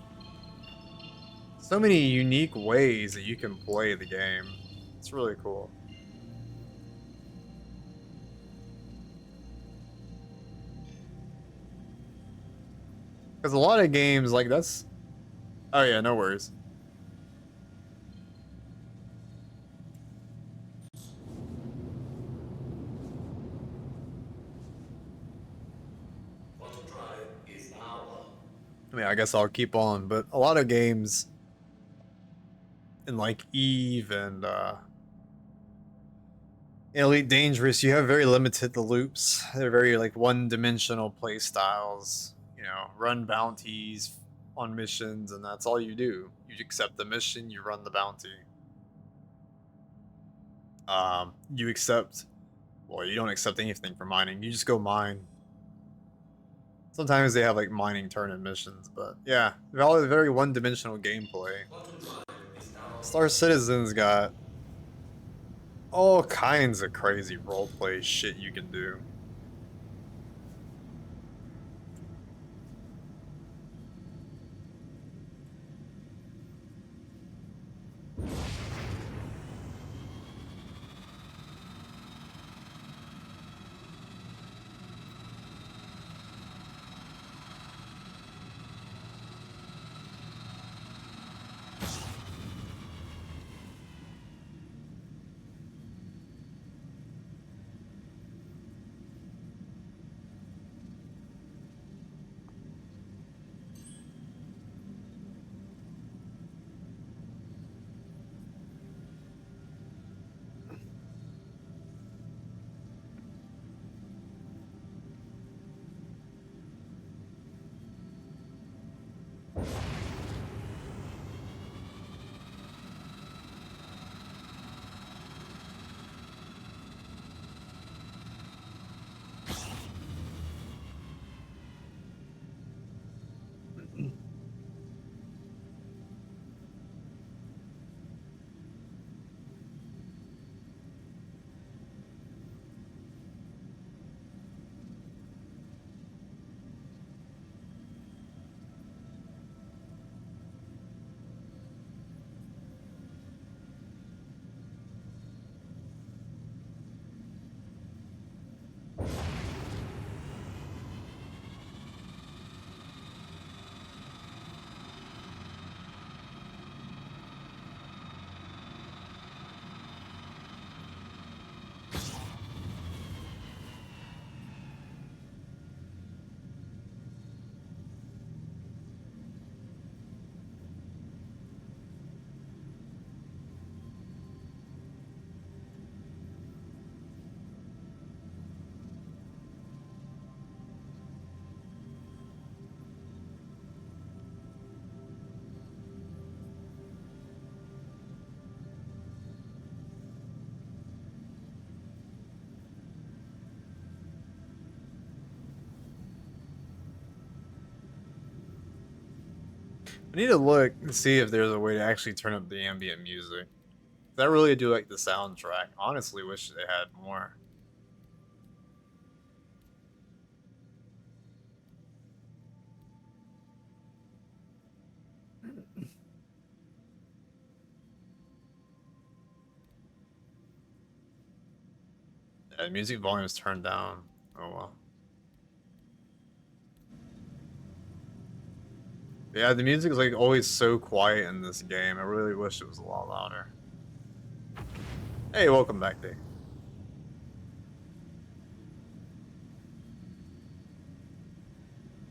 unique ways that you can play the game. It's really cool. Because a lot of games like that's... Oh yeah, no worries. Quantum drive is power. I mean, I guess I'll keep on, but a lot of games in like Eve and Elite Dangerous, you have very limited loops. They're very like one-dimensional play styles. You know, run bounties on missions, and that's all you do. You accept the mission, you run the bounty. You accept, well, you don't accept anything for mining. You just go mine. Sometimes they have like mining tournament missions, but yeah, they're all very one-dimensional gameplay. Quantum drive is down. Star Citizen's got all kinds of crazy roleplay shit you can do. I need to look and see if there's a way to actually turn up the ambient music. I really do like the soundtrack. Honestly, wish they had more. Yeah, the music volume is turned down. Oh well. Yeah, the music is like always so quiet in this game. I really wish it was a lot louder. Hey, welcome back, Dave.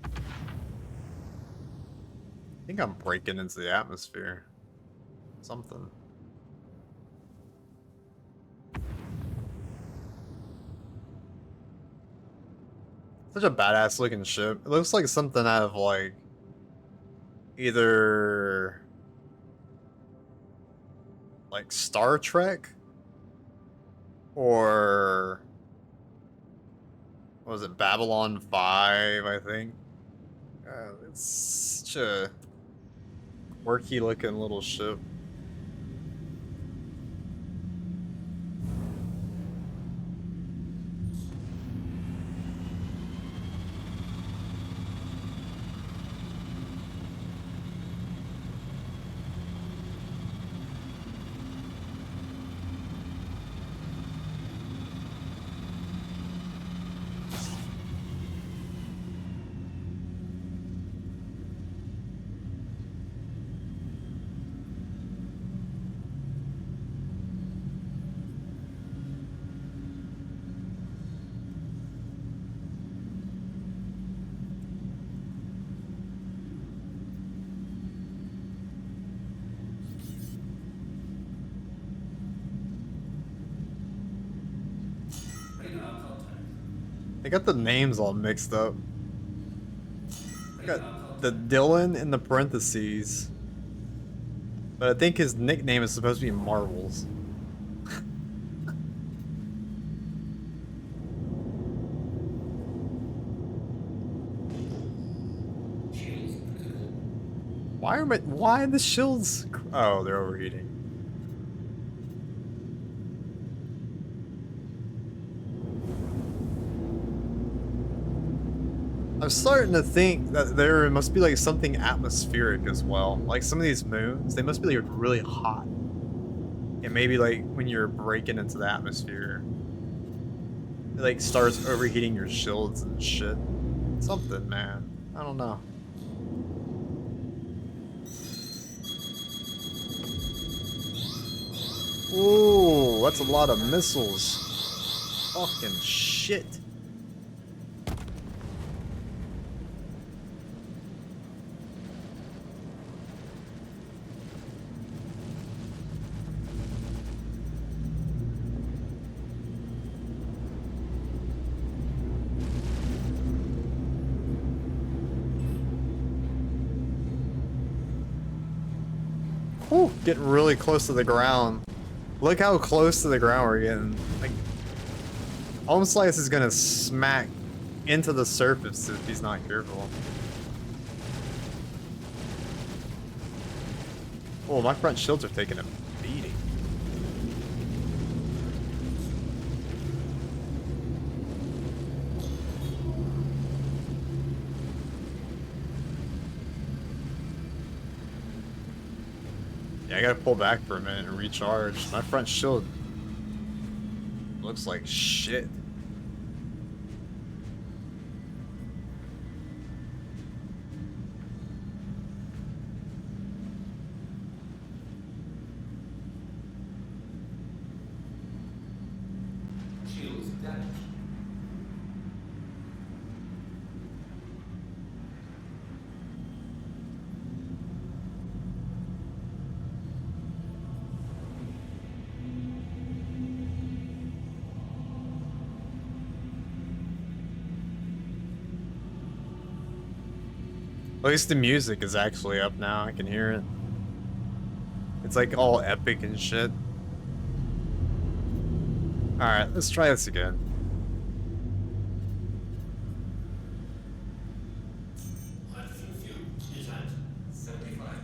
I think I'm breaking into the atmosphere. Something. Such a badass looking ship. It looks like something out of like either like Star Trek or what was it, Babylon 5, I think. It's such a quirky looking little ship. They got the names all mixed up. I got the Dylan in the parentheses. But I think his nickname is supposed to be Marvels. Why are the shields? Oh, they're overheating. I'm starting to think that there must be like something atmospheric as well. Like some of these moons, they must be like really hot. And maybe like when you're breaking into the atmosphere, it like starts overheating your shields and shit. Something, man. I don't know. Ooh, that's a lot of missiles. Fucking shit. Whew, getting really close to the ground. Look how close to the ground we're getting. Like, almost like this is gonna smack into the surface if he's not careful. Oh, my front shields are taking a beating. Yeah, I gotta pull back for a minute and recharge. My front shield looks like shit. Shields damaged. At least the music is actually up now. I can hear it. It's like all epic and shit. Alright, let's try this again. Hydrogen fuel is at 75%.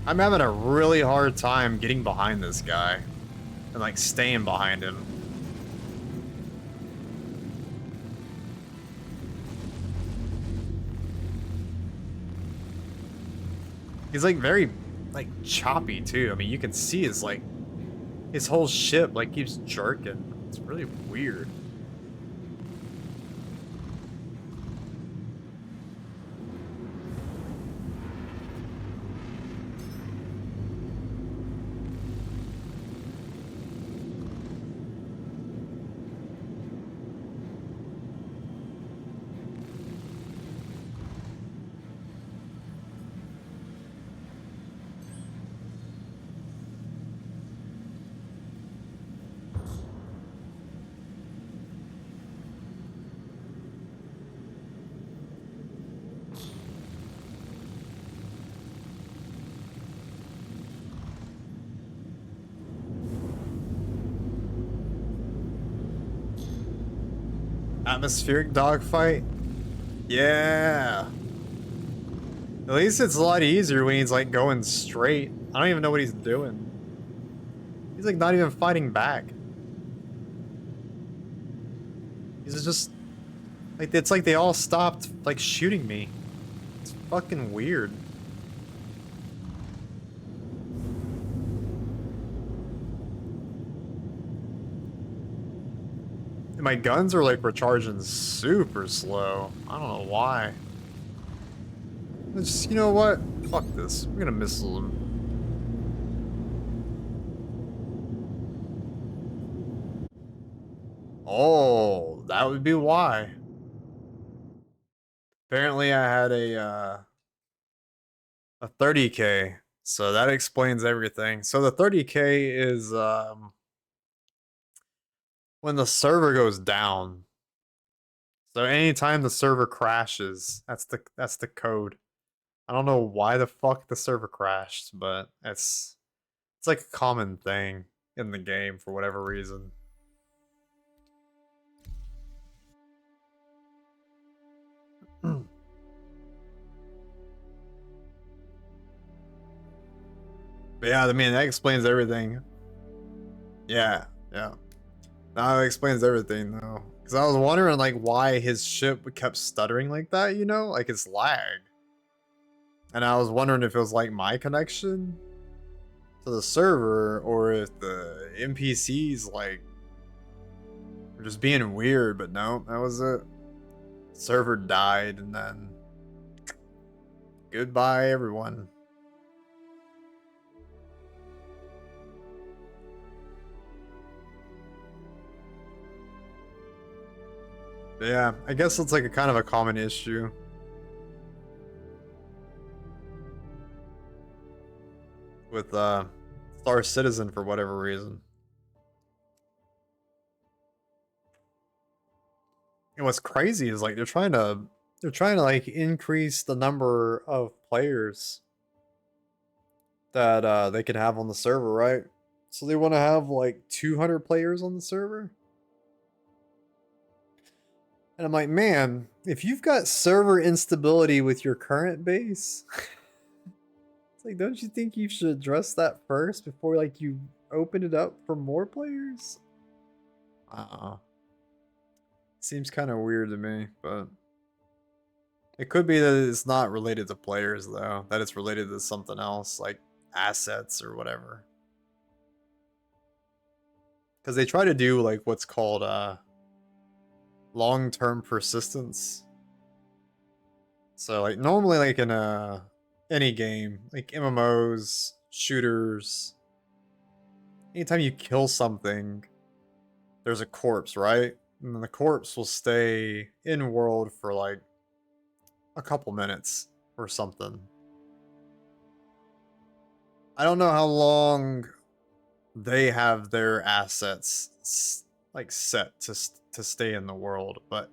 I'm having a really hard time getting behind this guy and like staying behind him. He's like very like choppy too. I mean, you can see his like his whole ship like keeps jerking. It's really weird. Atmospheric dogfight? Yeah. At least it's a lot easier when he's like going straight. I don't even know what he's doing. He's like not even fighting back. He's just like, it's like they all stopped like shooting me. It's fucking weird. And my guns are like recharging super slow. I don't know why. Let's just, you know what? Fuck this. We're gonna missile him. Oh, that would be why. Apparently I had a 30K, so that explains everything. So the 30K is when the server goes down. So anytime the server crashes, that's the code. I don't know why the fuck the server crashed, but it's like a common thing in the game for whatever reason. But yeah, I mean that explains everything. Yeah, yeah. Now it explains everything though. Cause I was wondering like why his ship kept stuttering like that, you know? Like it's lag. And I was wondering if it was like my connection to the server or if the NPCs like were just being weird, but no, that was it. Server died and then goodbye everyone. But yeah, I guess it's like a kind of a common issue. With Star Citizen for whatever reason. And what's crazy is like they're trying to like increase the number of players that they can have on the server, right? So they want to have like 200 players on the server. And I'm like, man, if you've got server instability with your current base, it's like, don't you think you should address that first before like you open it up for more players? Seems kind of weird to me, but it could be that it's not related to players though, that it's related to something else like assets or whatever. Because they try to do like what's called long-term persistence. So like normally like in any game, like MMOs, shooters, anytime you kill something, there's a corpse, right? And then the corpse will stay in world for like a couple minutes or something. I don't know how long they have their assets like set to stay in the world, but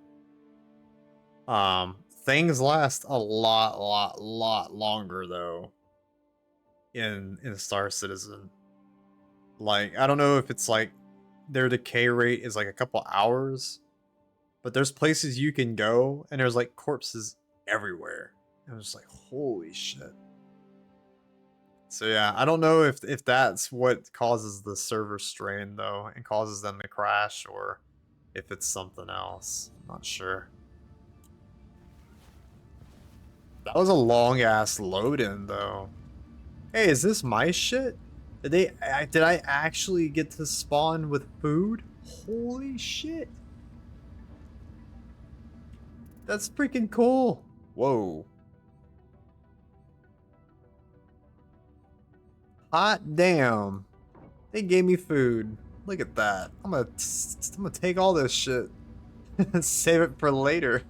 things last a lot longer though in Star Citizen. Like I don't know if it's like their decay rate is like a couple hours, but there's places you can go and there's like corpses everywhere. And I'm just like, holy shit. So yeah, I don't know if that's what causes the server strain though and causes them to crash, or if it's something else. I'm not sure. That was a long ass load in though. Hey, is this my shit? Did I actually get to spawn with food? Holy shit. That's freaking cool. Whoa. Hot damn. They gave me food. Look at that. I'm gonna take all this shit and save it for later.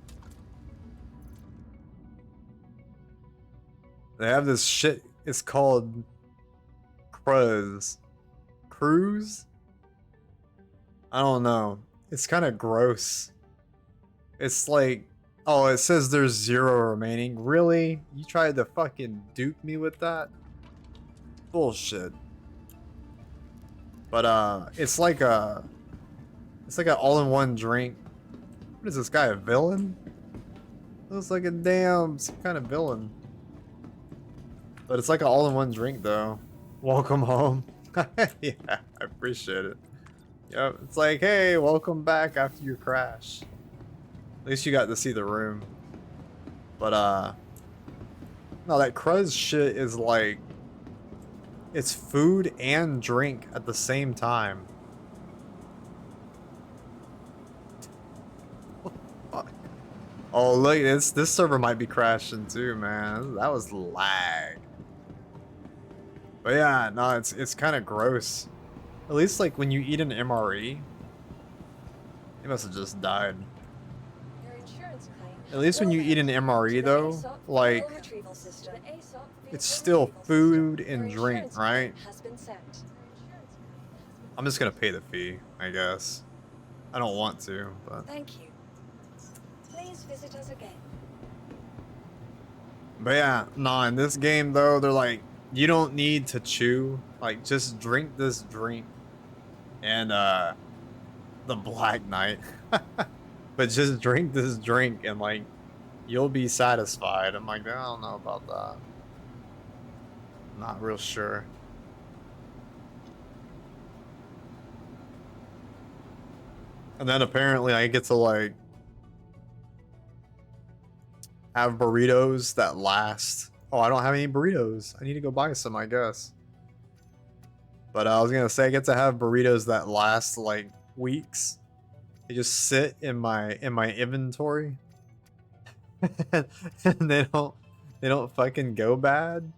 They have this shit. It's called Cruise? I don't know. It's kind of gross. It's like, oh, it says there's 0 remaining. Really? You tried to fucking dupe me with that? Bullshit. But it's like an all-in-one drink. What is this guy, a villain? Looks like a damn some kind of villain. But it's like an all-in-one drink though. Welcome home. Yeah, I appreciate it. Yep, it's like, hey, welcome back after your crash. At least you got to see the room. But no, that Cruz shit is like, it's food and drink at the same time. What the fuck? Oh look, this server might be crashing too, man. That was lag. But yeah, no, it's kind of gross. At least like when you eat an MRE, it must have just died. Your insurance claim At least when you eat an MRE though, like it's still food and drink, right? I'm just gonna pay the fee, I guess. I don't want to, but Thank you. Please visit us again. but yeah, nah, in this game though, they're like, you don't need to chew, like just drink this drink. And the Black Knight. But just drink this drink and like you'll be satisfied. I'm like, I don't know about that. Not real sure. And then apparently I get to like have burritos that last. Oh, I don't have any burritos. I need to go buy some, I guess. But I was gonna say I get to have burritos that last like weeks. They just sit in my inventory. And they don't fucking go bad.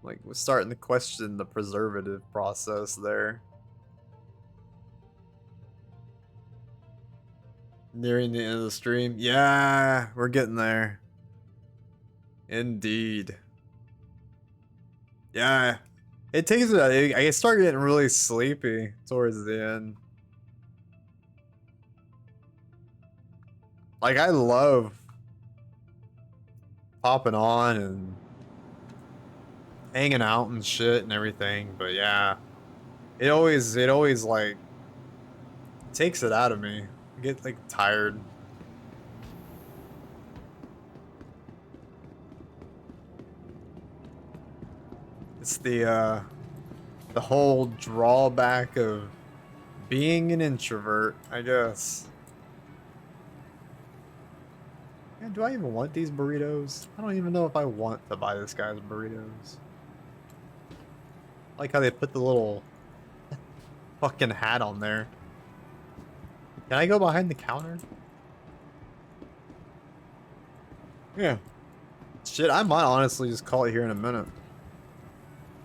Like, we're starting to question the preservative process there. Nearing the end of the stream. Yeah, we're getting there. Indeed. Yeah. It takes it. I start getting really sleepy towards the end. Like, I love popping on and hanging out and shit and everything, but yeah, it always like takes it out of me. I get like tired. It's the whole drawback of being an introvert, I guess. Man, do I even want these burritos? I don't even know if I want to buy this guy's burritos. I like how they put the little fucking hat on there. Can I go behind the counter? Yeah. Shit, I might honestly just call it here in a minute.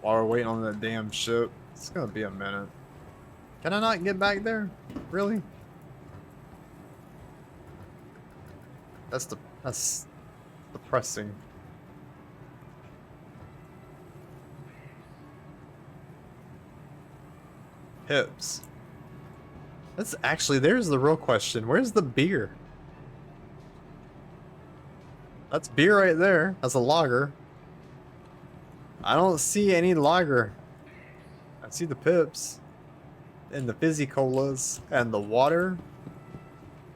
While we're waiting on that damn ship. It's gonna be a minute. Can I not get back there? Really? That's depressing. Hips. That's actually, there's the real question. Where's the beer? That's beer right there. That's a lager. I don't see any lager. I see the pips and the fizzy colas and the water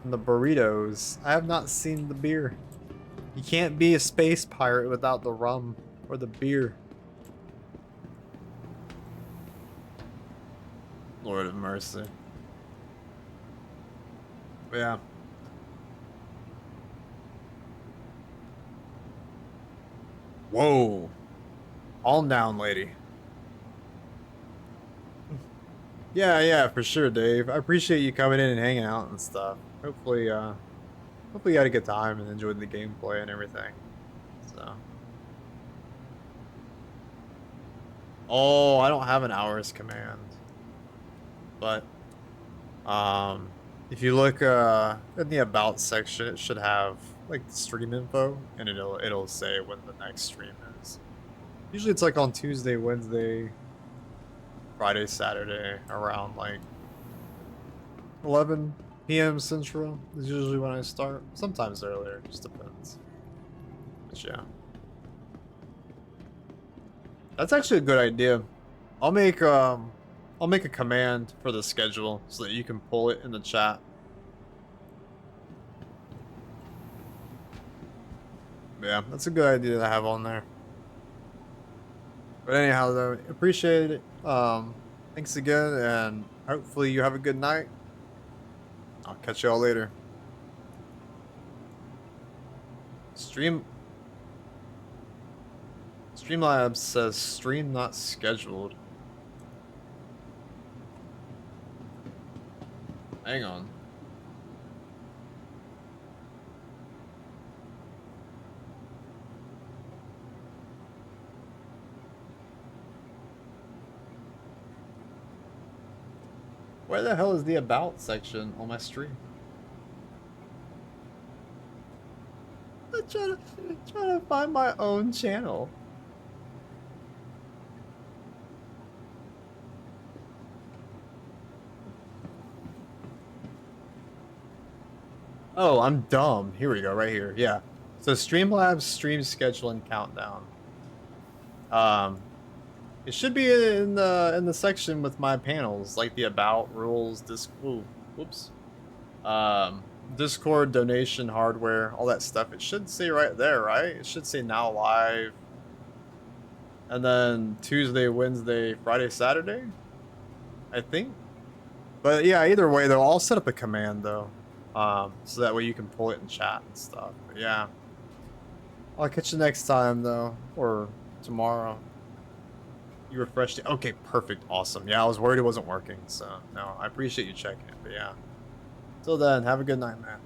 and the burritos. I have not seen the beer. You can't be a space pirate without the rum or the beer. Lord of mercy. But yeah. Whoa. Calm down, lady. Yeah, for sure, Dave. I appreciate you coming in and hanging out and stuff. Hopefully, hopefully you had a good time and enjoyed the gameplay and everything. So. Oh, I don't have an hours command. But, if you look, in the about section, it should have, like, stream info, and it'll say when the next stream is. Usually it's like on Tuesday, Wednesday, Friday, Saturday, around like 11 p.m. Central is usually when I start. Sometimes earlier, just depends. But yeah. That's actually a good idea. I'll make a command for the schedule so that you can pull it in the chat. Yeah, that's a good idea to have on there. But anyhow, though, appreciate it. Thanks again, and hopefully you have a good night. I'll catch y'all later. Streamlabs says stream not scheduled. Hang on. Where the hell is the about section on my stream? I'm trying to find my own channel. Oh, I'm dumb. Here we go, right here. Yeah. So Streamlabs stream schedule and countdown. It should be in the section with my panels, like the about, rules, Discord, donation, hardware, all that stuff. It should say right there, right? It should say now live. And then Tuesday, Wednesday, Friday, Saturday, I think. But yeah, either way though, I'll set up a command though. So that way you can pull it in chat and stuff. But yeah. I'll catch you next time though, or tomorrow. You refreshed it. Okay, perfect. Awesome. Yeah, I was worried it wasn't working. So, no, I appreciate you checking it. But yeah. Till then, have a good night, man.